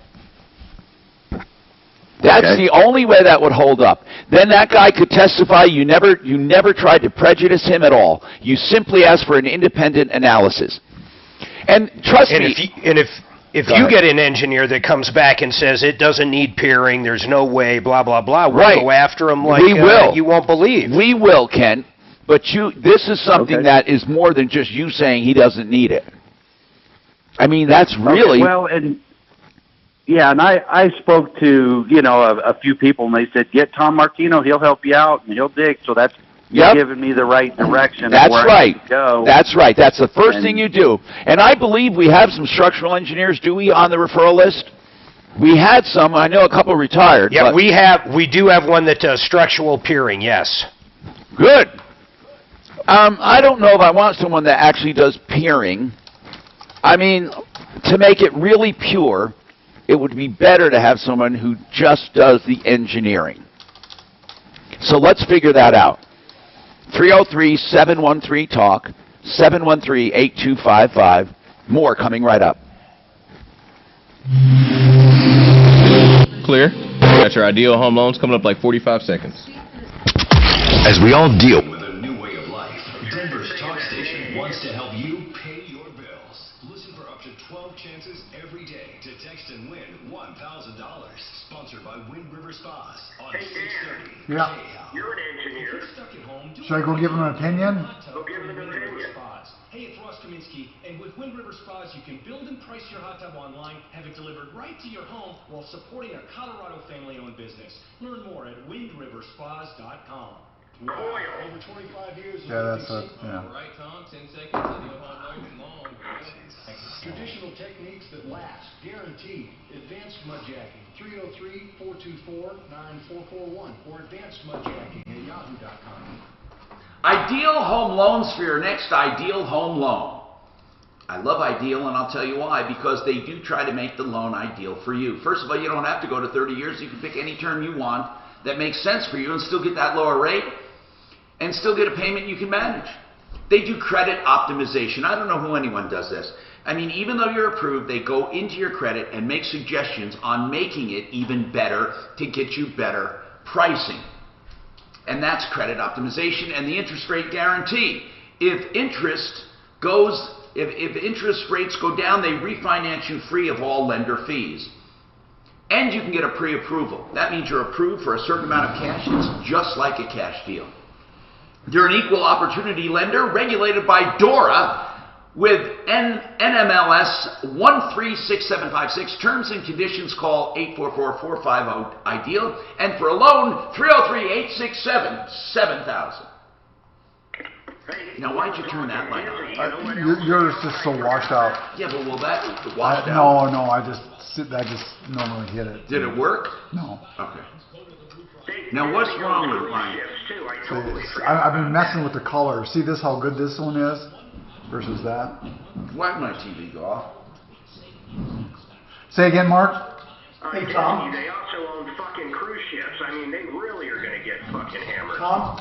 That's the only way that would hold up. Then that guy could testify. You never tried to prejudice him at all. You simply asked for an independent analysis. And trust me. If you get an engineer that comes back and says it doesn't need peering, there's no way, blah blah blah, we'll go after him like you won't believe. We will, Ken. But this is something that is more than just you saying he doesn't need it. I mean, that's really Yeah, and I spoke to, a few people, and they said, get Tom Martino, he'll help you out, and he'll dig. So that's giving me the right direction. That's where right. I need to go. That's right. That's the first thing you do. And I believe we have some structural engineers, do we, on the referral list? We had some. I know a couple retired. Yeah, we do have one that does structural peering, yes. Good. I don't know if I want someone that actually does peering. I mean, to make it really pure, it would be better to have someone who just does the engineering. So let's figure that out. 303-713-TALK, 713-8255. More coming right up. Clear. Got your ideal home loans coming up like 45 seconds. As we all deal with a new way of life, Denver's talk station wants to help you pay your bills. Listen for up to 12 chances every day to text and win $1,000. Sponsored by Wind River Spas on 630. Yeah. You're an engineer. Should I go give him an opinion? Go give him an opinion. Hey, it's Ross Kaminsky, and with Wind River Spas, you can build and price your hot tub online, have it delivered right to your home while supporting a Colorado family-owned business. Learn more at windriverspas.com. Over 25 years. Yeah, that's it. Yeah. Right, Tom? 10 seconds. Traditional techniques that last, guaranteed. Advanced mud jacking, 303-424-9441 or advancedmudjacking@yahoo.com. Ideal Home Loans for your next ideal home loan. I love Ideal, and I'll tell you why. Because they do try to make the loan ideal for you. First of all, you don't have to go to 30 years. You can pick any term you want that makes sense for you and still get that lower rate and still get a payment you can manage. They do credit optimization. I don't know who anyone does this. I mean, even though you're approved, they go into your credit and make suggestions on making it even better to get you better pricing. And that's credit optimization and the interest rate guarantee. If interest rates go down, they refinance you free of all lender fees. And you can get a pre-approval. That means you're approved for a certain amount of cash. It's just like a cash deal. They're an equal opportunity lender regulated by DORA with NMLS 136756. Terms and conditions, call 844-450-IDEAL. And for a loan, 303-867-7000. Now, why'd you turn that light on? Yours just so washed out. Yeah, but will that wash out? No, I just normally hit it. Did it work? No. Okay. Now, what's wrong with mine? I've been messing with the color. See this, how good this one is versus that? Why'd my TV go off? Say again, Mark? Hey, Tom. They also own fucking cruise ships. I mean, they really are going to get fucking hammered. Tom?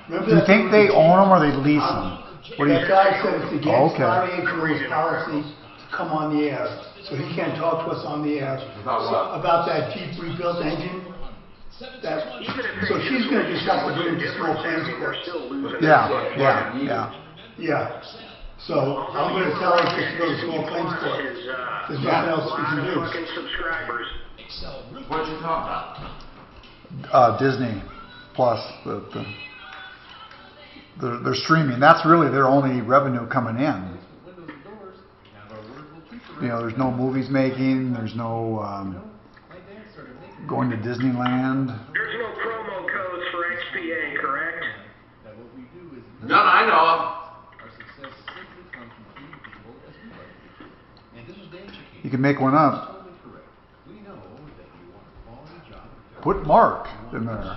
Do you think they own them or they lease them? What do you That guy said it's against Okay. our HOA's policy to come on the air, so he can't talk to us on the air. About what? About that Jeep rebuilt engine. So she's going to just have to bring it to small claims court. Yeah. So I'm going to tell her just to go to small claims court. There's nothing else we can do. What you talking about? Disney Plus. They're streaming. That's really their only revenue coming in. You know, there's no movies making. There's no going to Disneyland. There's no promo codes for XPA, correct? None I know of. You can make one up. Put Mark in there.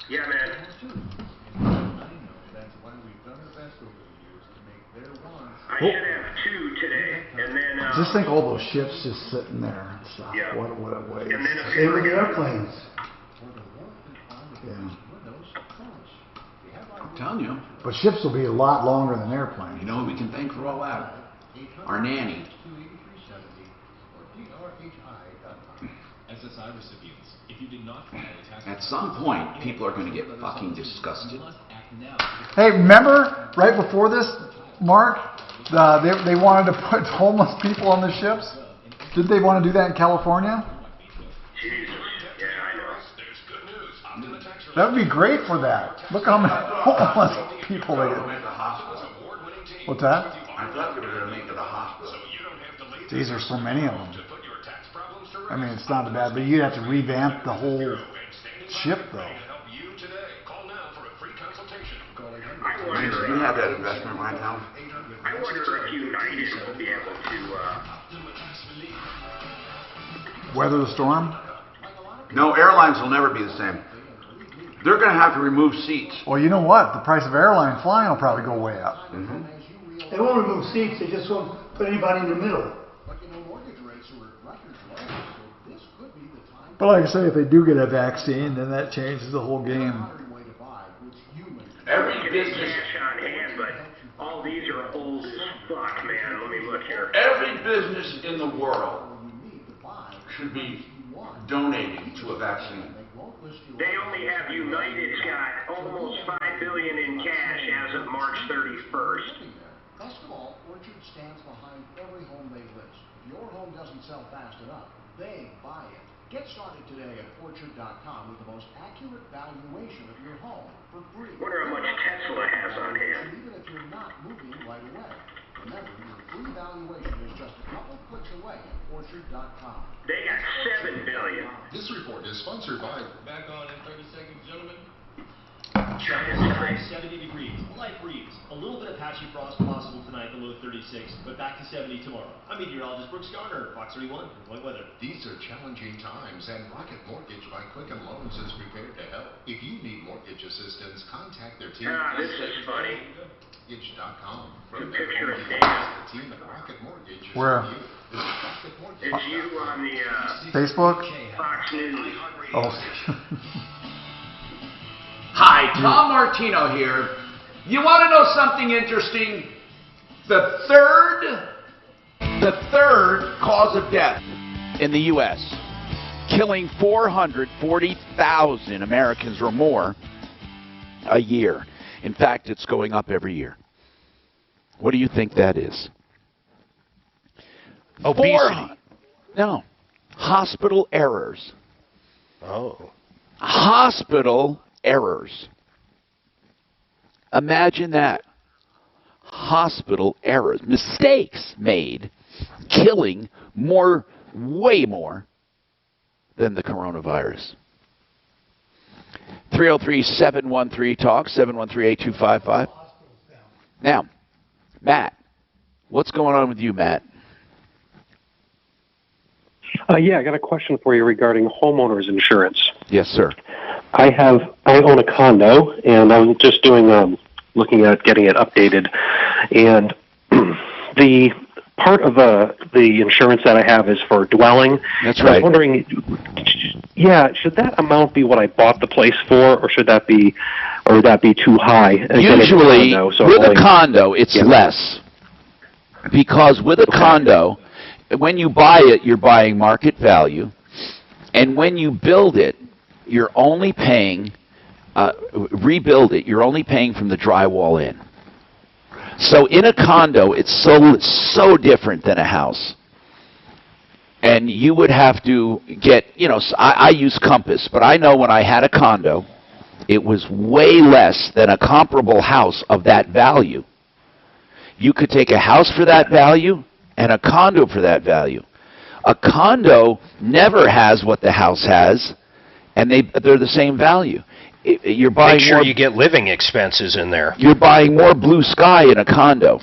Yeah, man. I should have two today, and then Just think all those ships just sitting there and stuff. Yeah. What a waste. and then Same with the airplanes. Yeah. I'm telling you. But ships will be a lot longer than airplanes. You know who we can thank for all that? Our nanny. SSI recipients, if you did not file a tax At some point, people are going to get fucking disgusted. Hey, remember right before this, Mark? They wanted to put homeless people on the ships. Did they want to do that in California? Jesus. Yeah, I know. That would be great for that. Look how many homeless people they get. What's that? I thought they were going to make it a hospital. Geez, there's so many of them. I mean, it's not bad, but you'd have to revamp the whole ship, though. You have that investment right now. I wonder if United will be able to, Weather the storm? No, airlines will never be the same. They're going to have to remove seats. Well, you know what? The price of airline flying will probably go way up. Mm-hmm. They won't remove seats, they just won't put anybody in the middle. But like I say, if they do get a vaccine, then that changes the whole game. Every business, cash on hand, but all these are old as fuck, man. Let me look here. every business in the world should be donating to a vaccine. They only have United's got almost $5 billion in cash as of March 31st. Best of all, Orchard stands behind every home they list. If your home doesn't sell fast enough, they buy it. Get started today at Orchard.com with the most accurate valuation of your home for free. Wonder how much Tesla has on hand. Even if you're not moving right away. Remember, your free valuation is just a couple clicks away at Orchard.com. They got $7 billion. This report is sponsored by... Back on in 30 seconds, gentlemen. 70 degrees, light breeze, a little bit of patchy frost possible tonight, the low 36, but back to 70 tomorrow. I'm meteorologist Brooks Garner, Fox 31, Point Weather. These are challenging times, and Rocket Mortgage by Quicken Loans is prepared to help. If you need mortgage assistance, contact their team. This is funny. Mortgage.com. From The their picture of own Dana. the team at Rocket Mortgage is Where? with you. Visit Rocket It's you on the Facebook? Fox News. Oh. Hi, Tom Martino here. You want to know something interesting? The third cause of death in the U.S., killing 440,000 Americans or more a year. In fact, it's going up every year. What do you think that is? Obesity. No. Hospital errors. Oh. Hospital errors. Imagine that. Hospital errors. Mistakes made. Killing more, way more than the coronavirus. 303-713-TALK, 713-8255. Now, Matt, what's going on with you, Matt? Yeah, I got a question for you regarding homeowners insurance. Yes, sir. I own a condo, and I was just looking at getting it updated, and the part of the insurance that I have is for dwelling. That's I right. was wondering, should that amount be what I bought the place for, or would that be too high? Again, Usually, it's a condo, so with only, a condo, it's less. Because with a condo, when you buy it, you're buying market value. And when you build it, you're only paying, rebuild it, you're only paying from the drywall in. So in a condo, it's so different than a house. And you would have to get, I use Compass, but I know when I had a condo, it was way less than a comparable house of that value. You could take a house for that value and a condo for that value. A condo never has what the house has, and they're the same value. You're buying Make sure more, you get living expenses in there. you're buying more blue sky in a condo.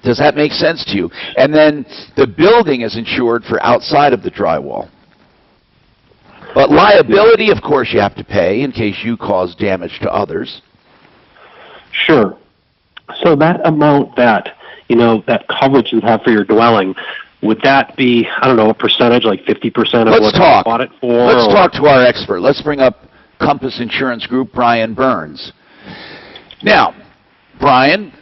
Does that make sense to you? And then the building is insured for outside of the drywall. But liability, of course, you have to pay in case you cause damage to others. Sure. So that amount that coverage you have for your dwelling, would that be, I don't know, a percentage, like 50% of what you bought it for? Let's talk to our expert. Let's bring up Compass Insurance Group, Brian Burns. Now, Brian,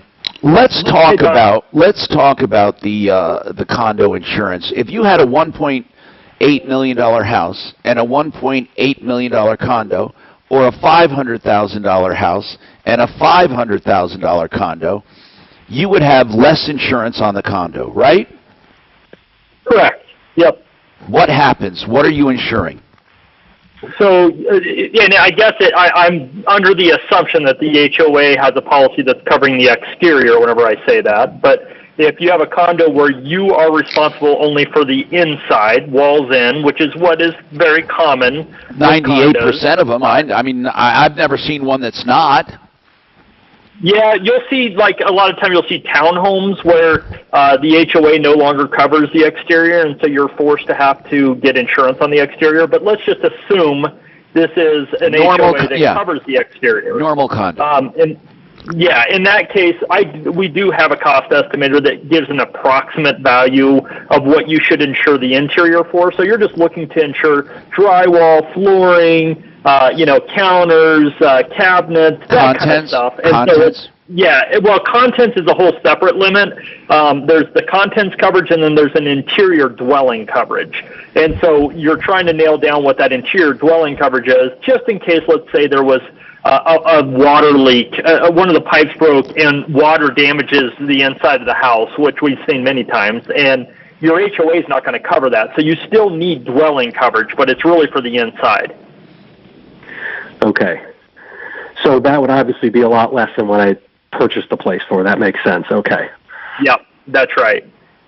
let's talk about the condo insurance. If you had a $1.8 million house and a $1.8 million condo, or a $500,000 house and a $500,000 condo, you would have less insurance on the condo, right? Correct. Yep. What happens? What are you insuring? So, and I guess I'm under the assumption that the HOA has a policy that's covering the exterior whenever I say that. But if you have a condo where you are responsible only for the inside, walls in, which is what is very common. 98% of them. I've never seen one that's not. Yeah, you'll see, like, a lot of time you'll see townhomes where the HOA no longer covers the exterior, and so you're forced to have to get insurance on the exterior. But let's just assume this is an HOA that covers the exterior. Normal condo. In that case, we do have a cost estimator that gives an approximate value of what you should insure the interior for. So you're just looking to insure drywall, flooring, counters, cabinets, that kind of stuff. And contents. Contents is a whole separate limit. There's the contents coverage, and then there's an interior dwelling coverage. And so you're trying to nail down what that interior dwelling coverage is, just in case, let's say, there was a water leak. One of the pipes broke, and water damages the inside of the house, which we've seen many times. And your HOA is not going to cover that. So you still need dwelling coverage, but it's really for the inside. Okay. So that would obviously be a lot less than what I purchased the place for. That makes sense. Okay. Yep, that's right.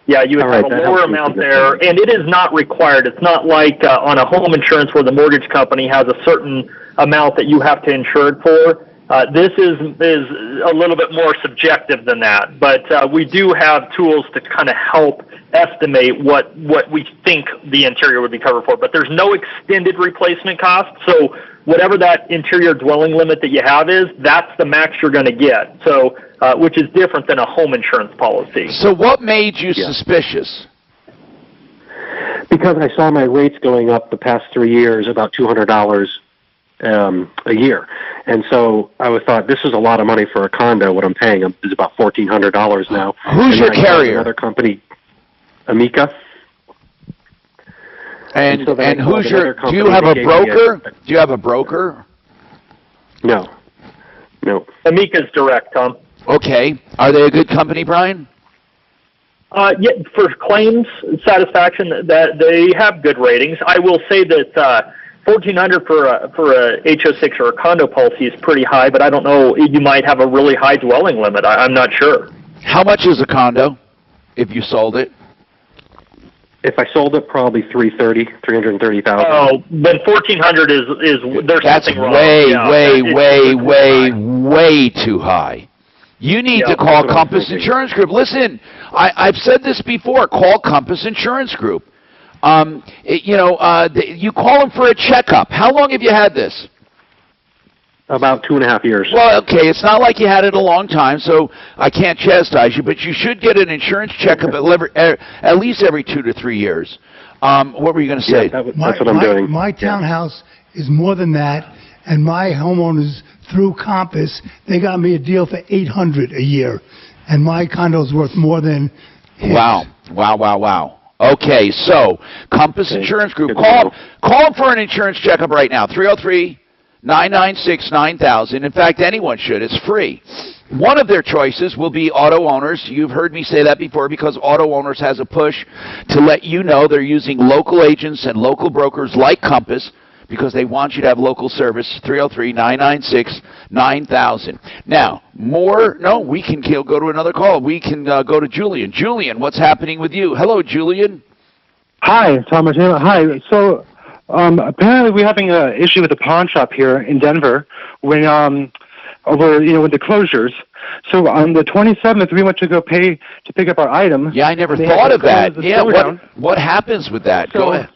Yeah, you would have a lower amount there, and it is not required. It's not like on a home insurance where the mortgage company has a certain amount that you have to insure it for. This is a little bit more subjective than that, but we do have tools to kind of help estimate what we think the interior would be covered for. But there's no extended replacement cost, so whatever that interior dwelling limit that you have is, that's the max you're going to get. So, which is different than a home insurance policy. So what made you suspicious? Because I saw my rates going up the past 3 years, about $200 a year. And so I thought, this is a lot of money for a condo. What I'm paying is about $1,400 now. Who's your carrier? Another company, Amica. And so who's your? Do you have a broker? Do you have a broker? No. Amica's direct, Tom. Okay. Are they a good company, Brian? Yeah, for claims satisfaction, that they have good ratings. I will say that $1,400 for a HO6 or a condo policy is pretty high, but I don't know. You might have a really high dwelling limit. I'm not sure. How much is a condo if you sold it? If I sold it, probably $330,000. Oh, then $1,400 is there's something wrong. That's way too high. You need to call Compass Insurance Group. Listen, I've said this before. Call Compass Insurance Group. You call them for a checkup. How long have you had this? About 2.5 years. Well, okay, it's not like you had it a long time, so I can't chastise you, but you should get an insurance checkup at least every 2 to 3 years. What were you going to say? Yeah, that's what I'm doing. My townhouse is more than that, and my homeowners, through Compass, they got me a deal for $800 a year, and my condo's worth more than his. Wow. Okay, so Compass Insurance Group, call them for an insurance checkup right now, 303-996-9000. In fact, anyone should. It's free. One of their choices will be auto owners. You've heard me say that before because auto owners has a push to let you know they're using local agents and local brokers like Compass because they want you to have local service, 303-996-9000. Now, we can go to another call. We can go to Julian. Julian, what's happening with you? Hello, Julian. Hi, Thomas. Hi. So, apparently we're having an issue with the pawn shop here in Denver when, with the closures. So on the 27th, we went to go pay to pick up our item. Yeah, I never thought of that. Yeah, what happens with that? Go ahead.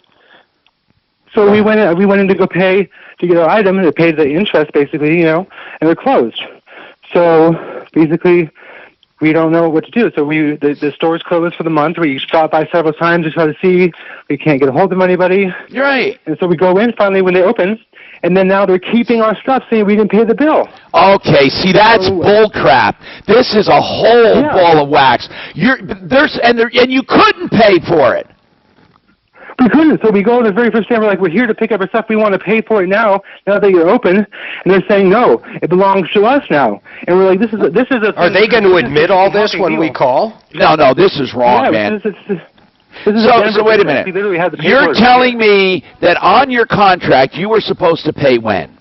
So we went in to go pay to get our item, and to pay the interest, basically, and they're closed. So basically, we don't know what to do. So the store's closed for the month. We stopped by several times to try to see. We can't get a hold of anybody. You're right. And so we go in finally when they open, and then now they're keeping our stuff, saying we didn't pay the bill. Okay, see, that's bull crap. This is a whole ball of wax. And you couldn't pay for it. We couldn't, so we go the very first day, we're here to pick up our stuff, we want to pay for it now that you're open, and they're saying, no, it belongs to us now. And we're like, this is a Are they going to admit all this when we call? No, this is wrong, man. So wait a minute. You're telling me that on your contract, you were supposed to pay when?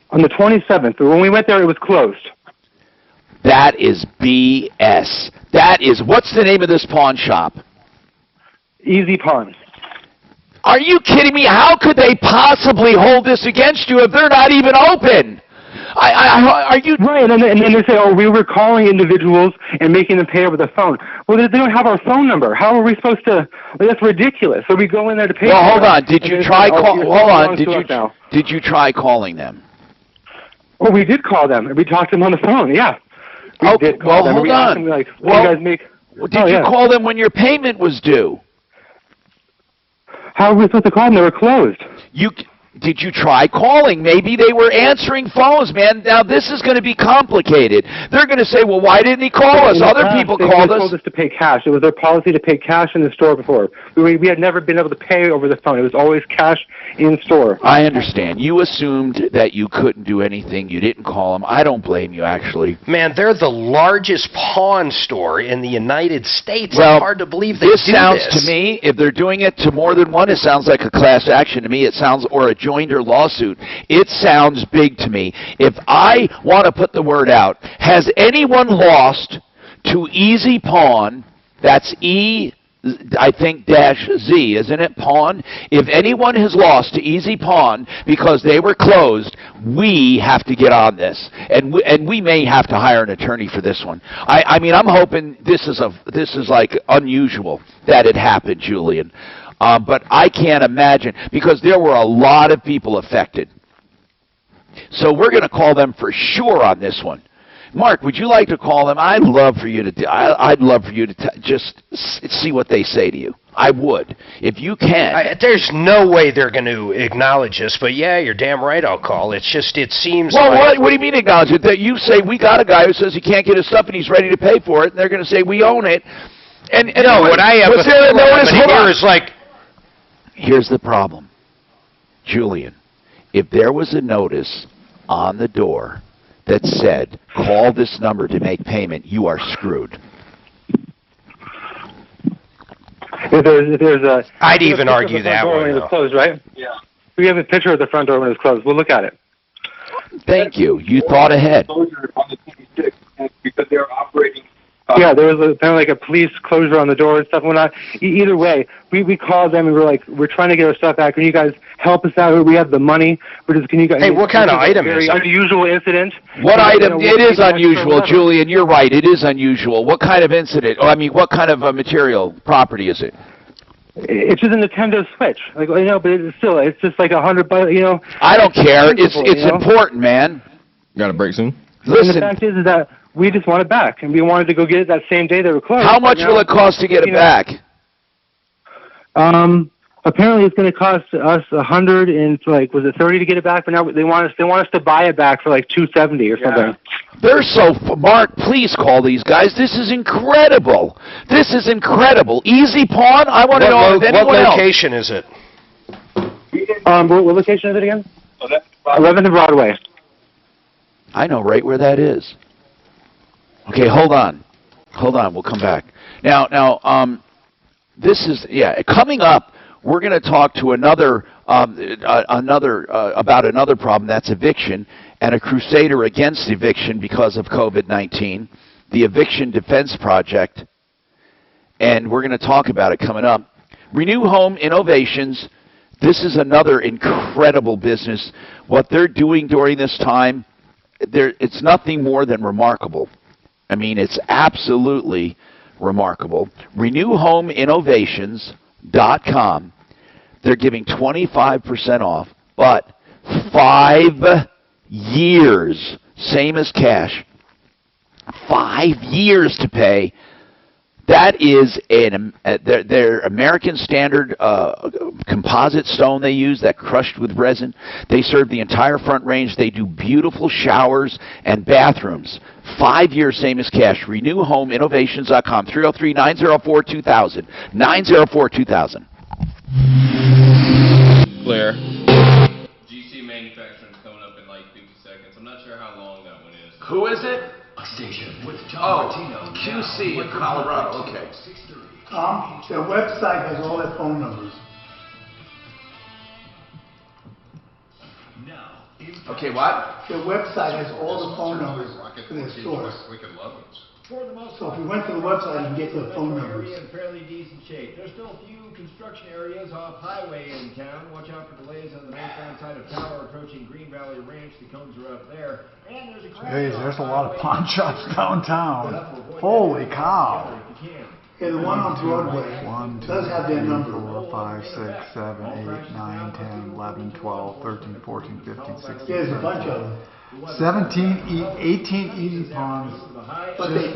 On the 27th. When we went there, it was closed. That is BS. What's the name of this pawn shop? Easy Pawn. Are you kidding me? How could they possibly hold this against you if they're not even open? Are you right? And then they say, "Oh, we were calling individuals and making them pay over the phone." Well, they don't have our phone number. How are we supposed to? That's ridiculous. So we go in there to pay. Well, hold on. Did you try Did you try calling them? Oh, we did call them. We talked to them on the phone. Yeah. We did call them. Hold on. Them, what do you guys make? Did you call them when your payment was due? How were we supposed to call them? They were closed. Did you try calling? Maybe they were answering phones, man. Now, this is going to be complicated. They're going to say, well, why didn't he call us? Other people called us. They told us to pay cash. It was their policy to pay cash in the store before. We had never been able to pay over the phone. It was always cash in store. I understand. You assumed that you couldn't do anything. You didn't call them. I don't blame you, actually. Man, they're the largest pawn store in the United States. Well, it's hard to believe they do this. This sounds to me, if they're doing it to more than one, it sounds like a class action to me. It sounds, or a joinder lawsuit. It sounds big to me. If I want to put the word out, has anyone lost to Easy Pawn That's I think -Z, isn't it? Pawn. If anyone has lost to Easy Pawn because they were closed, we have to get on this, and we may have to hire an attorney for this one. I mean, I'm hoping this is like unusual that it happened, Julian, but I can't imagine because there were a lot of people affected. So we're going to call them for sure on this one. Mark, would you like to call them? I'd love for you to. I'd love for you to just see what they say to you. I would, if you can. There's no way they're going to acknowledge this, but yeah, you're damn right. I'll call. It's just it seems. Well, like... what do you mean acknowledge it? That you say we got a guy who says he can't get his stuff and he's ready to pay for it, and they're going to say we own it. And no, what I have here is like. Here's the problem, Julian. If there was a notice on the door that said, call this number to make payment, you are screwed. If there's a... I'd even argue that one, when it was closed, right? Yeah. We have a picture of the front door when it was closed. We'll look at it. Thank you. You thought ahead. Because they're operating... Yeah, there was kind of like a police closure on the door and stuff. Either way, we called them and we're trying to get our stuff back. Can you guys help us out? We have the money. Can you guys? Hey, what kind of item is it? Unusual incident. What item? It is unusual, Julian. You're right. It is unusual. What kind of incident? I mean, what kind of material property is it? It's just a Nintendo Switch. Like, but it's just like $100. I don't care. It's important, man. You got a break soon? Listen. And the fact is that we just want it back, and we wanted to go get it that same day they were closed. How much will it cost to get it back? Apparently it's going to cost us $100 and was it $30 to get it back? But now they want us to buy it back for like $270 or something. They're so Mark. Please call these guys. This is incredible. This is incredible. Easy Pawn. I want to know if anyone what location is it? What location is it again? 11th and Broadway. I know right where that is. Okay, hold on. We'll come back. Now, this is coming up. We're going to talk to about another problem. That's eviction and a crusader against eviction because of COVID-19, the Eviction Defense Project, and we're going to talk about it coming up. Renew Home Innovations. This is another incredible business. What they're doing during this time, it's nothing more than remarkable. I mean, it's absolutely remarkable. RenewHomeInnovations.com. They're giving 25% off, but 5 years, same as cash. 5 years to pay. That is their American Standard composite stone they use, that crushed with resin. They serve the entire Front Range. They do beautiful showers and bathrooms. 5 years, same as cash. RenewHomeInnovations.com. 303-904-2000. 904-2000. Claire. GC Manufacturing is coming up in like 50 seconds. I'm not sure how long that one is. Who is it? A station with Tom Martino. QC in Colorado. Okay. Tom, their website has all their phone numbers. Okay, what? Their website has all the phone numbers for their stores. So if you went to the website, you can get their phone numbers. In fairly decent shape. There's still a few construction areas off highway in town. Watch out for delays on the northbound side of Tower approaching Green Valley Ranch. The cones are up there. And there's a There's a lot of pawn shops downtown. Holy cow. Yeah, the one on Broadway does have their number. 4, 5, 6, 7, 8, 9, 10, 11, 12, 13, 14, 15, 16. There's a bunch of them. 18 Easy Pawns But they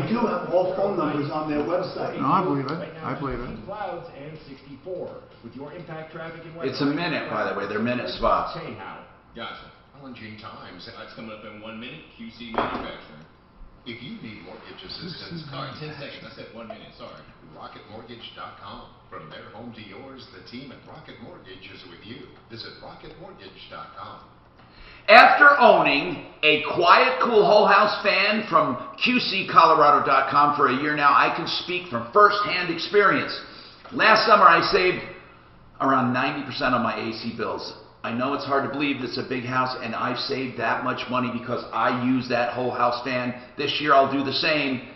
do have all phone numbers on their website. No, I believe it. I believe it. Clouds and 64. With your impact traffic and It's a minute, by the way. They're minute spots. Gotcha. LNG Times. That's coming up in 1 minute. QC Manufacturing. If you need mortgage assistance, 10 seconds. I said 1 minute. Sorry. RocketMortgage.com. From their home to yours, the team at Rocket Mortgage is with you. Visit RocketMortgage.com. After owning a quiet, cool whole house fan from QCColorado.com for a year now, I can speak from first-hand experience. Last summer, I saved around 90% of my AC bills. I know it's hard to believe it's a big house, and I've saved that much money because I use that whole house fan. This year, I'll do the same.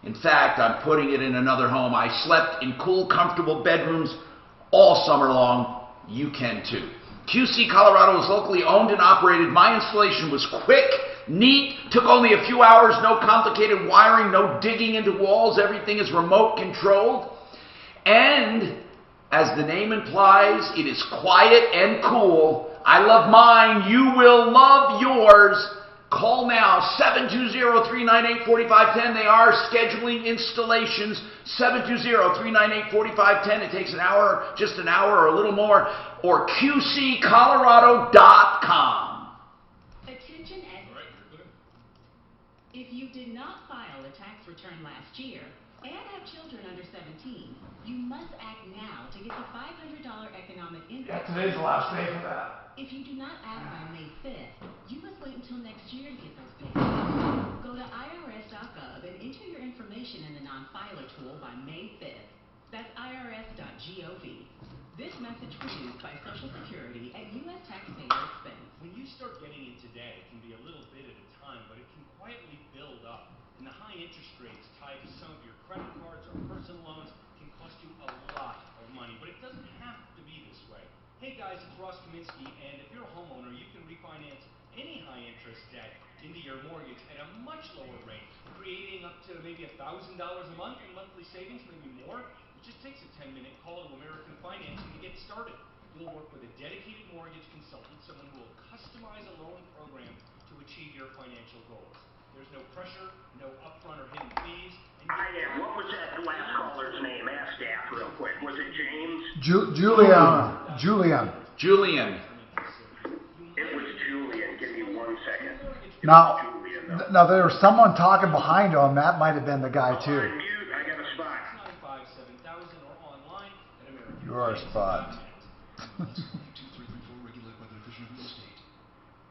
In fact, I'm putting it in another home. I slept in cool, comfortable bedrooms all summer long. You can too. QC Colorado is locally owned and operated. My installation was quick, neat, took only a few hours, no complicated wiring, no digging into walls. Everything is remote controlled. And as the name implies, it is quiet and cool. I love mine. You will love yours. Call now, 720-398-4510. They are scheduling installations, 720-398-4510. It takes an hour, just an hour or a little more, or qccolorado.com. Attention, if you did not file a tax return last year and have children under 17, you must act now to get the $500 economic impact. Yeah, today's the last day for that. If you do not act by May 5th, you must wait until next year to get those payments. Go to irs.gov and enter your information in the non-filer tool by May 5th. That's irs.gov. This message produced by Social Security at U.S. taxpayer expense. When you start getting in today, it can be a little bit at a time, but it can quietly build up. And the high interest rates tied to some of your credit cards or personal loans can cost you a lot of money. But it doesn't have to be this way. Hey guys, it's Ross Kaminsky, and if you're a homeowner, you can refinance any high interest debt into your mortgage at a much lower rate, creating up to maybe $1,000 a month in monthly savings, maybe more. It just takes a 10-minute call to American Financing to get started. You'll work with a dedicated mortgage consultant, someone who will customize a loan program to achieve your financial goals. There's no pressure, no upfront or hidden fees. What was that last caller's name? Ask that real quick. Was it James? Julian. It was Julian. Give me 1 second. Now there was someone talking behind him. That might have been the guy too. I got a spot. You are a spot.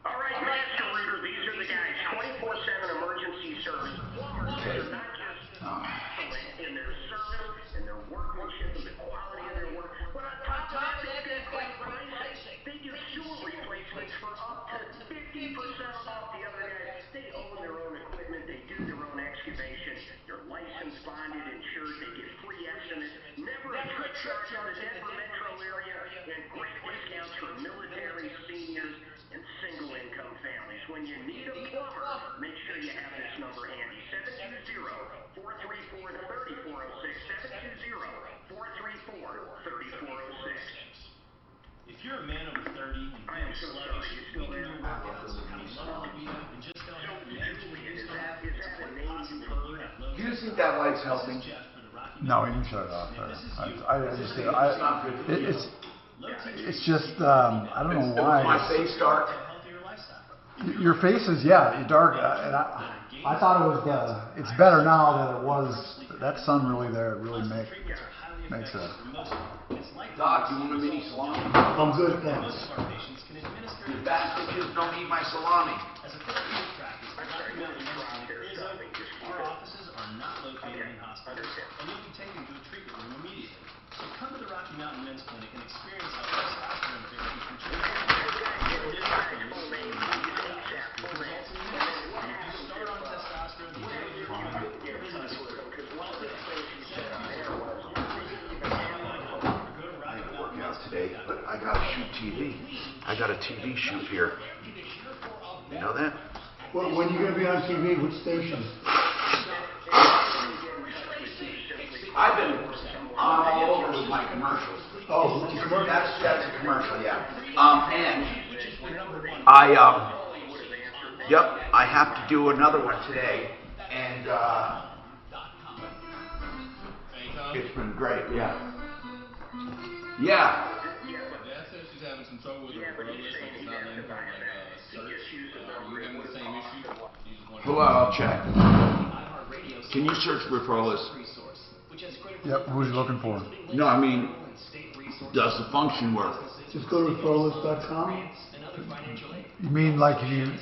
All right, Master Rooter, these are the guys. 24/7 emergency service. Plumbers are not just excellent in their service and their workmanship and the quality of their work, but on top of that, they do sewer replacements for up to 50% off the other guys. They own their own equipment. They do their own excavation. They're licensed, bonded, insured. They get free estimates. Never a trip charge on the Denver metro area, and great discounts for military, seniors, and single-income families. When you need a plumber, make sure you have this number handy. 720-434-3406. 720-434-3406. If you're a man over 30, I am so sorry. You still there? and just don't have the energy to Is that a name you've heard? Do you think that light's helping? No, you can shut it off. It's just I don't know why. My face dark. Your face is dark, and I thought it was it's better now than it was. That sun really there really makes a. Doc, you want a mini salami? I'm good, thanks. You bastards don't eat my salami. Our offices are not located in hospitals, and you'll be taken to a treatment room immediately. So come to the Rocky Mountain Men's Clinic and experience how testosterone therapy can change your life. If you start on testosterone, the day of your appointment, your business will Working out today, but I gotta shoot TV. I got a TV shoot here. You know that? Well, when you going to be on TV, which station? I've been all over with my commercials. Oh, that's a commercial, yeah. And I have to do another one today, and it's been great, yeah. Yeah. Dad says she's having some trouble with her pro list, like it's not letting her search. Are you having the same issue? Hold on, I'll check. Can you search referral list? Yep, who are you looking for? No, I mean, does the function work? Just go to referralist.com. You mean like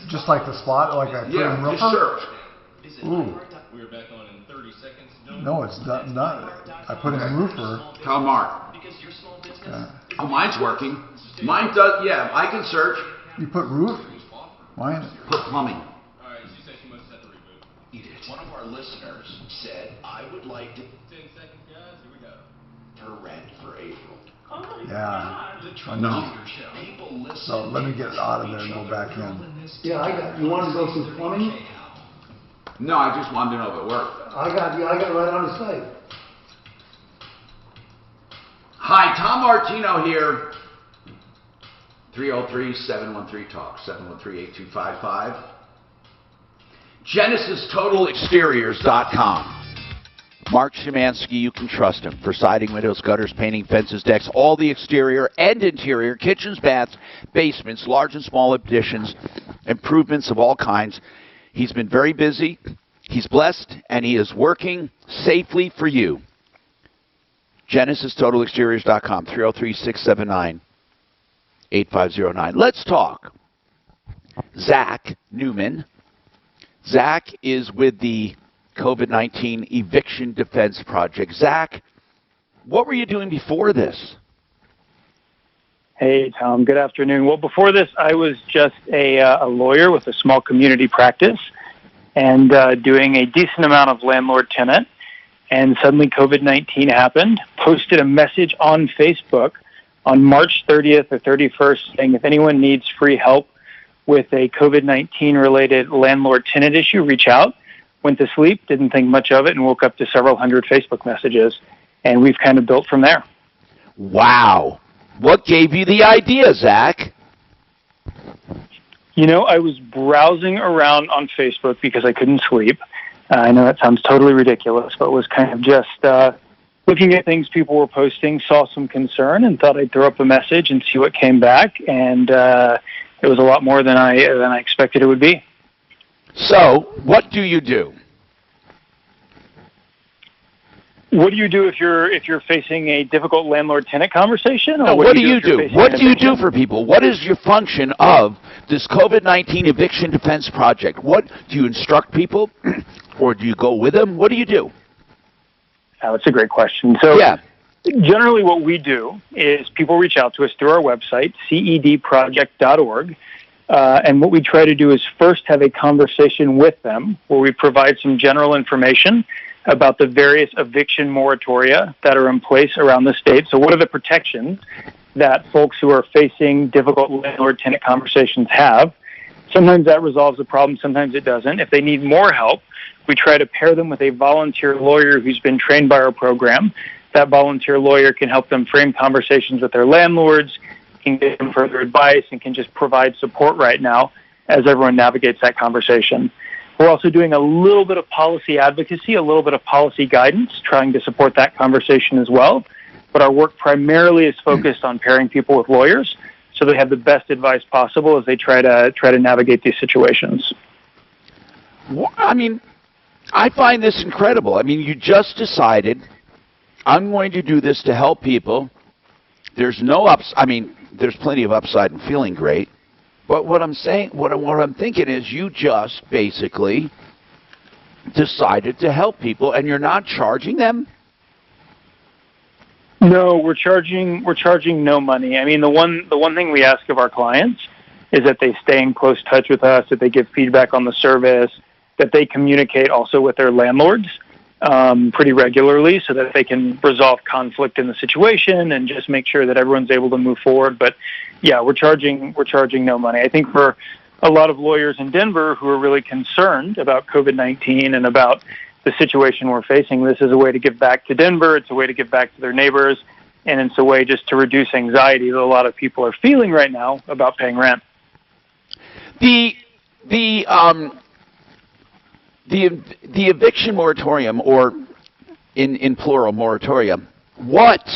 just like the spot, like I put in roofer? Just search. Ooh. We're back on in 30 seconds. No, it's not. I put in roofer. Tell Mark. Oh, mine's working. Mine does, yeah, I can search. You put roof? Mine? Put plumbing. Alright, she said she must have to reboot. Eat it. One of our our listeners said, I would like to 10 seconds, guys. Here we go. for rent for April. Yeah. The No. Troubleshooter Show. People listen. So let me get out of there and go back in. Yeah, I got, you want to go through plumbing? No, I just wanted to know if it worked. I got it right on the site. Hi, Tom Martino here. 303-713-TALK, 713-8255. GenesisTotalExteriors.com. Mark Szymanski, you can trust him for siding, windows, gutters, painting, fences, decks, all the exterior and interior, kitchens, baths, basements, large and small additions, improvements of all kinds. He's been very busy, he's blessed, and he is working safely for you. GenesisTotalExteriors.com, 303-679-8509. Let's talk. Zach Newman. Zach is with the COVID-19 Eviction Defense Project. Zach, what were you doing before this? Hey, Tom. Good afternoon. Well, before this, I was just a lawyer with a small community practice and doing a decent amount of landlord-tenant. And suddenly COVID-19 happened, posted a message on Facebook on March 30th or 31st saying if anyone needs free help with a COVID-19 related landlord-tenant issue, reach out. Went to sleep, didn't think much of it, and woke up to several hundred Facebook messages. And we've kind of built from there. Wow. What gave you the idea, Zach? You know, I was browsing around on Facebook because I couldn't sleep. I know that sounds totally ridiculous, but was kind of just looking at things people were posting, saw some concern, and thought I'd throw up a message and see what came back. And it was a lot more than I expected it would be. So, what do you do? What do you do if you're facing a difficult landlord-tenant conversation? Or No, what do you do? What do you do for people? What is your function of this COVID-19 Eviction Defense Project? What do you instruct people, or do you go with them? What do you do? Oh, that's a great question. So, generally, what we do is people reach out to us through our website, cedproject.org. And what we try to do is first have a conversation with them where we provide some general information about the various eviction moratoria that are in place around the state. So what are the protections that folks who are facing difficult landlord-tenant conversations have? Sometimes that resolves the problem, sometimes it doesn't. If they need more help, we try to pair them with a volunteer lawyer who's been trained by our program. That volunteer lawyer can help them frame conversations with their landlords, can give them further advice, and can just provide support right now as everyone navigates that conversation. We're also doing a little bit of policy advocacy, a little bit of policy guidance, trying to support that conversation as well. But our work primarily is focused on pairing people with lawyers so they have the best advice possible as they try to navigate these situations. I mean, I find this incredible. I mean, you just decided, I'm going to do this to help people. There's no there's plenty of upside in feeling great. But what I'm saying, what I'm thinking is you just basically decided to help people and you're not charging them? No, we're charging no money. I mean, the one thing we ask of our clients is that they stay in close touch with us, that they give feedback on the service, that they communicate also with their landlords pretty regularly so that they can resolve conflict in the situation and just make sure that everyone's able to move forward. But yeah, we're charging no money. I think for a lot of lawyers in Denver who are really concerned about COVID-19 and about the situation we're facing, this is a way to give back to Denver. It's a way to give back to their neighbors, and it's a way just to reduce anxiety that a lot of people are feeling right now about paying rent. The eviction moratorium, or in plural moratorium, what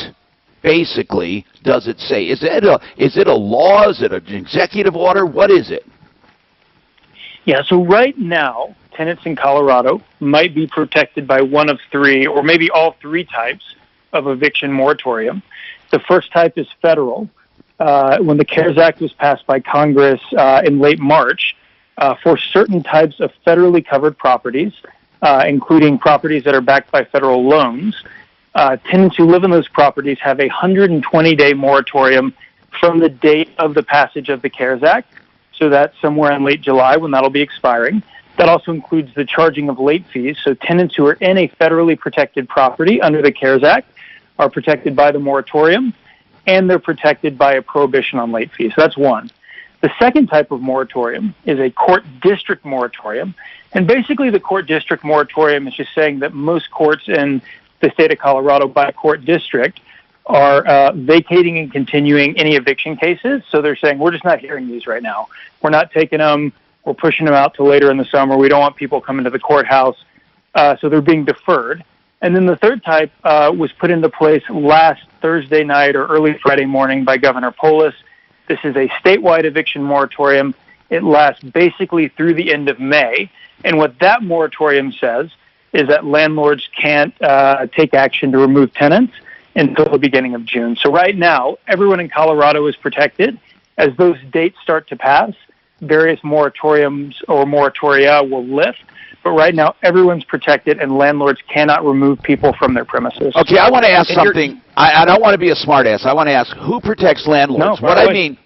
basically does it say? Is it a law? Is it an executive order? What is it? Yeah, so right now, tenants in Colorado might be protected by one of three, or maybe all three types of eviction moratorium. The first type is federal. When the CARES Act was passed by Congress in late March, for certain types of federally covered properties, including properties that are backed by federal loans, tenants who live in those properties have a 120-day moratorium from the date of the passage of the CARES Act. So that's somewhere in late July when that'll be expiring. That also includes the charging of late fees. So tenants who are in a federally protected property under the CARES Act are protected by the moratorium, and they're protected by a prohibition on late fees. So that's one. The second type of moratorium is a court district moratorium. And basically the court district moratorium is just saying that most courts in the state of Colorado by court district are vacating and continuing any eviction cases. So they're saying, we're just not hearing these right now. We're not taking them. We're pushing them out to later in the summer. We don't want people coming to the courthouse. So they're being deferred. And then the third type was put into place last Thursday night or early Friday morning by Governor Polis. This is a statewide eviction moratorium. It lasts basically through the end of May. And what that moratorium says is that landlords can't take action to remove tenants until the beginning of June. So right now, everyone in Colorado is protected. As those dates start to pass, various moratoriums or moratoria will lift. But right now, everyone's protected, and landlords cannot remove people from their premises. Okay, I want to ask something. I don't want to be a smartass. I want to ask, who protects landlords? I mean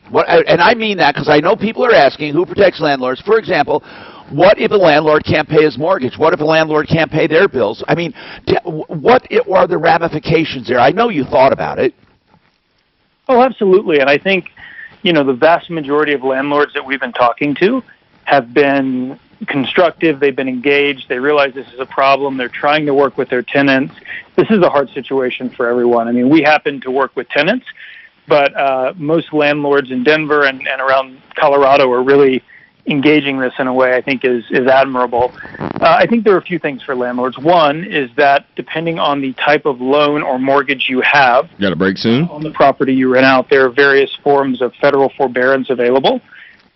that because I know people are asking, who protects landlords? For example, what if a landlord can't pay his mortgage? What if a landlord can't pay their bills? I mean, what are the ramifications there? I know you thought about it. Oh, absolutely. And I think, the vast majority of landlords that we've been talking to have been constructive. They've been engaged. They realize this is a problem. They're trying to work with their tenants. This is a hard situation for everyone. I mean, we happen to work with tenants, but most landlords in Denver and around Colorado are really engaging this in a way I think is admirable. I think there are a few things for landlords. One is that depending on the type of loan or mortgage you have, got a break soon on the property you rent out, there are various forms of federal forbearance available.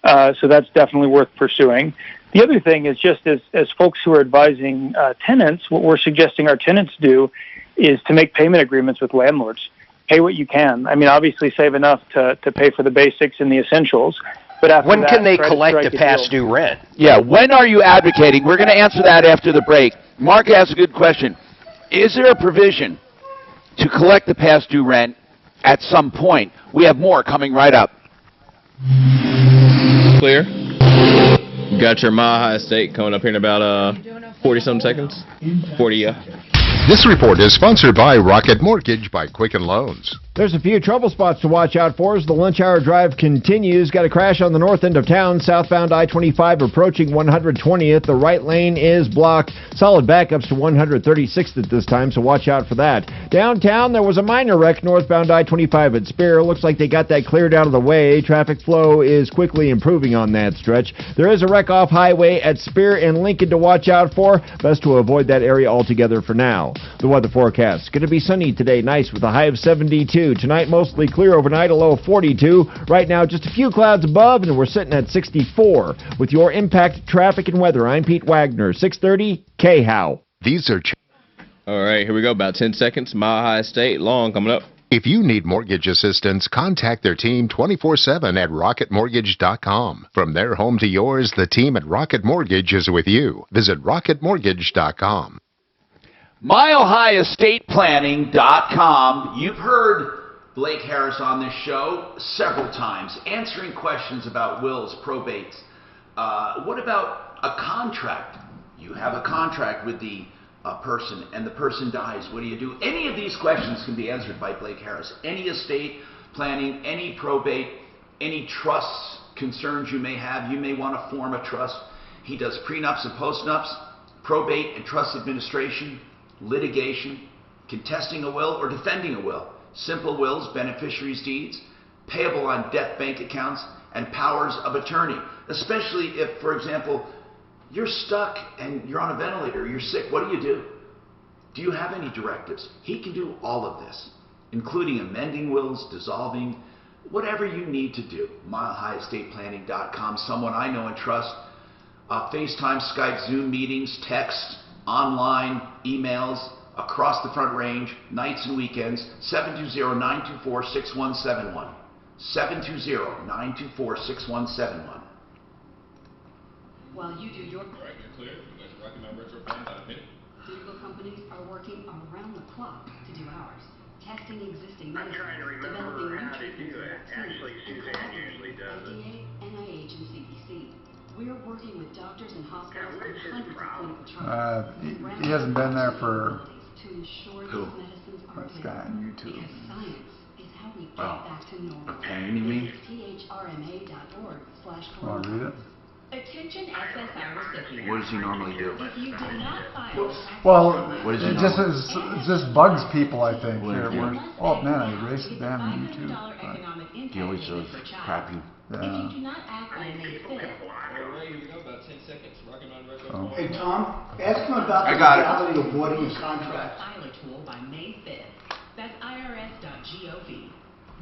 So that's definitely worth pursuing. The other thing is just as folks who are advising tenants, what we're suggesting our tenants do is to make payment agreements with landlords. Pay what you can. I mean, obviously save enough to pay for the basics and the essentials. But after when that, can they try to collect strike the a deal. past due rent? Yeah, when are you advocating? We're going to answer that after the break. Mark asked a good question. Is there a provision to collect the past due rent at some point? We have more coming right up. Clear? You got your Mile High Estate coming up here in about 40-some seconds. 40, yeah. This report is sponsored by Rocket Mortgage by Quicken Loans. There's a few trouble spots to watch out for as the lunch hour drive continues. Got a crash on the north end of town, southbound I-25 approaching 120th. The right lane is blocked. Solid backups to 136th at this time, so watch out for that. Downtown, there was a minor wreck northbound I-25 at Spear. Looks like they got that cleared out of the way. Traffic flow is quickly improving on that stretch. There is a wreck off highway at Spear and Lincoln to watch out for. Best to avoid that area altogether for now. The weather forecast. Going to be sunny today, nice with a high of 72. Tonight, mostly clear overnight, a low of 42. Right now, just a few clouds above, and we're sitting at 64. With your impact, traffic, and weather, I'm Pete Wagner, 630 KHOW. These are... All right, here we go. About 10 seconds. Mile High Estate, long coming up. If you need mortgage assistance, contact their team 24/7 at rocketmortgage.com. From their home to yours, the team at Rocket Mortgage is with you. Visit rocketmortgage.com. MileHighEstatePlanning.com. You've heard Blake Harris on this show several times, answering questions about wills, probates. What about a contract? You have a contract with the person, and the person dies. What do you do? Any of these questions can be answered by Blake Harris. Any estate planning, any probate, any trusts, concerns you may have. You may want to form a trust. He does prenups and postnups, probate and trust administration, litigation, contesting a will or defending a will, simple wills, beneficiaries' deeds, payable on death bank accounts, and powers of attorney. Especially if, for example, you're stuck and you're on a ventilator, you're sick, what do? Do you have any directives? He can do all of this, including amending wills, dissolving, whatever you need to do. MileHighEstatePlanning.com, someone I know and trust. FaceTime, Skype, Zoom meetings, text, online, emails, across the Front Range, nights and weekends, 720-924-6171. 720-924-6171. While you do your... All right, you're clear. You guys are rocking my retro plan about a minute. Digital companies are working around the clock to do ours. Testing existing medicines, developing new treatments and vaccines, Actually, Suzanne usually does it. FDA, NIH, and CDC. We're We're working with doctors and hospitals and hundreds of clinical trials. He hasn't been there for To ensure Who? these medicines are this guy on YouTube. because science is how we get Oh. back to normal. A pain, you mean? Want to read it? Attention SSI recipients. What does he normally do? If you did not file Well, What is it it just bugs people, I think. What Here, do you do? oh man, I erased the damn YouTube. economic He impact always does per child. crappy. If you do not act by May 5th, All right, here we go. About 10 seconds. Rocky Mountain Retro. Oh. Hey, Tom, ask him about I the got it. legality of voiding his contract. filer tool by May 5th. That's irs.gov.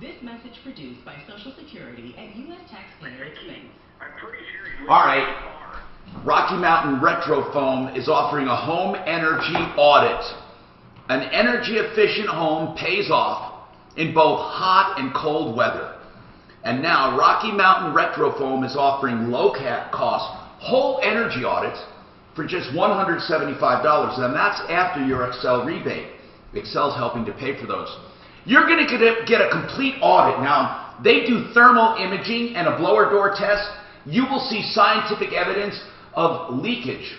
This message produced by Social Security at U.S. taxpayer expense. I'm pretty sure you All right. Rocky Mountain Retro Foam is offering a home energy audit. An energy efficient home pays off in both hot and cold weather. And now Rocky Mountain Retro Foam is offering low cost whole energy audits for just $175. And that's after your Excel rebate. Excel's helping to pay for those. You're going to get a complete audit. Now, they do thermal imaging and a blower door test. You will see scientific evidence of leakage,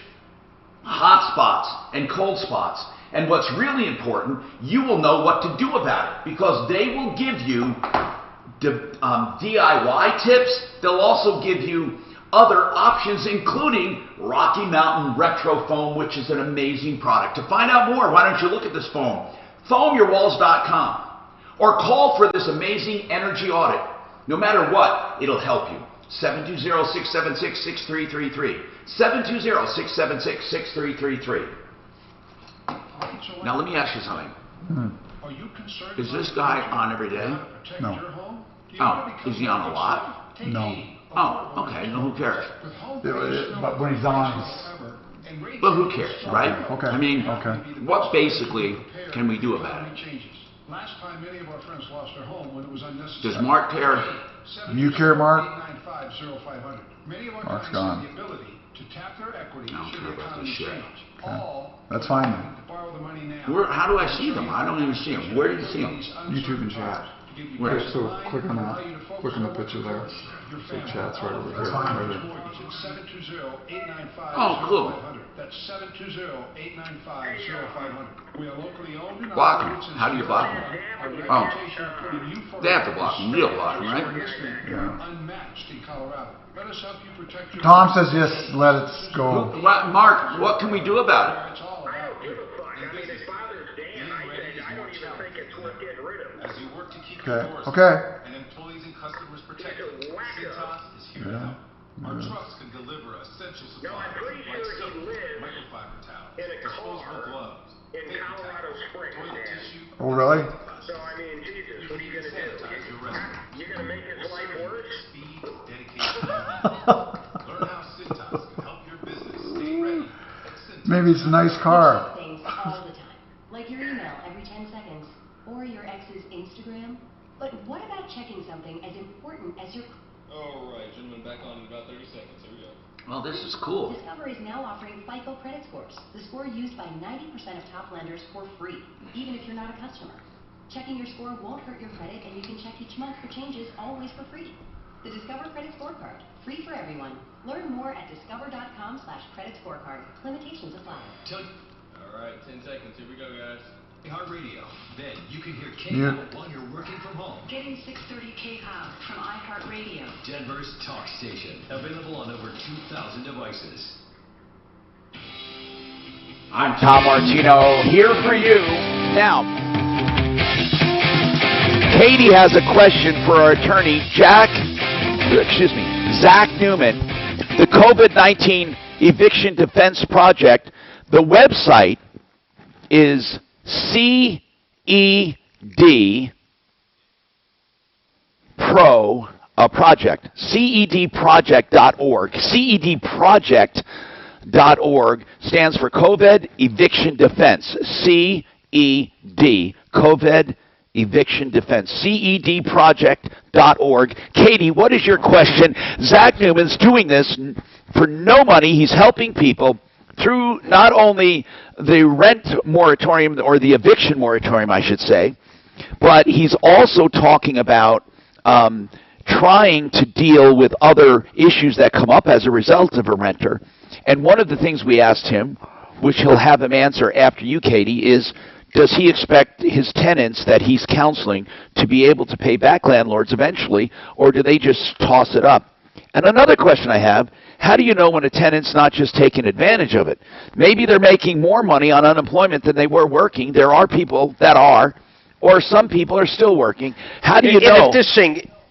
hot spots, and cold spots. And what's really important, you will know what to do about it because they will give you DIY tips. They'll also give you other options, including Rocky Mountain Retro Foam, which is an amazing product. To find out more, why don't you look at this foam? Foamyourwalls.com or call for this amazing energy audit. No matter what, it'll help you. 720-676-6333. 720-676-6333. Now let me ask you something. Are you concerned Is this guy on every day? No. Oh, is he on a lot? No. Oh, okay. No, who cares? But when he's on, But who cares, right? Okay. I mean, okay. what basically can we do about it? Last time many of our friends lost their home when it was unnecessary. Does Mark care? You care, Mark? Many of our Mark's clients have gone. the ability to tap their equity I don't should care the about economy this shit. change. Okay. All That's fine then. to borrow the money now. How do I see them? I don't even see them. Where do you see them? YouTube and chat. Where? Okay, so click on that. Click on the picture there. So chat's right over here. That's fine. Right there. Oh, cool. That's 720-895-0500. We are locally owned and Block operated them. since How do you block them? Oh. They have to block them. Real block them, right? Yeah. Unmatched in Colorado. Let us help you protect your Tom says just let it go. Mark, what can we do about it? It's all I about don't give a fuck. I mean, it's Father's Day, and I don't even think it's worth getting rid of. As you work to keep Okay. your doors Okay. and employees and customers protected, He's a wacko. Cintas is here to Yeah. help. Our Yeah. trucks can deliver essential No, I'm supplies pretty like sure he soap, lives microfiber towels, in a disposable car gloves, in paper Colorado towels, Springs, toilet man. tissue. Oh, really? So, I mean, Jesus, what are you going to do? You're going to make his life worse? Speed, dedication, learn how Cintas can help your business stay ready. Maybe it's a nice car. things all the time, like your email every 10 seconds, or your ex's Instagram. But what about checking something as important as your... All right, gentlemen, back on in about 30 seconds. Here we go. Well, this is cool. Discover is now offering FICO credit scores, the score used by 90% of top lenders for free, even if you're not a customer. Checking your score won't hurt your credit, and you can check each month for changes, always for free. The Discover Credit Scorecard, free for everyone. Learn more at discover.com/credit scorecard. Limitations apply. All right, 10 seconds. Here we go, guys. Heart Radio. Then you can hear Yeah. K-Pop while you're working from home. Getting 630 K-Pop from iHeartRadio. Denver's talk station. Available on over 2,000 devices. I'm Tom Martino here for you. Now, Katie has a question for our attorney, Zach Newman. The COVID-19 Eviction Defense Project, the website is CED Pro Project, CEDproject.org. CEDproject.org stands for COVID Eviction Defense. CED, COVID Eviction Defense. CEDproject.org. Katie, what is your question? Zach Newman's doing this for no money. He's helping people through not only the rent moratorium, or the eviction moratorium, I should say, but he's also talking about trying to deal with other issues that come up as a result of a renter. And one of the things we asked him, which he'll have him answer after you, Katie, is does he expect his tenants that he's counseling to be able to pay back landlords eventually, or do they just toss it up? And another question I have, how do you know when a tenant's not just taking advantage of it? Maybe they're making more money on unemployment than they were working. There are people that are, or some people are still working. How do you know?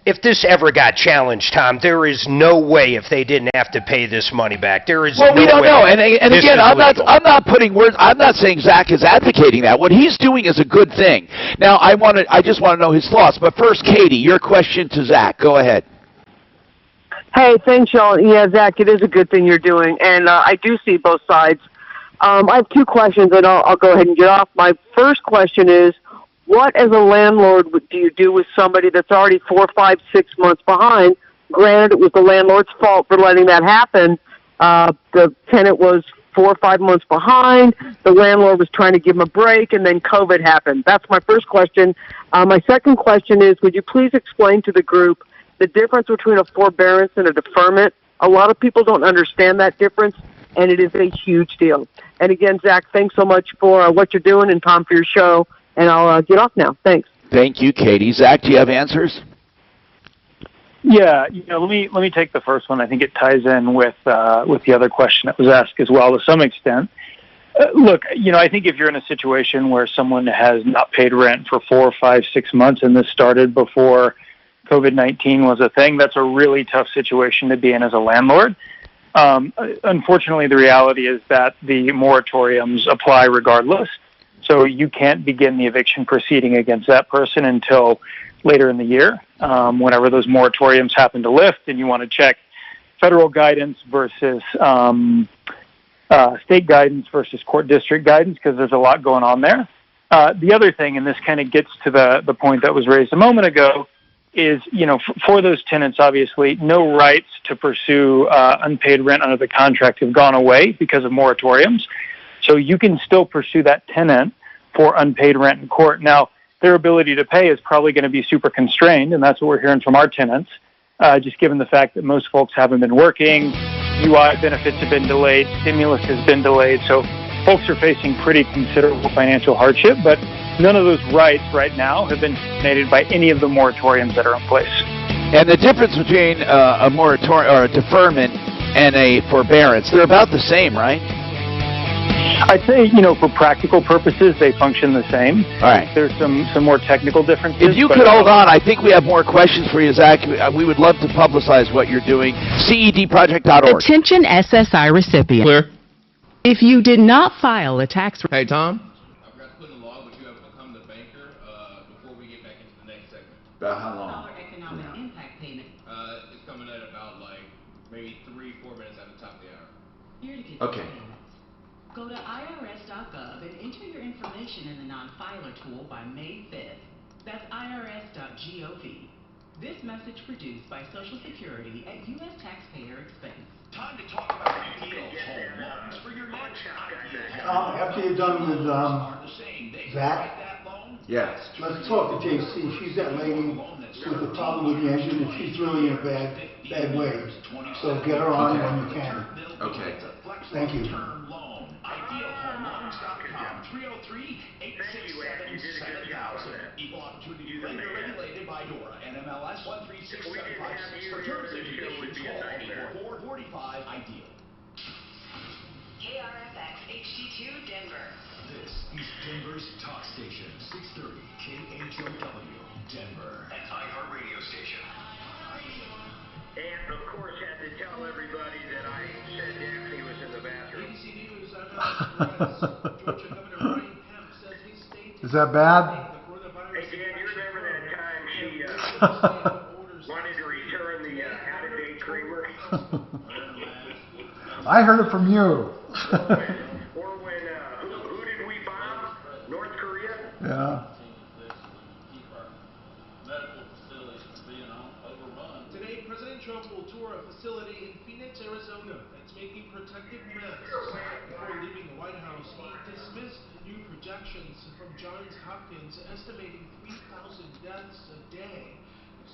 If this ever got challenged, Tom, there is no way if they didn't have to pay this money back. There is well, no we don't way know. And again, I'm not putting words. I'm not saying Zach is advocating that. What he's doing is a good thing. Now, I just want to know his thoughts. But first, Katie, your question to Zach. Go ahead. Hey, thanks, y'all. Yeah, Zach, it is a good thing you're doing, and I do see both sides. I have two questions, and I'll go ahead and get off. My first question is, what as a landlord do you do with somebody that's already 4, 5, 6 months behind? Granted, it was the landlord's fault for letting that happen. The tenant was 4 or 5 months behind. The landlord was trying to give him a break, and then COVID happened. That's my first question. My second question is, would you please explain to the group the difference between a forbearance and a deferment? A lot of people don't understand that difference, and it is a huge deal. And again, Zach, thanks so much for what you're doing, and Tom for your show. And I'll get off now. Thanks. Thank you, Katie. Zach, do you have answers? Yeah, let me take the first one. I think it ties in with the other question that was asked as well to some extent. Look, I think if you're in a situation where someone has not paid rent for 4, 5, 6 months, and this started before COVID-19 was a thing, that's a really tough situation to be in as a landlord. Unfortunately, the reality is that the moratoriums apply regardless. So you can't begin the eviction proceeding against that person until later in the year, whenever those moratoriums happen to lift, and you want to check federal guidance versus state guidance versus court district guidance, because there's a lot going on there. The other thing, and this kind of gets to the point that was raised a moment ago, is, for those tenants, obviously, no rights to pursue unpaid rent under the contract have gone away because of moratoriums. So you can still pursue that tenant for unpaid rent in court. Now, their ability to pay is probably going to be super constrained, and that's what we're hearing from our tenants, just given the fact that most folks haven't been working, UI benefits have been delayed, stimulus has been delayed, so folks are facing pretty considerable financial hardship, but none of those rights right now have been terminated by any of the moratoriums that are in place. And the difference between a moratorium or a deferment and a forbearance, they're about the same, right? I'd say, for practical purposes, they function the same. All right. There's some more technical differences. If you could hold on, I think we have more questions for you, Zach. We would love to publicize what you're doing. CEDproject.org. Attention SSI recipients. Clear. If you did not file a tax... Hey, Tom? I forgot to put in the law, but you have to become the banker before we get back into the next segment. About how long? Economic impact payment. It's coming at about maybe 3-4 minutes at the top of the hour. Here to get Okay. Go to irs.gov and enter your information in the non-filer tool by May 5th. That's irs.gov. This message produced by Social Security at U.S. taxpayer expense. Time to talk about ideal home loans for your next ideal home. After you're done with Zach, Yes. let's talk to JC. She's that lady with the problem with the engine, and she's really in a bad way. So get her on when you can. Okay. Thank you. Idealhomeloans.com 303-867-7000. Equal opportunity lender regulated by DORA. NMLS 136756. For terms and conditions, call 8445 Ideal. KRFX HD2 Denver. This is Denver's talk station, 630 KHOW, Denver. An iHeartRadio station. And, of course, had to tell everybody that I said Daphne was in the bathroom. Is that bad? Hey, Dan, you remember that time she wanted to return the out-of-date creamer? I heard it from you. Or when, who did we bomb? North Korea? Yeah. Today, President Trump will tour a facility in Phoenix, Arizona that's making protective masks. Before leaving the White House, he dismissed new projections from Johns Hopkins estimating 3,000 deaths a day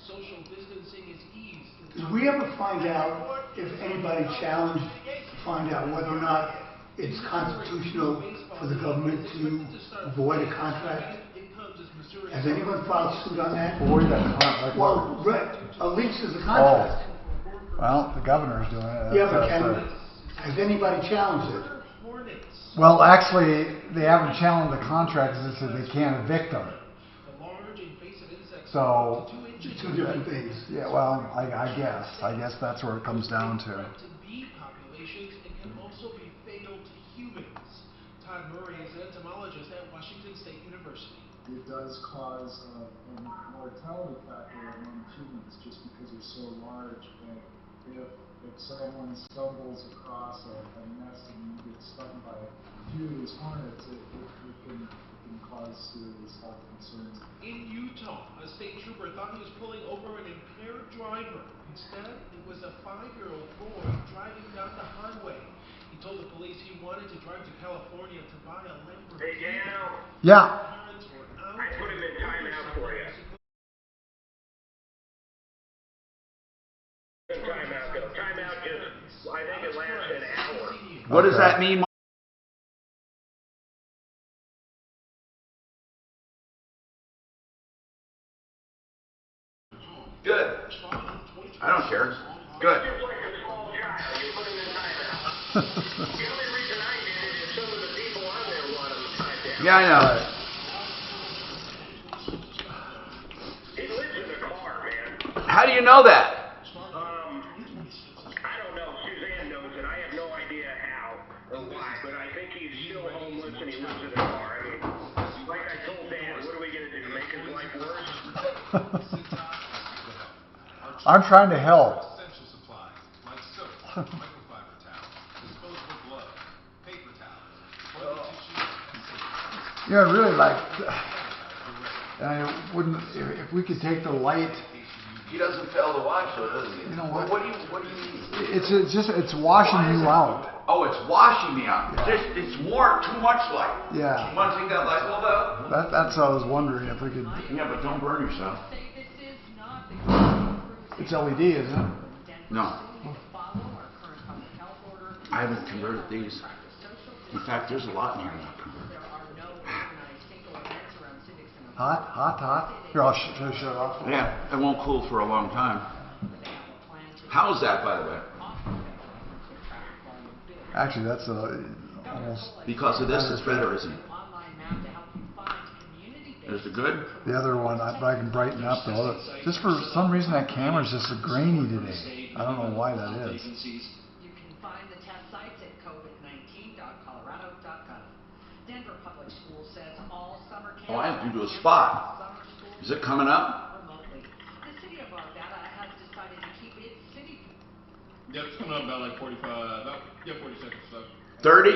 Social distancing is eased. Did we ever find out if anybody challenged to find out whether or not it's constitutional for the government to avoid a contract? Has anyone filed suit on that? Avoid that contract? Well, a lease is a contract. Oh. Well, the governor's doing it. Yeah, but has anybody challenged it? Well, actually, they haven't challenged the contract because they said they can't evict them. So, two different things. Yeah, well, I guess that's where it comes down to. Populations and can also be fatal to humans. Todd Murray is an entomologist at Washington State University. It does cause a mortality factor among humans just because they're so large. And if someone stumbles across a nest and you get stung by a few of these hornets, it can cause serious health concerns. In Utah, a state trooper thought he was pulling over an impaired driver. Instead, it was a 5-year-old boy driving down the highway. He told the police he wanted to drive to California to buy a Lamborghini. Hey, Dano. Yeah. I put him in timeout for you. Timeout, though. Timeout just, I think it lasts an hour. What does that mean? Good. I don't care. Good. Yeah, I know. He lives in the car, man. How do you know that? I don't know. Suzanne knows it. I have no idea how or why, but I think he's still homeless and he lives in the car. I mean, like I told Dan, what are we going to do? Make his life worse? I'm trying to help. Essential supplies like soap, microfiber towels, disposable gloves, paper towels, toilet tissue, You know, really, like, I wouldn't, if we could take the light. He doesn't fail to watch, though, does he? You know what? What do you mean? It's washing you out. Oh, it's washing me out. Yeah. It's more, too much light. Yeah. You want to take that light bulb out? That's what I was wondering if we could. Yeah, but don't burn yourself. It's LED, isn't it? No. I haven't converted these. In fact, there's a lot in here now. Hot. Here, I'll shut it off. Yeah, it won't cool for a long time. How's that, by the way? Actually, that's almost. Because of this, it's better, isn't it? Is it good? The other one, I can brighten up though. Just for some reason, that camera's just grainy today. I don't know why that is. You can find the test sites at covid19.colorado.gov. Denver Public Schools says all summer camps. Oh, I have to do a spot. Is it coming up? Remotely. The city of Arvada has decided to keep its city. Yeah, it's coming up about like 40 seconds. So. 30?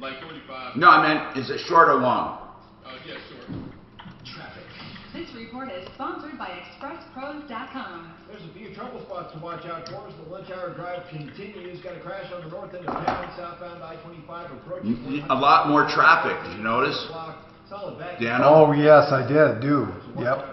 Like 45. No, I meant, is it short or long? Yeah, sure. Traffic. This report is sponsored by ExpressPros.com. There's a few trouble spots to watch out for as the lunch hour drive continues. Got a crash on the north end of town, southbound I-25 approaching. A lot more traffic, did you notice? Dan? Oh, yes, I did, Yep.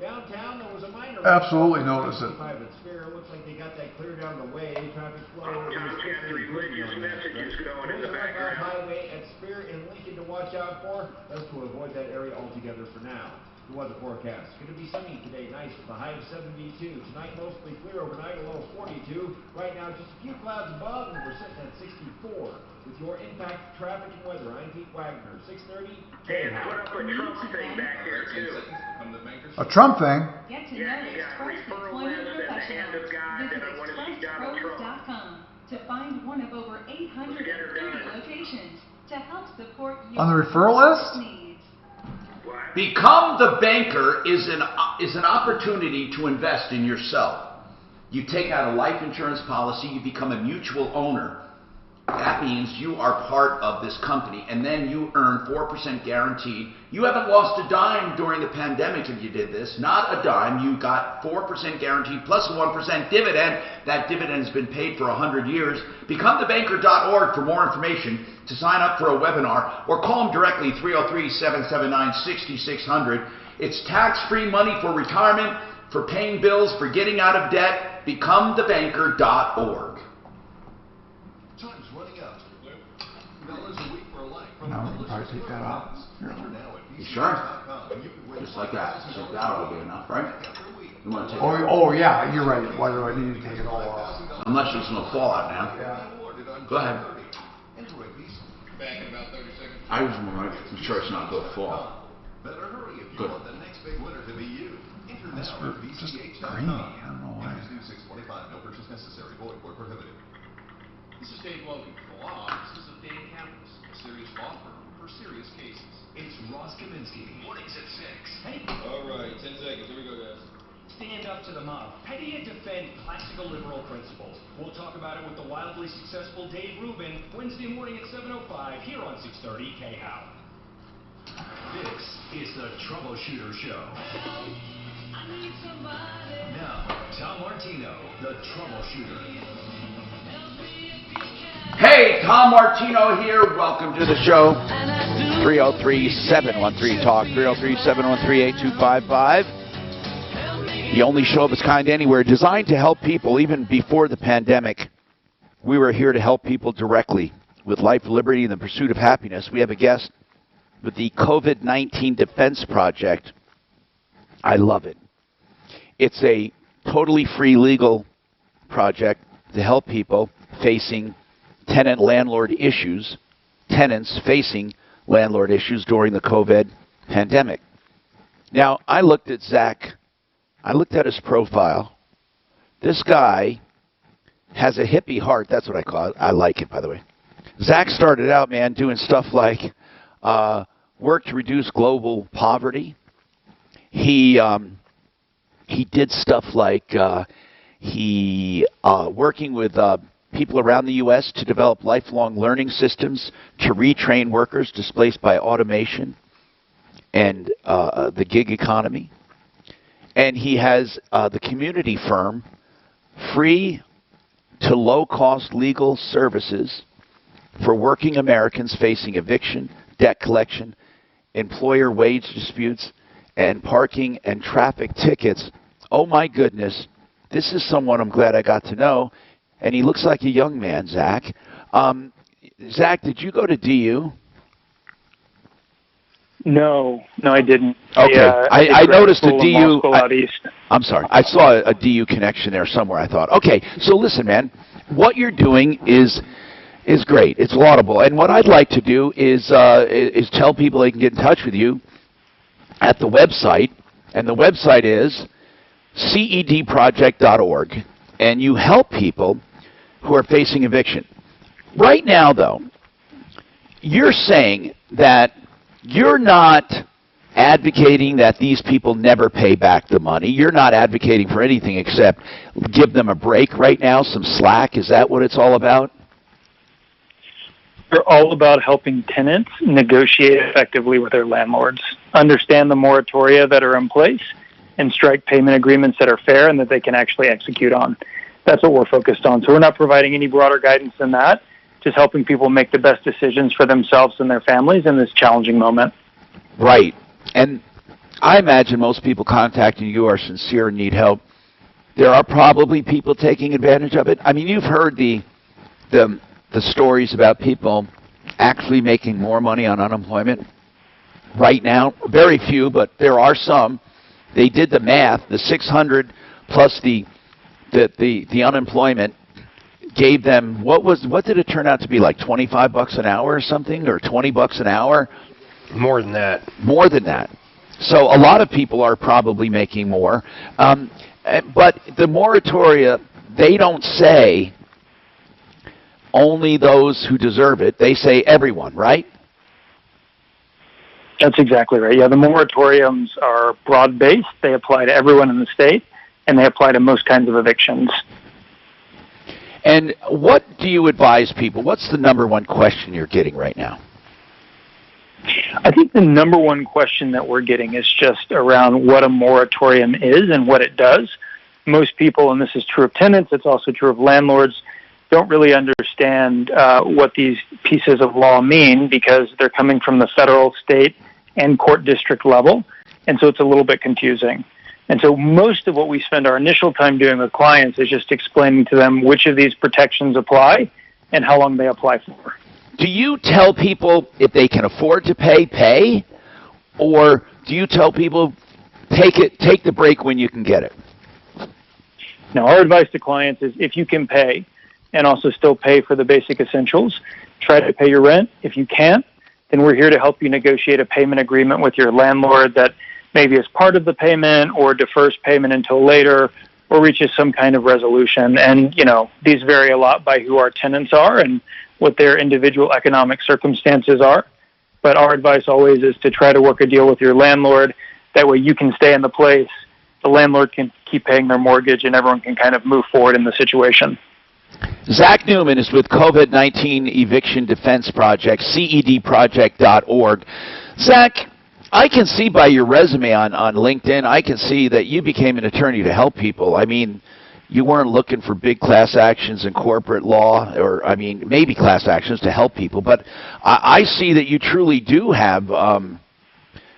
Downtown, there was a minor. Absolutely notice it. Looks like they got that cleared out of the way. Traffic flow. Comcast religious messages going in the background. Highway at Spear and Lincoln to watch out for. That's to avoid that area altogether for now. The weather forecast. Going to be sunny today, nice with a high of 72. Tonight, mostly clear overnight, a low of 42. Right now, just a few clouds above, and we're sitting at 64. With your impact, traffic, and weather, I'm Pete Wagner, 6:30. And put up a Trump thing back there, too. A Trump thing? Get to know the Express Employment Professionals. Visit ExpressPros.com to find one of over 830 locations to help support your On the referral list? needs. Become the banker is an opportunity to invest in yourself. You take out a life insurance policy, you become a mutual owner. That means you are part of this company, and then you earn 4% guaranteed. You haven't lost a dime during the pandemic if you did this. Not a dime. You got 4% guaranteed plus a 1% dividend. That dividend has been paid for 100 years. BecomeTheBanker.org for more information, to sign up for a webinar, or call them directly, 303-779-6600. It's tax-free money for retirement, for paying bills, for getting out of debt. BecomeTheBanker.org. Time's running out. $1 a week for life. No, you can probably take that out. You sure? Just like that. So that ought to be enough, right? You want to take Oh, yeah, you're right. Why do I need to take it all off? Unless there's no fallout now. Go ahead. Back in about 30 seconds. I was more sure it's not going to fall. Better hurry if you Good. want the next big winner to be you. Enter That's now at just VCH.com. grainy. I don't know why. Use 625. No purchase necessary. Void where prohibited. This is Dave Logan for the law offices of Dan Campus, a serious law firm for serious cases. It's Ross Kaminsky. Mornings at 6. Hey. All right, 10 seconds. Here we go, guys. Stand up to the mob. How do you defend classical liberal principles? We'll talk about it with the wildly successful Dave Rubin, Wednesday morning at 7:05 here on 630 KHOW. This is the Troubleshooter Show. Now, Tom Martino, the Troubleshooter. Hey, Tom Martino here. Welcome to the show. 303-713-TALK, 303-713-8255. The only show of its kind anywhere, designed to help people even before the pandemic. We were here to help people directly with life, liberty, and the pursuit of happiness. We have a guest with the COVID-19 Defense Project. I love it. It's a totally free legal project to help people facing tenants facing landlord issues during the COVID pandemic. Now, I looked at Zach. I looked at his profile. This guy has a hippie heart. That's what I call it. I like it, by the way. Zach started out, man, doing stuff like work to reduce global poverty. He did stuff like working with people around the U.S. to develop lifelong learning systems to retrain workers displaced by automation and the gig economy. And he has the community firm, free to low-cost legal services for working Americans facing eviction, debt collection, employer wage disputes, and parking and traffic tickets. Oh, my goodness. This is someone I'm glad I got to know. And he looks like a young man, Zach. Zach, did you go to DU? No, I didn't. Okay, I noticed a DU. Out east. I'm sorry, I saw a DU connection there somewhere. I thought, okay, so listen, man, what you're doing is great. It's laudable, and what I'd like to do is tell people they can get in touch with you at the website, and the website is cedproject.org, and you help people who are facing eviction. Right now, though, you're saying that you're not advocating that these people never pay back the money. You're not advocating for anything except give them a break right now, some slack. Is that what it's all about? We're all about helping tenants negotiate effectively with their landlords, understand the moratoria that are in place, and strike payment agreements that are fair and that they can actually execute on. That's what we're focused on. So we're not providing any broader guidance than that, just helping people make the best decisions for themselves and their families in this challenging moment. Right. And I imagine most people contacting you are sincere and need help. There are probably people taking advantage of it. I mean, you've heard the stories about people actually making more money on unemployment right now. Very few, but there are some. They did the math. The 600 plus the unemployment gave them, what did it turn out to be, like $25 an hour or something, or $20 an hour? More than that. More than that. So a lot of people are probably making more. But the moratoria, they don't say only those who deserve it. They say everyone, right? That's exactly right. Yeah, the moratoriums are broad-based. They apply to everyone in the state, and they apply to most kinds of evictions. And what do you advise people? What's the number one question you're getting right now? I think the number one question that we're getting is just around what a moratorium is and what it does. Most people, and this is true of tenants, it's also true of landlords, don't really understand what these pieces of law mean because they're coming from the federal, state, and court district level. And so it's a little bit confusing. And so most of what we spend our initial time doing with clients is just explaining to them which of these protections apply and how long they apply for. Do you tell people if they can afford to pay, or do you tell people take the break when you can get it? Now, our advice to clients is if you can pay and also still pay for the basic essentials, try to pay your rent. If you can't, then we're here to help you negotiate a payment agreement with your landlord that maybe is part of the payment or defers payment until later or reaches some kind of resolution. And, you know, these vary a lot by who our tenants are and what their individual economic circumstances are. But our advice always is to try to work a deal with your landlord. That way you can stay in the place, the landlord can keep paying their mortgage, and everyone can kind of move forward in the situation. Zach Newman is with COVID-19 Eviction Defense Project, cedproject.org. Zach, I can see by your resume on LinkedIn, I can see that you became an attorney to help people. I mean, you weren't looking for big class actions in corporate law, or, I mean, maybe class actions to help people, but I see that you truly do have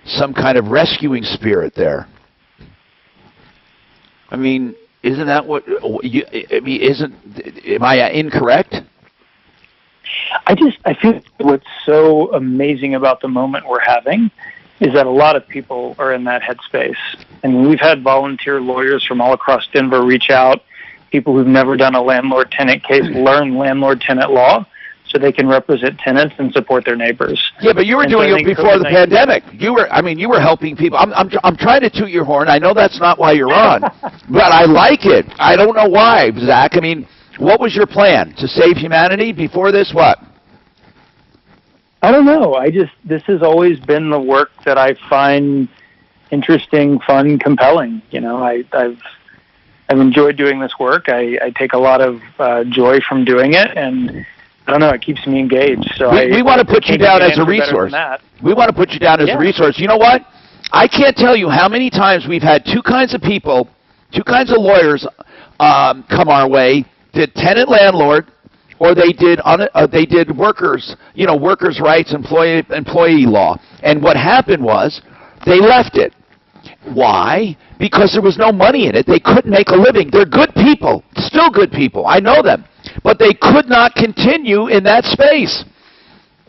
some kind of rescuing spirit there. I mean, isn't that what you, I mean, am I incorrect? I feel what's so amazing about the moment we're having is that a lot of people are in that headspace. And we've had volunteer lawyers from all across Denver reach out, people who've never done a landlord-tenant case learn landlord-tenant law so they can represent tenants and support their neighbors. Yeah, but you were doing it before the pandemic. You were helping people. I'm trying to toot your horn. I know that's not why you're on, but I like it. I don't know why, Zach. I mean, what was your plan? To save humanity before this? What? I don't know. This has always been the work that I find interesting, fun, compelling. You know, I've enjoyed doing this work. I take a lot of joy from doing it, and I don't know, it keeps me engaged. So we want to put you down as a resource. We want to put you down as a resource. You know what? I can't tell you how many times we've had two kinds of people, two kinds of lawyers come our way, did tenant landlord, or they did workers, you know, workers' rights, employee law. And what happened was they left it. Why? Because there was no money in it. They couldn't make a living. They're good people, still good people. I know them. But they could not continue in that space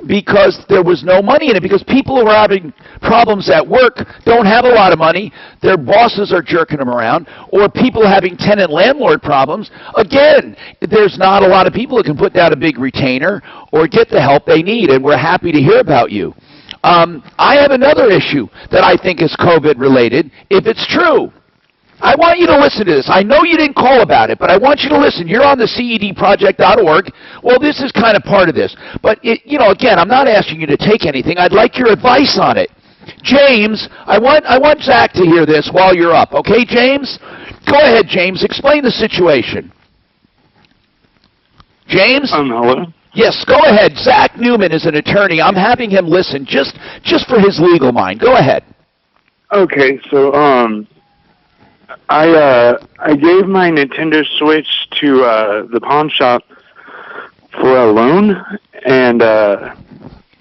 because there was no money in it, because people who are having problems at work don't have a lot of money, their bosses are jerking them around, or people having tenant-landlord problems. Again, there's not a lot of people who can put down a big retainer or get the help they need, and we're happy to hear about you. I have another issue that I think is COVID-related, if it's true. I want you to listen to this. I know you didn't call about it, but I want you to listen. You're on the cedproject.org. Well, this is kind of part of this. But, you know, again, I'm not asking you to take anything. I'd like your advice on it. James, I want Zach to hear this while you're up. Okay, James? Go ahead, James. Explain the situation. James? Hello? Yes, go ahead. Zach Newman is an attorney. I'm having him listen just for his legal mind. Go ahead. Okay, so, I gave my Nintendo Switch to the pawn shop for a loan, and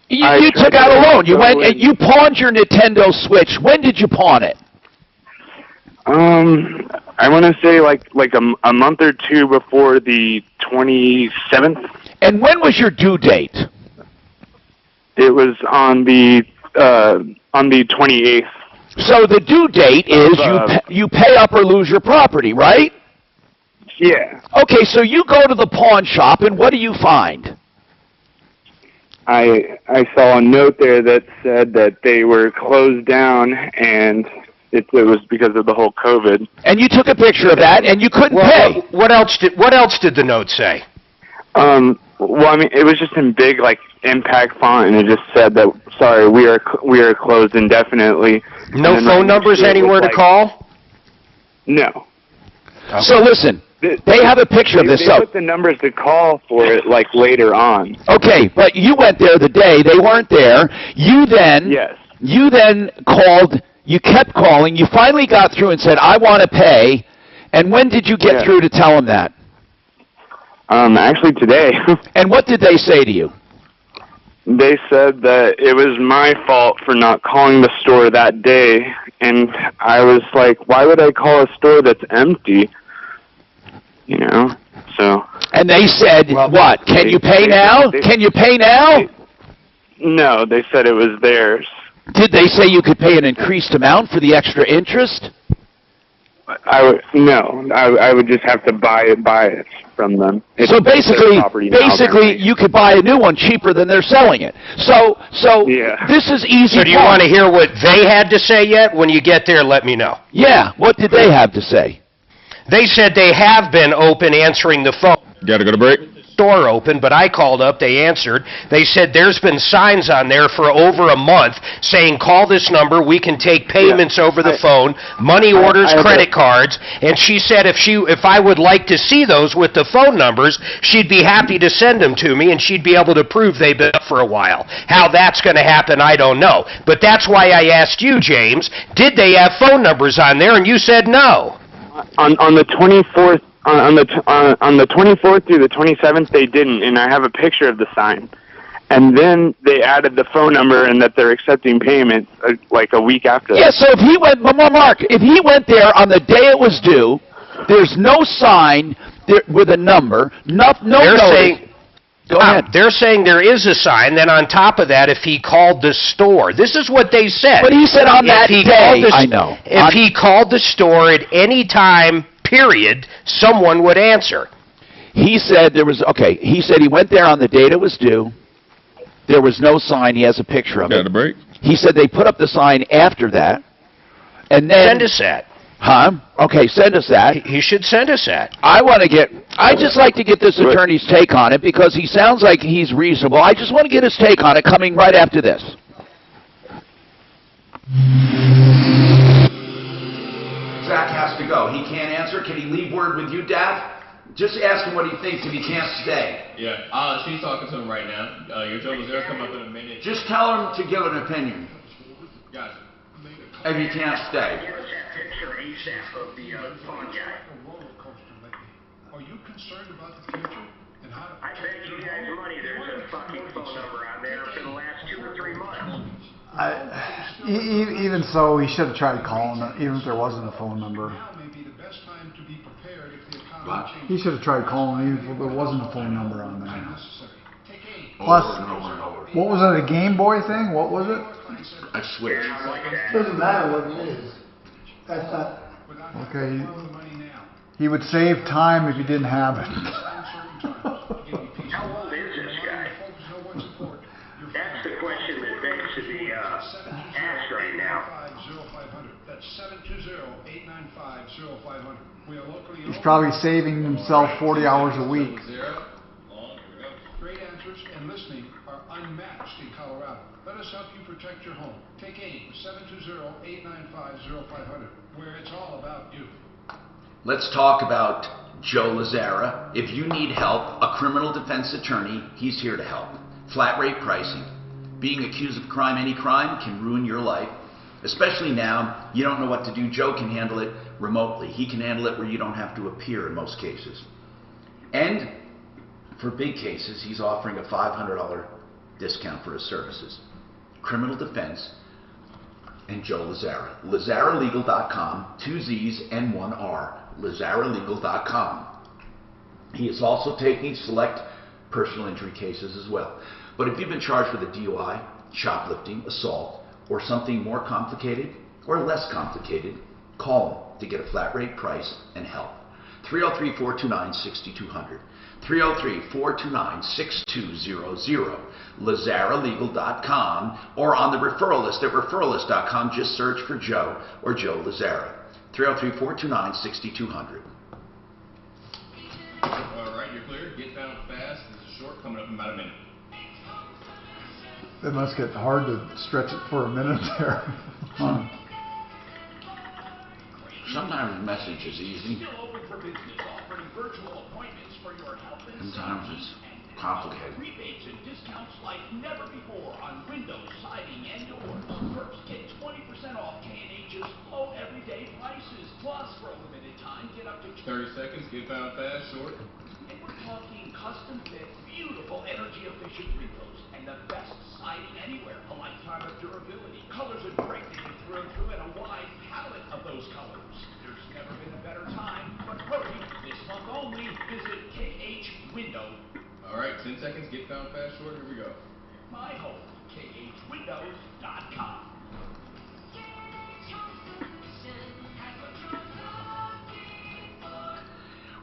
you took out a loan. You went and you pawned your Nintendo Switch. When did you pawn it? I want to say like a month or two before the 27th. And when was your due date? It was on the 28th. So the due date is you pay up or lose your property, right? Yeah. Okay, so you go to the pawn shop, and what do you find? I saw a note there that said that they were closed down, and it was because of the whole COVID. And you took a picture of that, and you couldn't pay. What else did the note say? Well, I mean, it was just in big, like, impact font, and it just said that, sorry, we are closed indefinitely. No phone numbers anywhere to call? No. Okay. So listen, they have a picture of this. They put the numbers to call for it, like, later on. Okay, but you went there the day. They weren't there. You then called. You kept calling. You finally got through and said, I want to pay. And when did you get through to tell them that? Actually today. And what did they say to you? They said that it was my fault for not calling the store that day, And I was like, why would I call a store that's empty? You know, so. And they said, what? Can you pay now? Can you pay now? No, they said it was theirs. Did they say you could pay an increased amount for the extra interest? I would just have to buy it from them. So basically, you could buy a new one cheaper than they're selling it. So yeah. This is easy. So do you want to hear what they had to say yet? When you get there, let me know. Yeah, what did they have to say? They said they have been open answering the phone. Got to go to break. Store open, but I called up, they answered. They said there's been signs on there for over a month saying call this number, we can take payments over the phone, money orders, credit cards, and she said if I would like to see those with the phone numbers, she'd be happy to send them to me and she'd be able to prove they've been up for a while. How that's going to happen, I don't know. But that's why I asked you, James, did they have phone numbers on there? And you said no. On the 24th, on the 24th through the 27th, they didn't, and I have a picture of the sign. And then they added the phone number and that they're accepting payment like a week after that. Yeah, so if he went, Mark, if he went there on the day it was due, there's no sign there with a number, no notice. Go ahead. They're saying there is a sign. Then on top of that, if he called the store, this is what they said. But he said on that day, I know. If he called the store at any time, period, someone would answer. He said he said he went there on the date it was due. There was no sign. He has a picture of it. Got a break? He said they put up the sign after that. And then send us that. Huh? Okay, send us that. He should send us that. I just like to get this attorney's take on it because he sounds like he's reasonable. I just want to get his take on it coming right after this. Zach has to go. He can't answer. Can he leave word with you, Dad? Just ask him what he thinks if he can't stay. Yeah, she's talking to him right now. Your Joe Lazar's coming up in a minute. Just tell him to give an opinion. Gotcha. If he can't stay. Give us that picture ASAP of the phone guy. Are you concerned about the future? And how I bet you guys money there's a fucking phone number on there for the last 2 or 3 months. Even so, he should have tried calling them, even if there wasn't a phone number. He should have tried calling even if there wasn't a phone number on there. Plus, what was it, a Game Boy thing? What was it? I switched. Doesn't matter what it is. That's not. Okay. He would save time if he didn't have it. How old is this guy? That's the question that begs to be asked right now. That's 720-895-0500. He's probably saving himself 40 hours a week. Great answers and listening are unmatched in Colorado. Let us help you protect your home. Take aim, 720-895-0500, where it's all about you. Let's talk about Joe Lazara. If you need help, a criminal defense attorney, he's here to help. Flat rate pricing. Being accused of crime, any crime, can ruin your life. Especially now, you don't know what to do. Joe can handle it remotely. He can handle it where you don't have to appear in most cases. And for big cases, he's offering a $500 discount for his services. Criminal defense and Joe Lazara. LazaraLegal.com, 2 Z's and 1 R. LazaraLegal.com. He is also taking select personal injury cases as well. But if you've been charged with a DUI, shoplifting, assault, or something more complicated or less complicated, call him to get a flat rate price and help. 303-429-6200. 303-429-6200. LazaraLegal.com or on the referral list at referrallist.com. Just search for Joe or Joe Lazara. 303-429-6200. All right, you're clear. Get down fast. This is short, coming up in about a minute. It must get hard to stretch it for a minute there. Huh. Sometimes the message is easy. Sometimes it's complicated. Rebates and discounts like never before on windows, siding, and doors. First, get 20% off K&H's low everyday prices. Plus, for a limited time, get up to 30 seconds. Get down fast, short. And we're talking custom fit, beautiful, energy efficient windows, and the best siding anywhere. A lifetime of durability. Colors are great to get through and a wide All right, 10 seconds, get found fast short, here we go. My home, khwindows.com.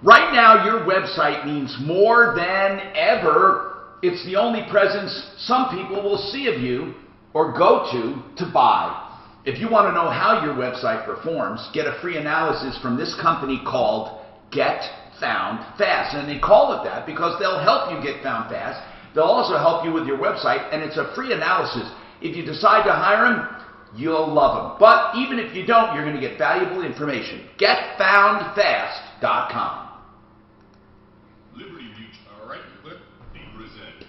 Right now, your website means more than ever. It's the only presence some people will see of you or go to buy. If you want to know how your website performs, get a free analysis from this company called Get Found Fast. And they call it that because they'll help you get found fast. They'll also help you with your website, and it's a free analysis. If you decide to hire them, you'll love them. But even if you don't, you're going to get valuable information. GetFoundFast.com. Liberty Mutual. All right, click. He presents.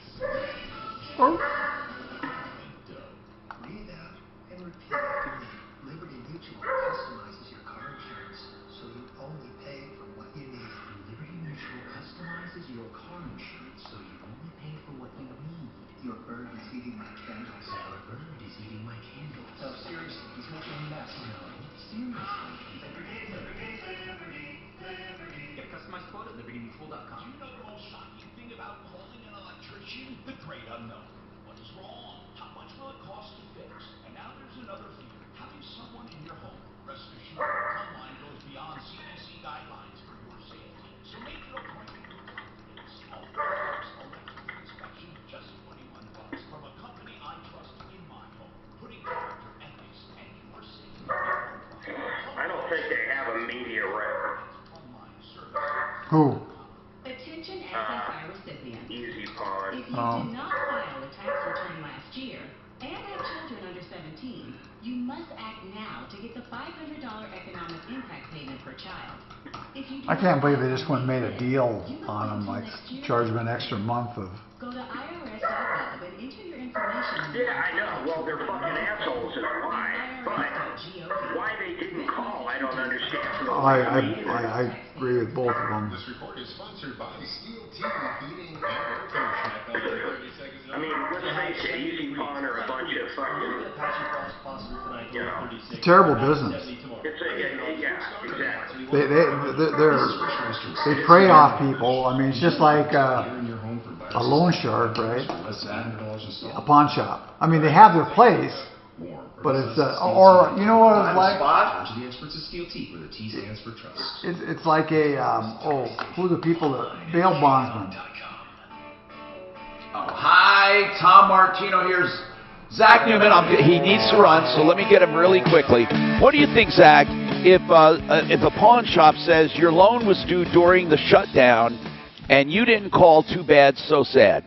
Breathe out and repeat after me. Liberty Mutual customizes your car insurance so you only pay for what you need. Liberty Mutual customizes your car insurance so you only pay for what you need. Your bird is eating my candles. Your bird is eating my candles. No, seriously, he's making a mess. No, seriously. Get a customized quote at libertymutual.com. You know the most shocking thing about calling an electrician? The great unknown. What is wrong? How much will it cost to fix? And now there's another fear. Having someone in your home. Rest assured, Online goes beyond CDC guidelines for your safety. So make your appointment with confidence. Electrical inspection, just $21 from a company I trust in my home. Putting character, ethics, and your safety before I don't think they have a media rep. Who? Attention SSI recipients. Easy Pond. If you did not file a tax return last year and have children under 17, you must act now to get the $500 economic impact payment per child. If you do I can't not believe they file just went and made a deal you must on them, wait like till next year. charge them an extra month of. Go to IRS.gov and enter your information. Yeah, I know. Well, they're fucking assholes is why. But why they didn't call, I don't understand. I agree with both of them. This report is sponsored by Steel TV Heating and Air Conditioning. I mean, let's face it, Easy Pond are a bunch of fucking, you know. It's terrible business. It's yeah, exactly. They prey off people. I mean, it's just like a loan shark, right? A pawn shop. I mean, they have their place, but it's or you know what it's like? To the experts at Steel T, where the T stands for trust. It's like a who are the people that bail bondsmen? Oh, hi, Tom Martino. Here's Zach Newman. He needs to run, so let me get him really quickly. What do you think, Zach, if a pawn shop says your loan was due during the shutdown and you didn't call? Too bad, so sad.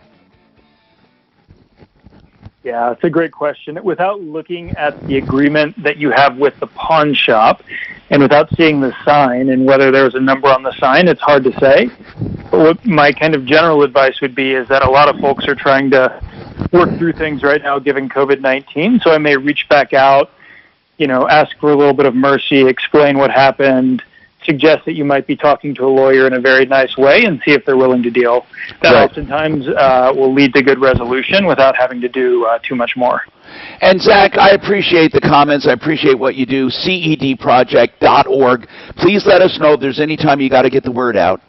Yeah, it's a great question. Without looking at the agreement that you have with the pawn shop and without seeing the sign and whether there's a number on the sign, it's hard to say. But what my kind of general advice would be is that a lot of folks are trying to work through things right now given COVID-19. So I may reach back out, ask for a little bit of mercy, explain what happened, suggest that you might be talking to a lawyer in a very nice way and see if they're willing to deal. That oftentimes will lead to good resolution without having to do too much more. And Zach, I appreciate the comments. I appreciate what you do. CEDproject.org. Please let us know if there's any time you got to get the word out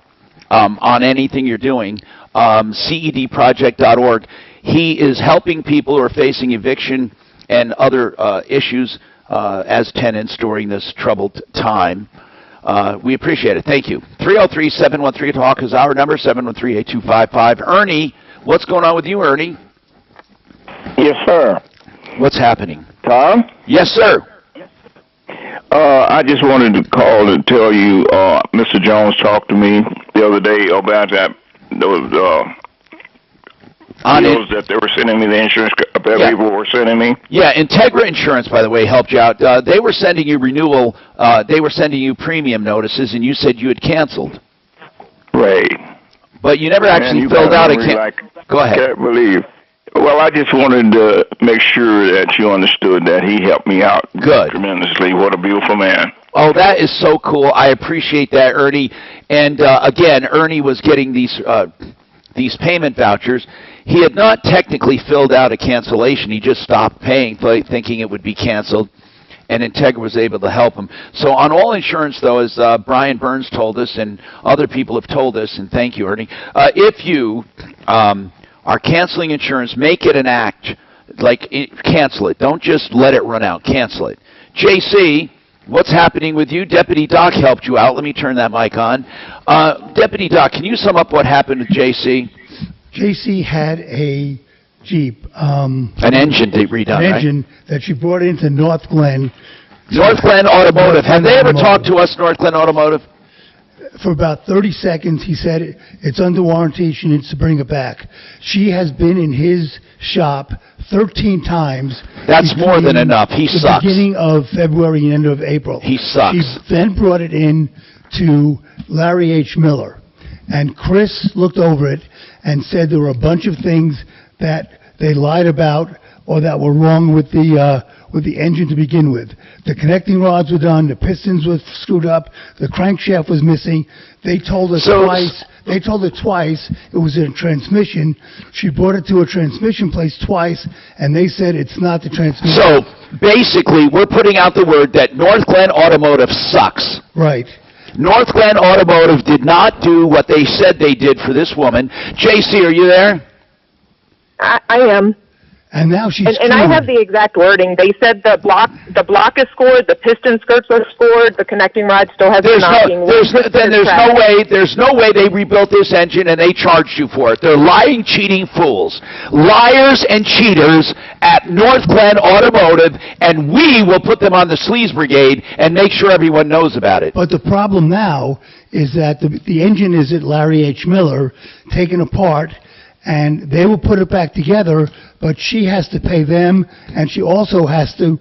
on anything you're doing. CEDproject.org. He is helping people who are facing eviction and other issues as tenants during this troubled time. We appreciate it. Thank you. 303-713-TALK is our number, 713-8255. Ernie, what's going on with you, Ernie? Yes, sir. What's happening? Tom? Yes, sir. I just wanted to call and tell you, Mr. Jones talked to me the other day about that, those deals that they were sending me, the insurance people were sending me. Yeah, Integra Insurance, by the way, helped you out. They were sending you renewal, they were sending you premium notices, and you said you had canceled. Right. But you never actually filled out a Go ahead. I can't believe. Well, I just wanted to make sure that you understood that he helped me out tremendously. What a beautiful man. Oh, that is so cool. I appreciate that, Ernie. And again, Ernie was getting these payment vouchers. He had not technically filled out a cancellation. He just stopped paying, thinking it would be canceled, and Integra was able to help him. So on all insurance, though, as Brian Burns told us and other people have told us, and thank you, Ernie, if you are canceling insurance. Make it an act. Cancel it. Don't just let it run out. Cancel it. JC, what's happening with you? Deputy Doc helped you out. Let me turn that mic on. Deputy Doc, can you sum up what happened with JC? JC had a Jeep. An engine redone, An engine that she brought into North Glen. North Glen Automotive. Have they ever talked to us, North Glen Automotive? For about 30 seconds, he said, it's under warranty, she needs to bring it back. She has been in his shop 13 times. That's more than enough. He sucks. Beginning of February and end of April. He sucks. She then brought it in to Larry H. Miller. And Chris looked over it and said there were a bunch of things that they lied about or that were wrong with the engine to begin with. The connecting rods were done, the pistons were screwed up, the crankshaft was missing. They told her twice. They told her twice it was a transmission. She brought it to a transmission place twice, and they said it's not the transmission. So basically, we're putting out the word that North Glen Automotive sucks. Right. North Glen Automotive did not do what they said they did for this woman. JC, are you there? I am. And now she's and I have the exact wording. They said the block is scored, the piston skirts are scored, the connecting rod still has the knocking. There's no way they rebuilt this engine and they charged you for it. They're lying, cheating fools. Liars and cheaters at North Glen Automotive, and we will put them on the sleaze brigade and make sure everyone knows about it. But the problem now is that the engine is at Larry H. Miller, taken apart, and they will put it back together, but she has to pay them, and she also has to,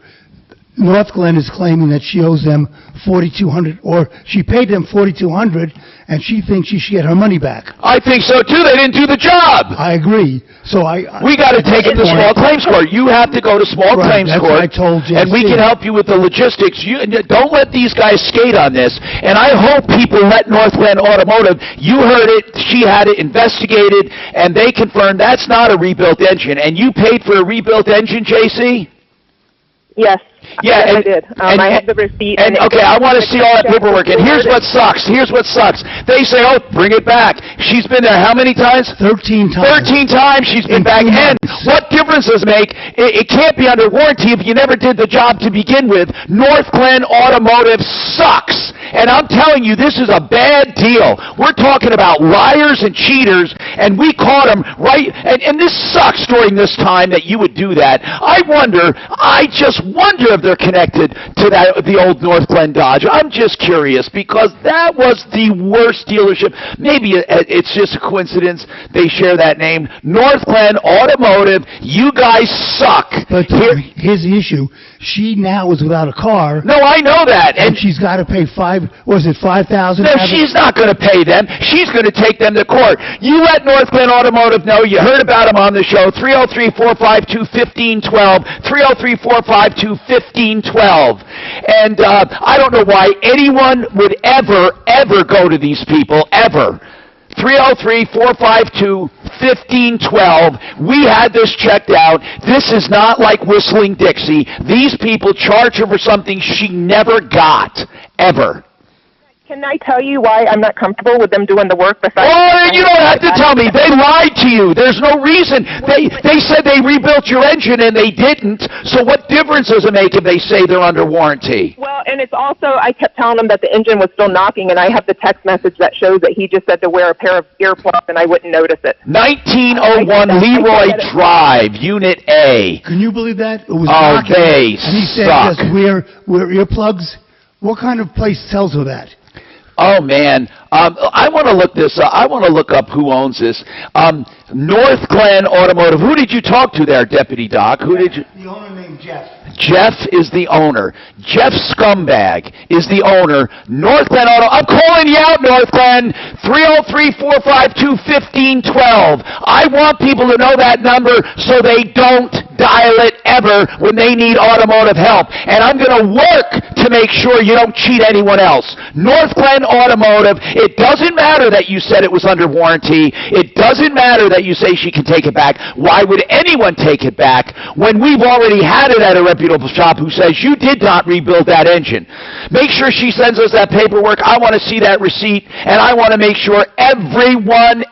North Glen is claiming that she owes them $4,200, or she paid them $4,200, and she thinks she should get her money back. I think so too. They didn't do the job. I agree. So we got to take it to small claims court. You have to go to small claims court, I told JC. And we can help you with the logistics. Don't let these guys skate on this. And I hope people let North Glen Automotive. You heard it. She had it investigated, and they confirmed that's not a rebuilt engine. And you paid for a rebuilt engine, JC? Yes. Yeah, I did. I have the receipt. And okay, I want to see all that paperwork. And here's what sucks. They say, oh, bring it back. She's been there how many times? 13 times. 13 times she's been back. And what difference does it make? It can't be under warranty if you never did the job to begin with. North Glen Automotive sucks. And I'm telling you, this is a bad deal. We're talking about liars and cheaters, and we caught them right. And this sucks during this time that you would do that. I just wonder if they're connected to the old North Glen Dodge. I'm just curious, because that was the worst dealership. Maybe it's just a coincidence they share that name. North Glen Automotive, you guys suck. But here's the issue. She now is without a car. No, I know that. And she's got to pay $5,000? No, she's not going to pay them. She's going to take them to court. You let North Glen Automotive know. You heard about them on the show. 303-452-1512. 303-452-1512. And I don't know why anyone would ever go to these people, ever. 303-452-1512. We had this checked out. This is not like Whistling Dixie. These people charge her for something she never got, ever. Can I tell you why I'm not comfortable with them doing the work? You don't have to tell me. They lied to you. There's no reason. They said they rebuilt your engine and they didn't. So what difference does it make if they say they're under warranty? Well, and it's also, I kept telling them that the engine was still knocking, and I have the text message that shows that he just said to wear a pair of earplugs and I wouldn't notice it. 1901 Leroy Drive, Unit A. Can you believe that? It was knocking, they and he said suck. just wear earplugs. What kind of place tells her that? Oh, man. I want to look this up. I want to look up who owns this. North Glen Automotive. Who did you talk to there, Deputy Doc? Who did you? The owner named Jeff. Jeff is the owner. Jeff Scumbag is the owner. North Glen Auto. I'm calling you out, North Glen. 303-452-1512. I want people to know that number so they don't dial it ever when they need automotive help. And I'm going to work to make sure you don't cheat anyone else. North Glen Automotive, it doesn't matter that you said it was under warranty. It doesn't matter that you say she can take it back. Why would anyone take it back when we've already had it at a reputable shop who says you did not rebuild that engine? Make sure she sends us that paperwork. I want to see that receipt, and I want to make sure everyone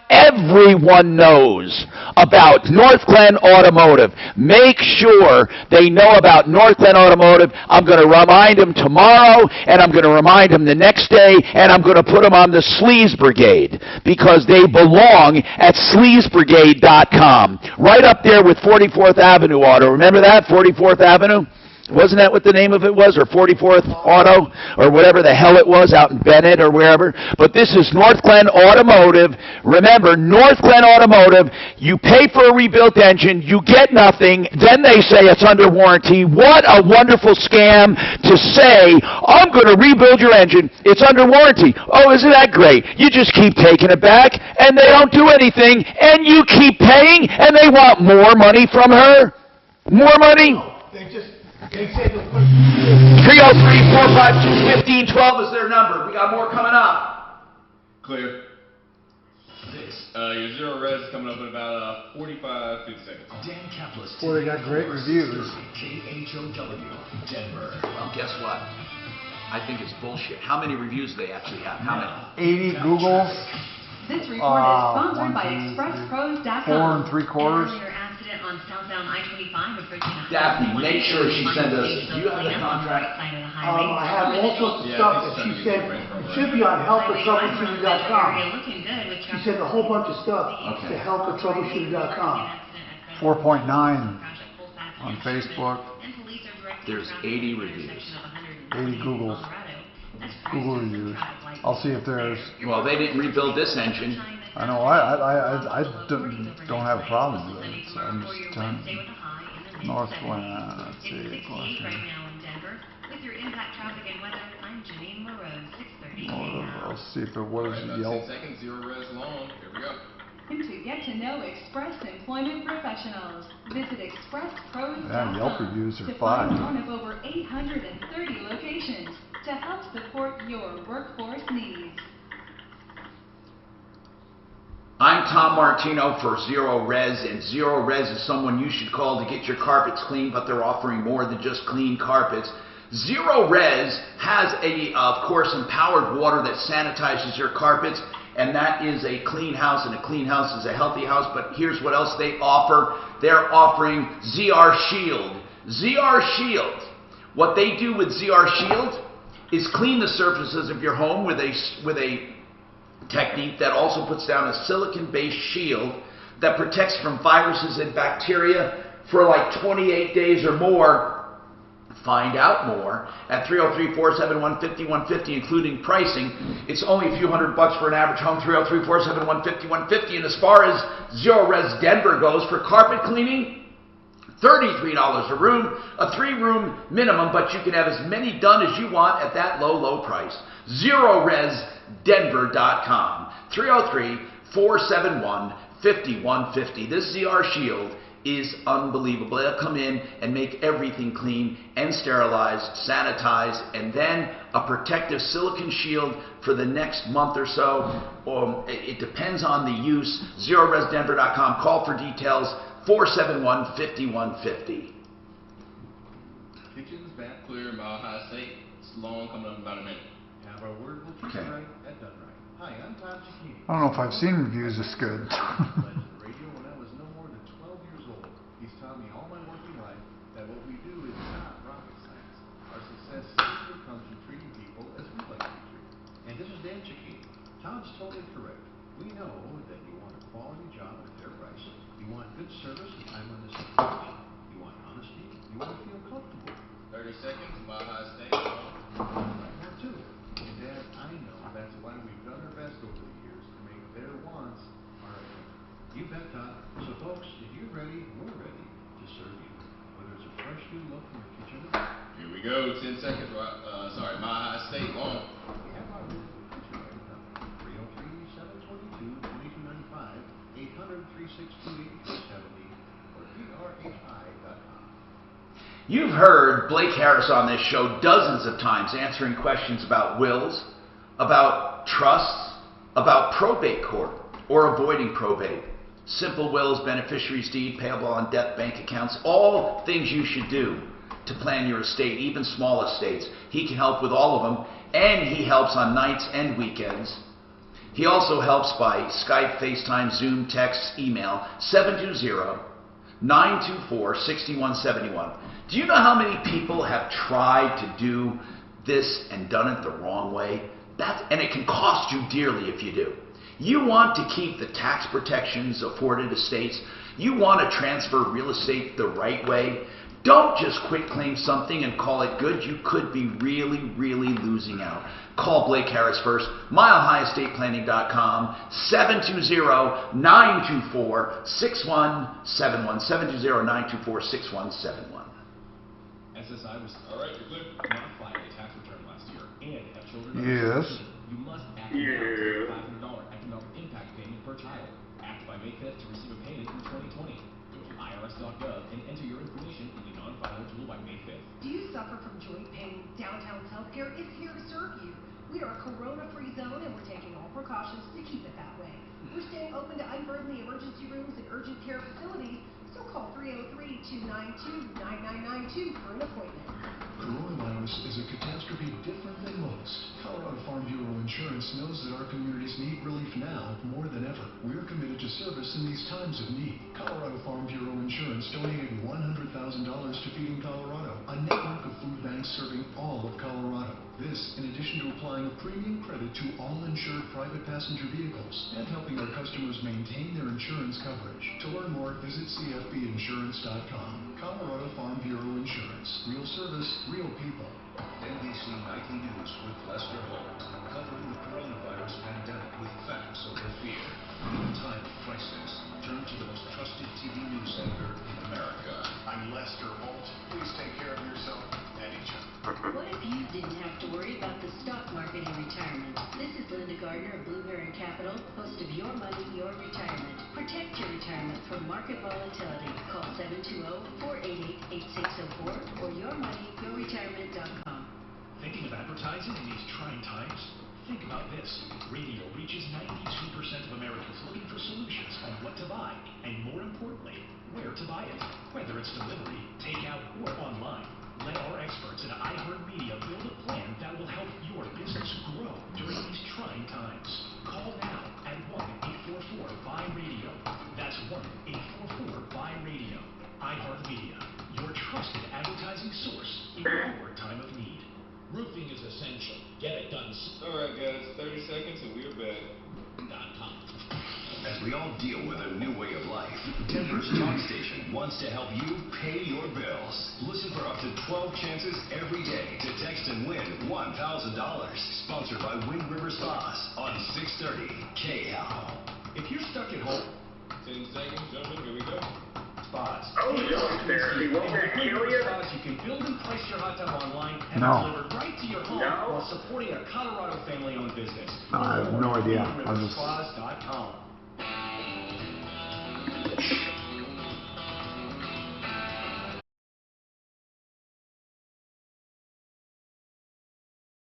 knows about North Glen Automotive. Make sure they know about North Glen Automotive. I'm going to remind them tomorrow, and I'm going to remind them the next day, and I'm going to put them on the Sleaze Brigade because they belong at sleazebrigade.com. Right up there with 44th Avenue Auto. Remember that? 44th Avenue? Wasn't that what the name of it was? Or 44th Auto? Or whatever the hell it was out in Bennett or wherever. But this is North Glen Automotive. Remember, North Glen Automotive, you pay for a rebuilt engine, you get nothing, then they say it's under warranty. What a wonderful scam to say, I'm going to rebuild your engine, it's under warranty. Oh, isn't that great? You just keep taking it back, and they don't do anything, and you keep paying, and they want more money from her? More money? They said 303-452-1512 is their number. We got more coming up. Clear. Your zero res is coming up in about 45, 50 seconds. Dan Kaplis. Boy, they got great reviews. KHOW, Denver. Well, guess what? I think it's bullshit. How many reviews do they actually have? How many? 80 Google. This report is sponsored by ExpressPros.com. 4 3/4. Earlier accident on southbound I-25 approaching a Daphne, make sure she sends us. Do you have the contract? I have all sorts of stuff that she said it should be on help@troubleshooter.com. She sent a whole bunch of stuff to help@troubleshooter.com. 4.9 on Facebook. There's 80 reviews. 80 Google reviews. I'll see if there's. Well, they didn't rebuild this engine. I know. I don't have a problem with it. So I'm just telling you. North Glen. Let's see. I'll see if it was Yelp. 10 seconds, zero res long. Here we go. To get to know Express Employment Professionals, visit ExpressPros.com Yeah, Yelp reviews are to 5. find one of over 830 locations to help support your workforce needs. I'm Tom Martino for Zero Res, and Zero Res is someone you should call to get your carpets clean, but they're offering more than just clean carpets. Zero Res has of course, empowered water that sanitizes your carpets, and that is a clean house, and a clean house is a healthy house. But here's what else they offer. They're offering ZR Shield. ZR Shield. What they do with ZR Shield is clean the surfaces of your home with a technique that also puts down a silicon-based shield that protects from viruses and bacteria for like 28 days or more. Find out more at 303-471-5150, including pricing. It's only a few $100 for an average home. 303-471-5150. And as far as Zero Res Denver goes, for carpet cleaning, $33 a room, a 3-room minimum, but you can have as many done as you want at that low price. ZeroResDenver.com. 303-471-5150. This ZR Shield is unbelievable. They'll come in and make everything clean and sterilized, sanitized, and then a protective silicone shield for the next month or so. It depends on the use. ZeroResDenver.com. Call for details. 471-5150. Kitchen's back clear, Mile High State. It's long, coming up in about a minute. Have our word will keep right, that done right. Hi, I'm Tom Chiquini. I don't know if I've seen reviews this good. Radio when I was no more than 12 years old. He's taught me all my working life that what we do is not rocket science. Our success simply comes from treating people as we like to be treated. And this is Dan Chiquini. Tom's totally correct. We know that you want a quality job at a fair price. You want good service and time on this station. You want honesty. You want to feel comfortable. 30 seconds, Mile High State. I want to. And Dad, I know that's why we've done our best over the years to make their wants our own. You bet, Todd. So folks, if you're ready, we're ready to serve you. Whether it's a fresh new look from the kitchen. Here we go, 10 seconds. Mile High State long. We have our kitchen right now. 303-722-2295, 800-362-8370, or You've heard Blake Harris on this show dozens of times answering questions about wills, about trusts, about probate court or avoiding probate, simple wills, beneficiaries deed, payable on death, bank accounts, all things you should do to plan your estate, even small estates. He can help with all of them, and he helps on nights and weekends. He also helps by Skype, FaceTime, Zoom, text, email, 720-924-6171. Do you know how many people have tried to do this and done it the wrong way? And it can cost you dearly if you do. You want to keep the tax protections afforded to states. You want to transfer real estate the right way. Don't just quit claim something and call it good. You could be really, really losing out. Call Blake Harris first. MileHighEstatePlanning.com. 720-924-6171. 720-924-6171. SSI was all right. You're good. Not filing a tax return last year and have children. Yes. You must act now to $500 economic impact payment per child. Act by May 5th to receive a payment in 2020. Go to irs.gov and enter your information in the non-filer tool by May 5th. Do you suffer from joint pain? Downtown's Healthcare is here to serve you. We are a corona-free zone and we're taking all precautions to keep it that way. We're staying open to unburden the emergency rooms and urgent care facilities, so call 303-292-9992 for an appointment. Coronavirus is a catastrophe different than most. Colorado Farm Bureau Insurance knows that our communities need relief now more than ever. We're committed to service in these times of need. Colorado Farm Bureau Insurance donated $100,000 to Feeding Colorado, a network of food banks serving all of Colorado. This, in addition to applying a premium credit to all insured private passenger vehicles and helping our customers maintain their insurance coverage. To learn more, visit cfbinsurance.com. Colorado Farm Bureau Insurance. Real service, real people. NBC Nightly News with Lester Holt, covering the coronavirus pandemic with facts over fear. In a time of crisis, turn to the most trusted TV news anchor in America. I'm Lester Holt. Please take care of yourself and each other. What if you didn't have to worry about the stock market in retirement? This is Linda Gardner of Blueberry Capital, host of Your Money, Your Retirement. Protect your retirement from market volatility. Call 720-488-8604 or yourmoneyyourretirement.com. Thinking of advertising in these trying times? Think about this. Radio reaches 92% of Americans looking for solutions on what to buy, and more importantly, where to buy it. Whether it's delivery, takeout, or online, let our experts at iHeartMedia build a plan that will help your business grow during these trying times. Call now at 1-844-BUY-RADIO. That's 1-844-BUY-RADIO. iHeartMedia, your trusted advertising source in your time of need. Roofing is essential. Get it done. All right, guys. 30 seconds and we're back. As we all deal with a new way of life, Denver's Talk Station wants to help you pay your bills. Listen for up to 12 chances every day to text and win $1,000. Sponsored by Wind River Spas on 630 KL. If you're stuck at home, 10 seconds, gentlemen, here we go. Spas. Ozone therapy, won't that kill you? You can build and price your hot tub online and No. delivered right to your home while supporting a Colorado family-owned business. I have no idea. I'm just... WindRiverSpas.com.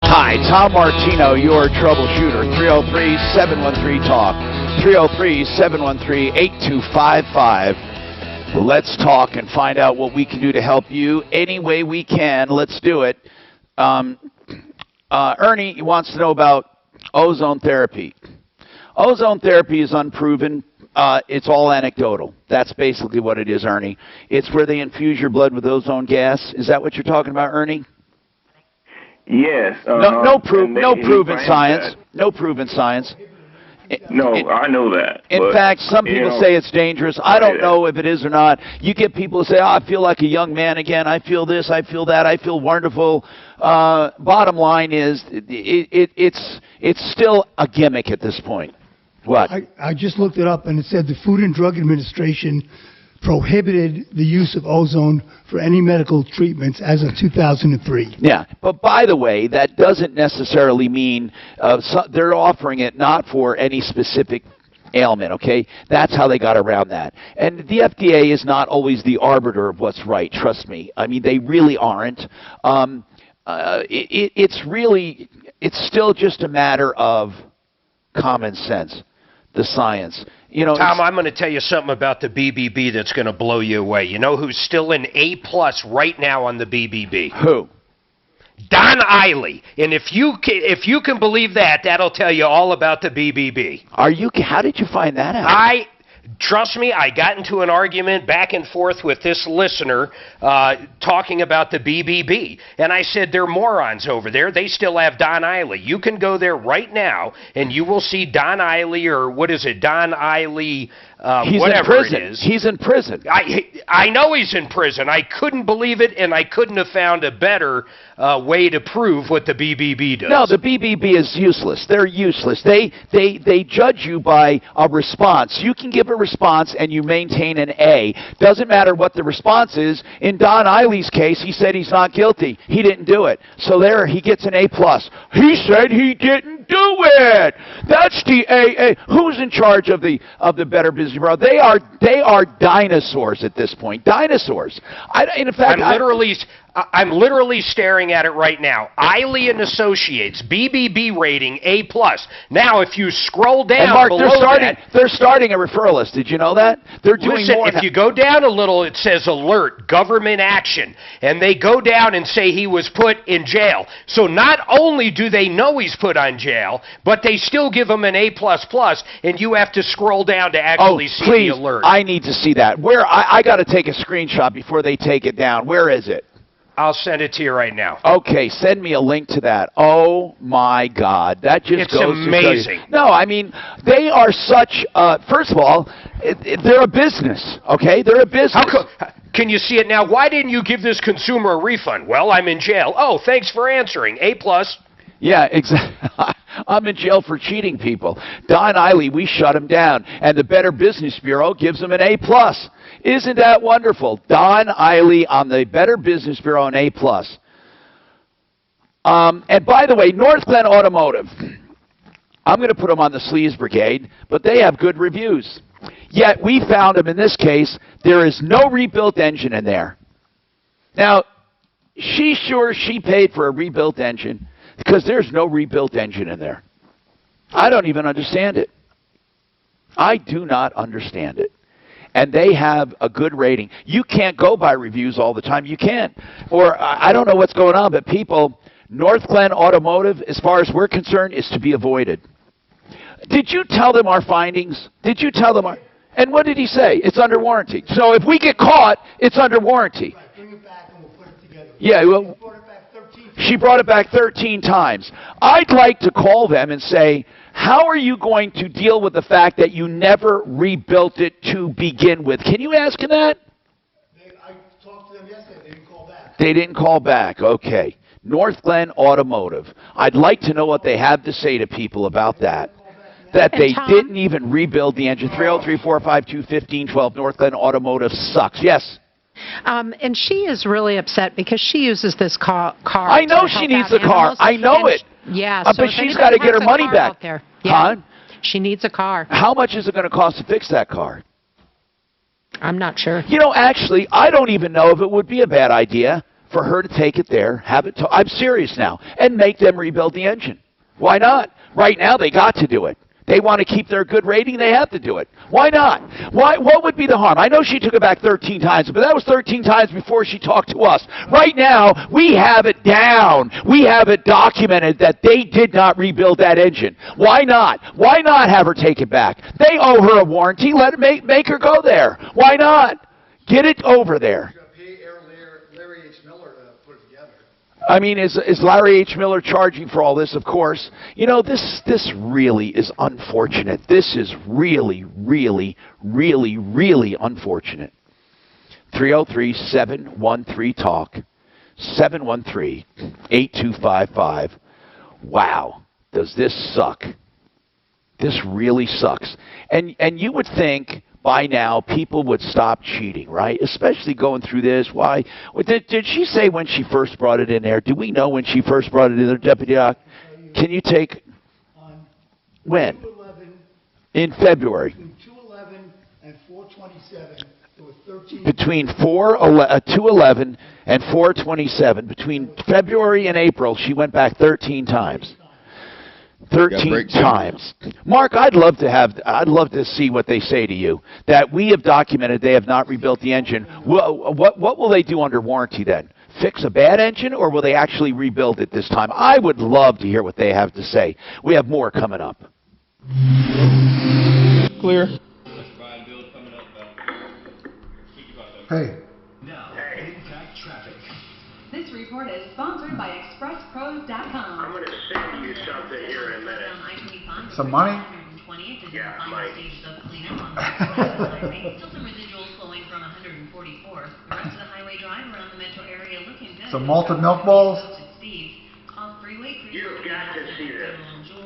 Hi, Tom Martino, your troubleshooter. 303-713-TALK. 303-713-8255. Let's talk and find out what we can do to help you any way we can. Let's do it. Ernie wants to know about ozone therapy. Ozone therapy is unproven. It's all anecdotal. That's basically what it is, Ernie. It's where they infuse your blood with ozone gas. Is that what you're talking about, Ernie? Yes. No proven science. No proven science. No, I know that. In fact, some people say it's dangerous. I don't know if it is or not. You get people who say, oh, I feel like a young man again. I feel this, I feel that, I feel wonderful. Bottom line is, it's still a gimmick at this point. What? I just looked it up, and it said the Food and Drug Administration prohibited the use of ozone for any medical treatments as of 2003. Yeah, but by the way, that doesn't necessarily mean they're offering it not for any specific ailment, okay? That's how they got around that. And the FDA is not always the arbiter of what's right, trust me. I mean, they really aren't. It's still just a matter of common sense, the science. You know, Tom, I'm going to tell you something about the BBB that's going to blow you away. You know who's still an A+ right now on the BBB? Who? Don Eiley. And if you can believe that, that'll tell you all about the BBB. How did you find that out? Trust me, I got into an argument back and forth with this listener talking about the BBB. And I said, they're morons over there. They still have Don Eiley. You can go there right now, and you will see Don Eiley, or what is it, Don Eiley, whatever it is. He's in prison. I know he's in prison. I couldn't believe it, and I couldn't have found a better way to prove what the BBB does. No, the BBB is useless. They're useless. They judge you by a response. You can give a response and you maintain an A. Doesn't matter what the response is. In Don Eiley's case, he said he's not guilty. He didn't do it. So there, he gets an A+. He said he didn't do it. That's the AA. Who's in charge of the Better Business Bureau? They are dinosaurs at this point. Dinosaurs. In fact, I'm literally staring at it right now. Eiley and Associates, BBB rating A+. Now, if you scroll down and Mark, below they're starting a referral list. Did you know that? They're doing more. If you go down a little, it says alert, government action, and they go down and say he was put in jail. So not only do they know he's put on jail, but they still give him an A++, and you have to scroll down to actually see the alert. I need to see that. I got to take a screenshot before they take it down. Where is it? I'll send it to you right now. Okay, send me a link to that. Oh, my God. That just goes amazing. To no, I mean, they are such, first of all, they're a business, okay? They're a business. Can you see it now? Why didn't you give this consumer a refund? Well, I'm in jail. Oh, thanks for answering. A+. Yeah, exactly. I'm in jail for cheating people. Don Eiley, we shut him down. And the Better Business Bureau gives him an A+. Isn't that wonderful? Don Eiley on the Better Business Bureau, an A+. And by the way, North Glen Automotive, I'm going to put them on the sleaze brigade, but they have good reviews. Yet we found them in this case, there is no rebuilt engine in there. Now, she's sure she paid for a rebuilt engine because there's no rebuilt engine in there. I don't even understand it. I do not understand it. And they have a good rating. You can't go by reviews all the time. You can't. Or I don't know what's going on, but people, North Glen Automotive, as far as we're concerned, is to be avoided. Did you tell them our findings? Did you tell them our... And what did he say? It's under warranty. So if we get caught, it's under warranty. Right, bring it back and we'll put it together. Yeah, well, she brought it back 13 times. I'd like to call them and say, how are you going to deal with the fact that you never rebuilt it to begin with? Can you ask him that? I talked to them yesterday. They didn't call back. They didn't call back. Okay. North Glen Automotive. I'd like to know what they have to say to people about that. That they didn't even rebuild the engine. 303-452-1512. North Glen Automotive sucks. Yes? And she is really upset because she uses this car. I know she needs a car. I know it. Yeah. But she's got to get her money back. Yeah. Huh? She needs a car. How much is it going to cost to fix that car? I'm not sure. You know, actually, I don't even know if it would be a bad idea for her to take it there, have it. I'm serious now, and make them rebuild the engine. Why not? Right now, they got to do it. They want to keep their good rating, they have to do it. Why not? What would be the harm? I know she took it back 13 times, but that was 13 times before she talked to us. Right now, we have it down. We have it documented that they did not rebuild that engine. Why not? Why not have her take it back? They owe her a warranty. Let it make her go there. Why not? Get it over there. I mean, is Larry H. Miller charging for all this? Of course. You know, this really is unfortunate. This is really, really, really, really unfortunate. 303-713-TALK. 713-8255. Wow. Does this suck? This really sucks. And you would think by now people would stop cheating, right? Especially going through this. Why? Did she say when she first brought it in there? Do we know when she first brought it in there, Deputy Doc? Can you take... When? In February. Between 211 and 427, there were 13. Between 211 and 427, between February and April, she went back 13 times. 13 times. Mark, I'd love to see what they say to you. That we have documented they have not rebuilt the engine. What will they do under warranty then? Fix a bad engine, or will they actually rebuild it this time? I would love to hear what they have to say. We have more coming up. Clear. Hey. Now, impact traffic. This report is sponsored by ExpressPros.com. I'm going to send you something here in a minute. Some money? Yeah, Mike. Still some residuals flowing from 144th. The rest of the highway drive around the metro area looking good. Some malted milk balls? You've got to see this.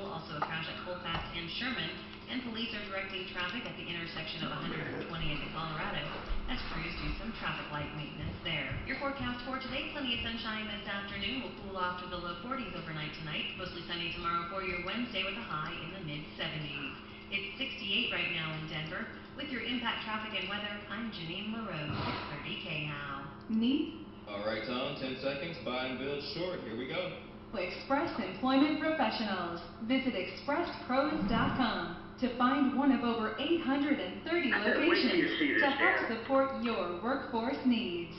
Also a crash at Colfax and Sherman. And police are directing traffic at the intersection of 120th and Colorado as crews do some traffic light maintenance there. Your forecast for today, plenty of sunshine this afternoon. Will cool off to the low 40s overnight tonight. Mostly sunny tomorrow for your Wednesday with a high in the mid-70s. It's 68 right now in Denver. With your impact traffic and weather, I'm Janine LaRose, 630 KHOW. Need? All right, Tom, 10 seconds. Buy and build short. Here we go. Express Employment Professionals. Visit ExpressPros.com to find one of over 830 locations to help support your workforce needs.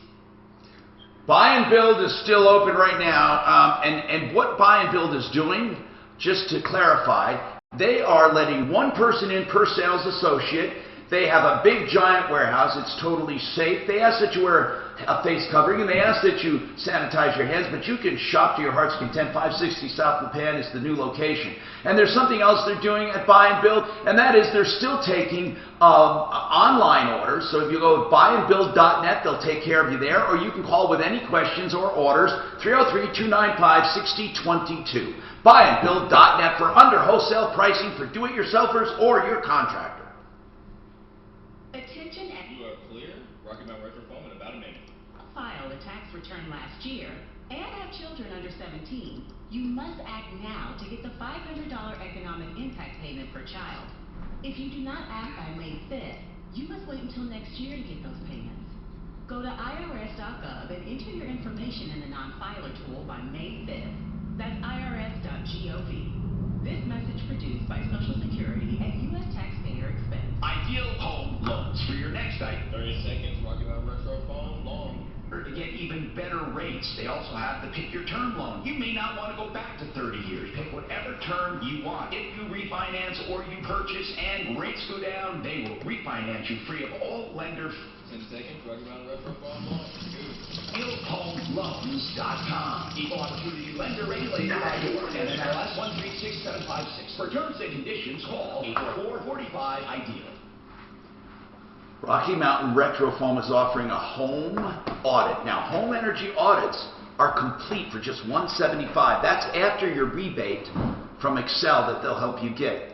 Buy and Build is still open right now, and what Buy and Build is doing, just to clarify, they are letting one person in per sales associate. They have a big giant warehouse. It's totally safe. They ask that you wear a face covering, and they ask that you sanitize your hands, but you can shop to your heart's content. 560 South Lapan is the new location. And there's something else they're doing at Buy and Build, and that is they're still taking online orders. So if you go to buyandbuild.net, they'll take care of you there, or you can call with any questions or orders, 303-295-6022. Buyandbuild.net for under wholesale pricing for do-it-yourselfers or your contractor. Attention at You are clear. Rocky Mountain Retro Foam in about a minute. Filed a tax return last year and have children under 17, you must act now to get the $500 economic impact payment per child. If you do not act by May 5th, you must wait until next year to get those payments. Go to irs.gov and enter your information in the non-filer tool by May 5th. That's irs.gov. This message produced by Social Security at U.S. taxpayer expense. Ideal home loans for your next item. 30 seconds. Rocky Mountain Retro Foam long. To get even better rates, they also have the Pick Your Term loan. You may not want to go back to 30 years. Pick whatever term you want. If you refinance or you purchase and rates go down, they will refinance you free of all lender 10 seconds. Rocky Mountain Retro Foam long. IdealHomeLoans.com. Equal opportunity lender regulated by your NMLS 136756. For terms and conditions, call 844-45-IDEAL. Rocky Mountain Retro Foam is offering a home audit. Now, home energy audits are complete for just $175. That's after your rebate from Excel that they'll help you get.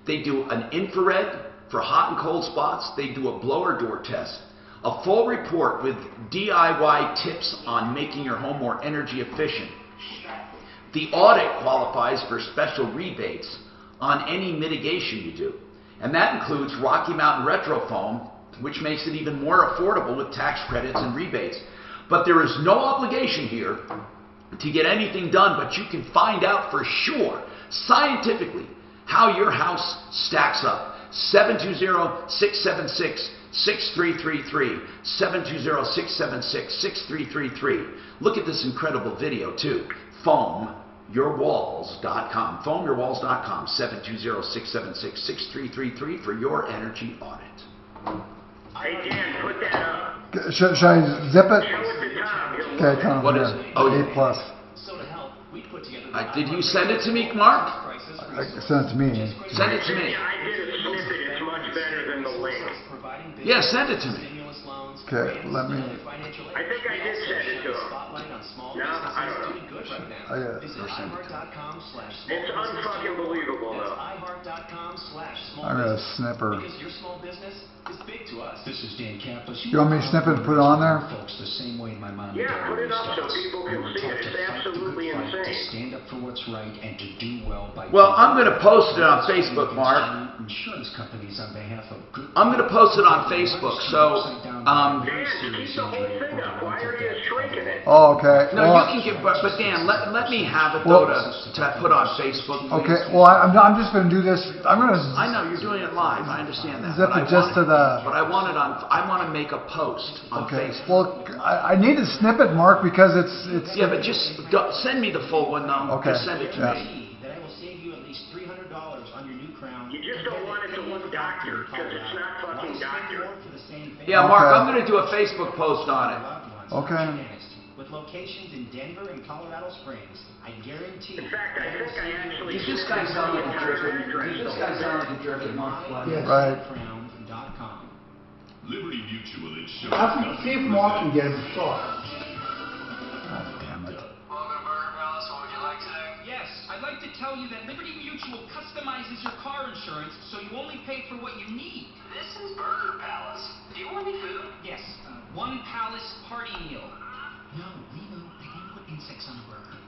They do an infrared for hot and cold spots. They do a blower door test. A full report with DIY tips on making your home more energy efficient. The audit qualifies for special rebates on any mitigation you do. And that includes Rocky Mountain Retro Foam, which makes it even more affordable with tax credits and rebates. But there is no obligation here to get anything done, but you can find out for sure, scientifically, how your house stacks up. 720-676-6333. 720-676-6333. Look at this incredible video, too. FoamYourWalls.com. FoamYourWalls.com. 720-676-6333 for your energy audit. Hey, Dan, put that up. Should I zip it? Show it to Tom. Okay, Tom. What is it? Oh, A plus. Did you send it to me, Mark? Send it to me. Send it to me. I did a snippet. It's much better than the link. Yeah, send it to me. Okay, let me. I think I did send it to him. No, I don't know. I got it. It's unfucking believable, though. I'm gonna snipper. Your small business is big to us. This is Dan Campus. You want me to snip it and put it on there? Folks, the same way in my mind. Yeah, put it up so people can see it. It's absolutely insane. Stand up for what's right and to do well by. Well, I'm going to post it on Facebook, Mark. Insurance companies on behalf of good. I'm going to post it on Facebook. So, Dan, keep the whole thing up. Why are you shrinking it? Oh, okay. No, well, you can get, but Dan, let me have it though to put on Facebook. Please. Okay. Well, I'm just going to do this. I'm going to. I know you're doing it live. I understand that. Zip it just to the. But I want it on. I want to make a post on Facebook. Well, I need to snip it, Mark, because it's. Yeah, but just send me the full one though. Okay. Just send it to me. That I will save you at least $300 on your new crown. You just don't want it to look doctor, because it's not fucking doctor. Yeah, Mark, I'm going to do a Facebook post on it. Okay. With locations in Denver and Colorado Springs, I guarantee. In fact, I think I actually. Does this guy sound like a jerk? Mark? Yes. Right. Liberty Mutual Insurance. I have to see if Mark can get him started. Yes, I'd like to tell you that Liberty Mutual customizes your car insurance so you only pay for what you need. This is Burger Palace. Do you want any food? Yes, one Palace party meal. No, Lilo, I didn't put insects on a burger.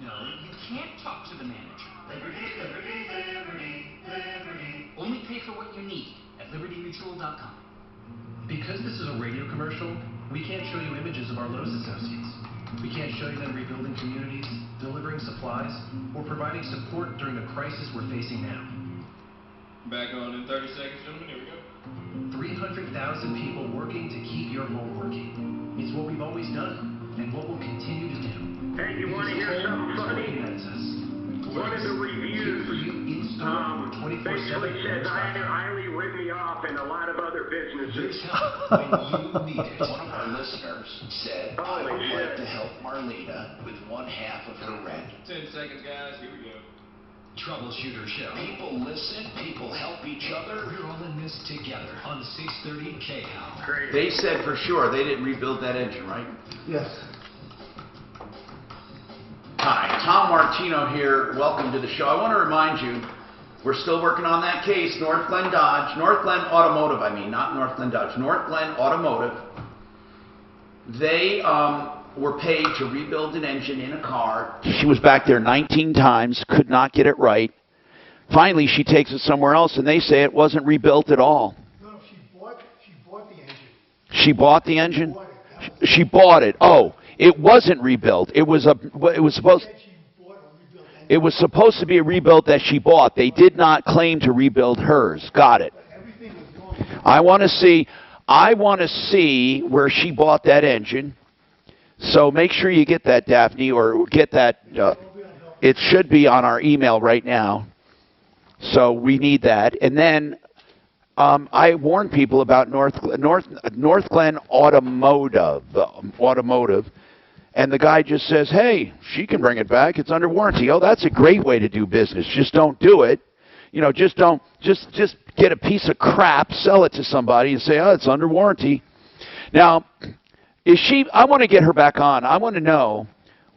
No, you can't talk to the manager. Liberty, liberty, liberty, liberty. Only pay for what you need at libertymutual.com. Because this is a radio commercial, we can't show you images of our Lowe's associates. We can't show you them rebuilding communities, delivering supplies, or providing support during the crisis we're facing now. Back on in 30 seconds, gentlemen. Here we go. 300,000 people working to keep your home working. It's what we've always done, and what we'll continue to do. Hey, you want to hear something funny? One of the reviews basically says I highly ripped me off and a lot of other businesses. When you need it. One of our listeners said, I would like to help Marlena with one half of her rent. 10 seconds, guys. Here we go. Troubleshooter Show. People listen, people help each other. We're all in this together on 630 KHOW. They said for sure they didn't rebuild that engine, right? Yes. Hi, Tom Martino here. Welcome to the show. I want to remind you, we're still working on that case, North Glen Dodge, North Glen Automotive, not North Glen Dodge, North Glen Automotive. They were paid to rebuild an engine in a car. She was back there 19 times, could not get it right. Finally, she takes it somewhere else, and they say it wasn't rebuilt at all. No, she bought the engine. She bought the engine? She bought it. Oh, it wasn't rebuilt. It was supposed to be a rebuild that she bought. They did not claim to rebuild hers. Got it. I want to see where she bought that engine. So make sure you get that, Daphne, or get that. It should be on our email right now. So we need that. And then I warned people about North Glen Automotive, and the guy just says, "Hey, she can bring it back. It's under warranty." Oh, that's a great way to do business. Just don't do it. Just get a piece of crap, sell it to somebody, and say, "Oh, it's under warranty." Now, I want to get her back on. I want to know,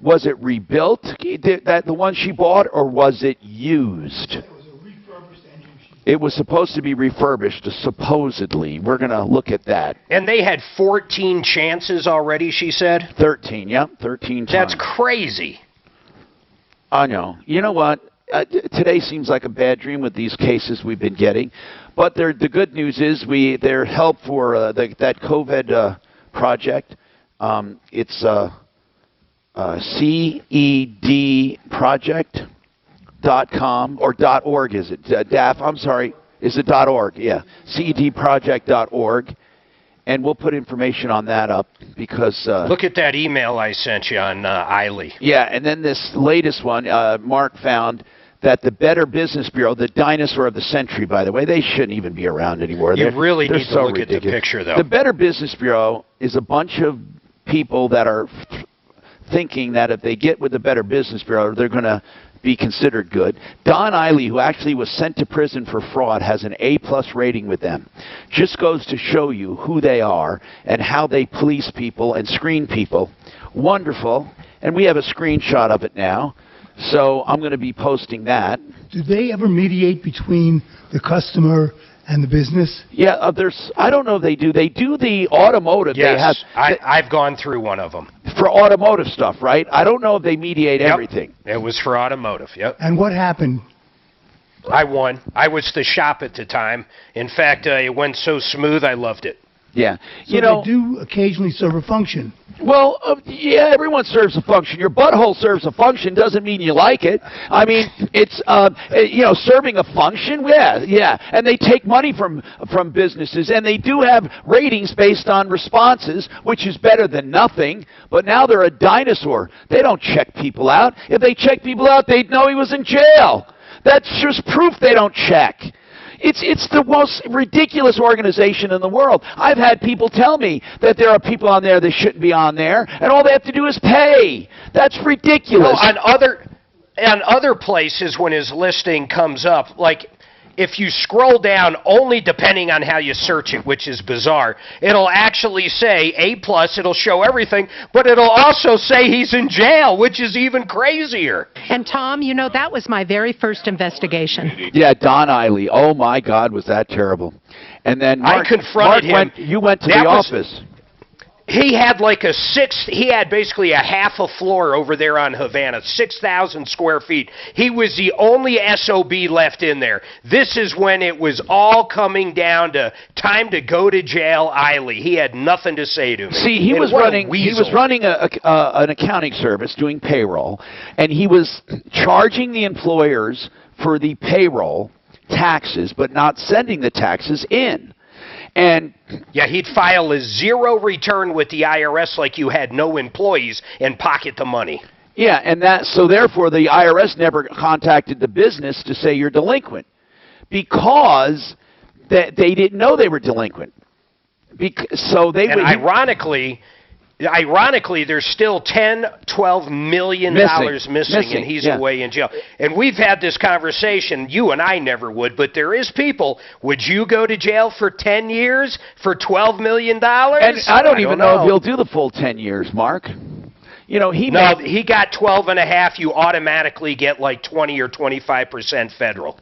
was it rebuilt, the one she bought, or was it used? It was supposed to be refurbished, supposedly. We're going to look at that. And they had 14 chances already, she said? 13, yep, 13 times. That's crazy. I know. You know what? Today seems like a bad dream with these cases we've been getting. But the good news is their help for that COVID project. It's CEDproject.com or .org, is it? DAF, I'm sorry. Is it .org? Yeah. CEDproject.org. And we'll put information on that up because... look at that email I sent you on Eiley. Yeah, and then this latest one, Mark found that the Better Business Bureau, the dinosaur of the century, by the way, they shouldn't even be around anymore. You really need so to look ridiculous. at the picture, though. The Better Business Bureau is a bunch of people that are thinking that if they get with the Better Business Bureau, they're going to be considered good. Don Eiley, who actually was sent to prison for fraud, has an A+ rating with them. Just goes to show you who they are and how they police people and screen people. Wonderful. And we have a screenshot of it now. So I'm going to be posting that. Do they ever mediate between the customer And the business? Yeah, there's. I don't know if they do. They do the automotive. Yes, They have, I've gone through one of them. For automotive stuff, right? I don't know if they mediate everything. It was for automotive, yep. And what happened? I won. I was the shop at the time. In fact, it went so smooth, I loved it. Yeah. So they do occasionally serve a function. Well, yeah, everyone serves a function. Your butthole serves a function doesn't mean you like it. I mean, it's, serving a function, yeah. And they take money from businesses, and they do have ratings based on responses, which is better than nothing. But now they're a dinosaur. They don't check people out. If they checked people out, they'd know he was in jail. That's just proof they don't check. It's the most ridiculous organization in the world. I've had people tell me that there are people on there that shouldn't be on there, and all they have to do is pay. That's ridiculous. No, on other places, when his listing comes up, like if you scroll down, only depending on how you search it, which is bizarre, it'll actually say A+, it'll show everything, but it'll also say he's in jail, which is even crazier. And Tom, you know, that was my very first investigation. Yeah, Don Eiley. Oh my God, was that terrible. And then Mark, I confronted him. You went to the office. He had he had basically a half a floor over there on Havana, 6,000 square feet. He was the only SOB left in there. This is when it was all coming down to time to go to jail, Eiley. He had nothing to say to me. See, he was running an accounting service doing payroll, and he was charging the employers for the payroll taxes, but not sending the taxes in. And yeah, he'd file a zero return with the IRS like you had no employees and pocket the money. Yeah, and so therefore the IRS never contacted the business to say you're delinquent because they didn't know they were delinquent. Ironically, there's still $10-12 million missing, and he's away in jail. And we've had this conversation. You and I never would, but there is people. Would you go to jail for 10 years for $12 million? And I don't even know if he'll do the full 10 years, Mark. You know, he got 12 and a half. You automatically get like 20 or 25% federal.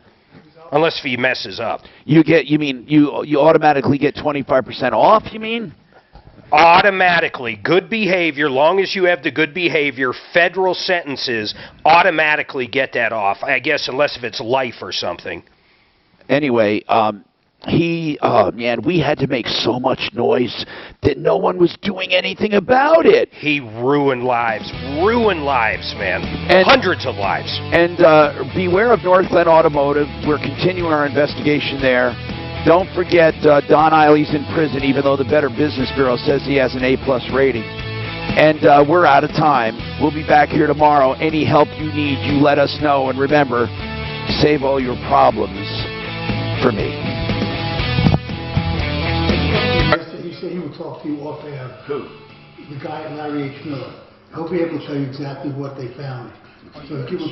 Unless if he messes up. You mean you automatically get 25% off, you mean? Automatically, good behavior, long as you have the good behavior, federal sentences automatically get that off, I guess, unless if it's life or something. Anyway, we had to make so much noise that no one was doing anything about it. He ruined lives, man. And hundreds of lives. And beware of Northglenn Automotive. We're continuing our investigation there. Don't forget, Don Eiley's in prison, even though the Better Business Bureau says he has an A+ rating. And we're out of time. We'll be back here tomorrow. Any help you need, you let us know. And remember, save all your problems for me. He said he will talk to you off air. Who? The guy, Larry H. Miller. He'll be able to tell you exactly what they found. So give him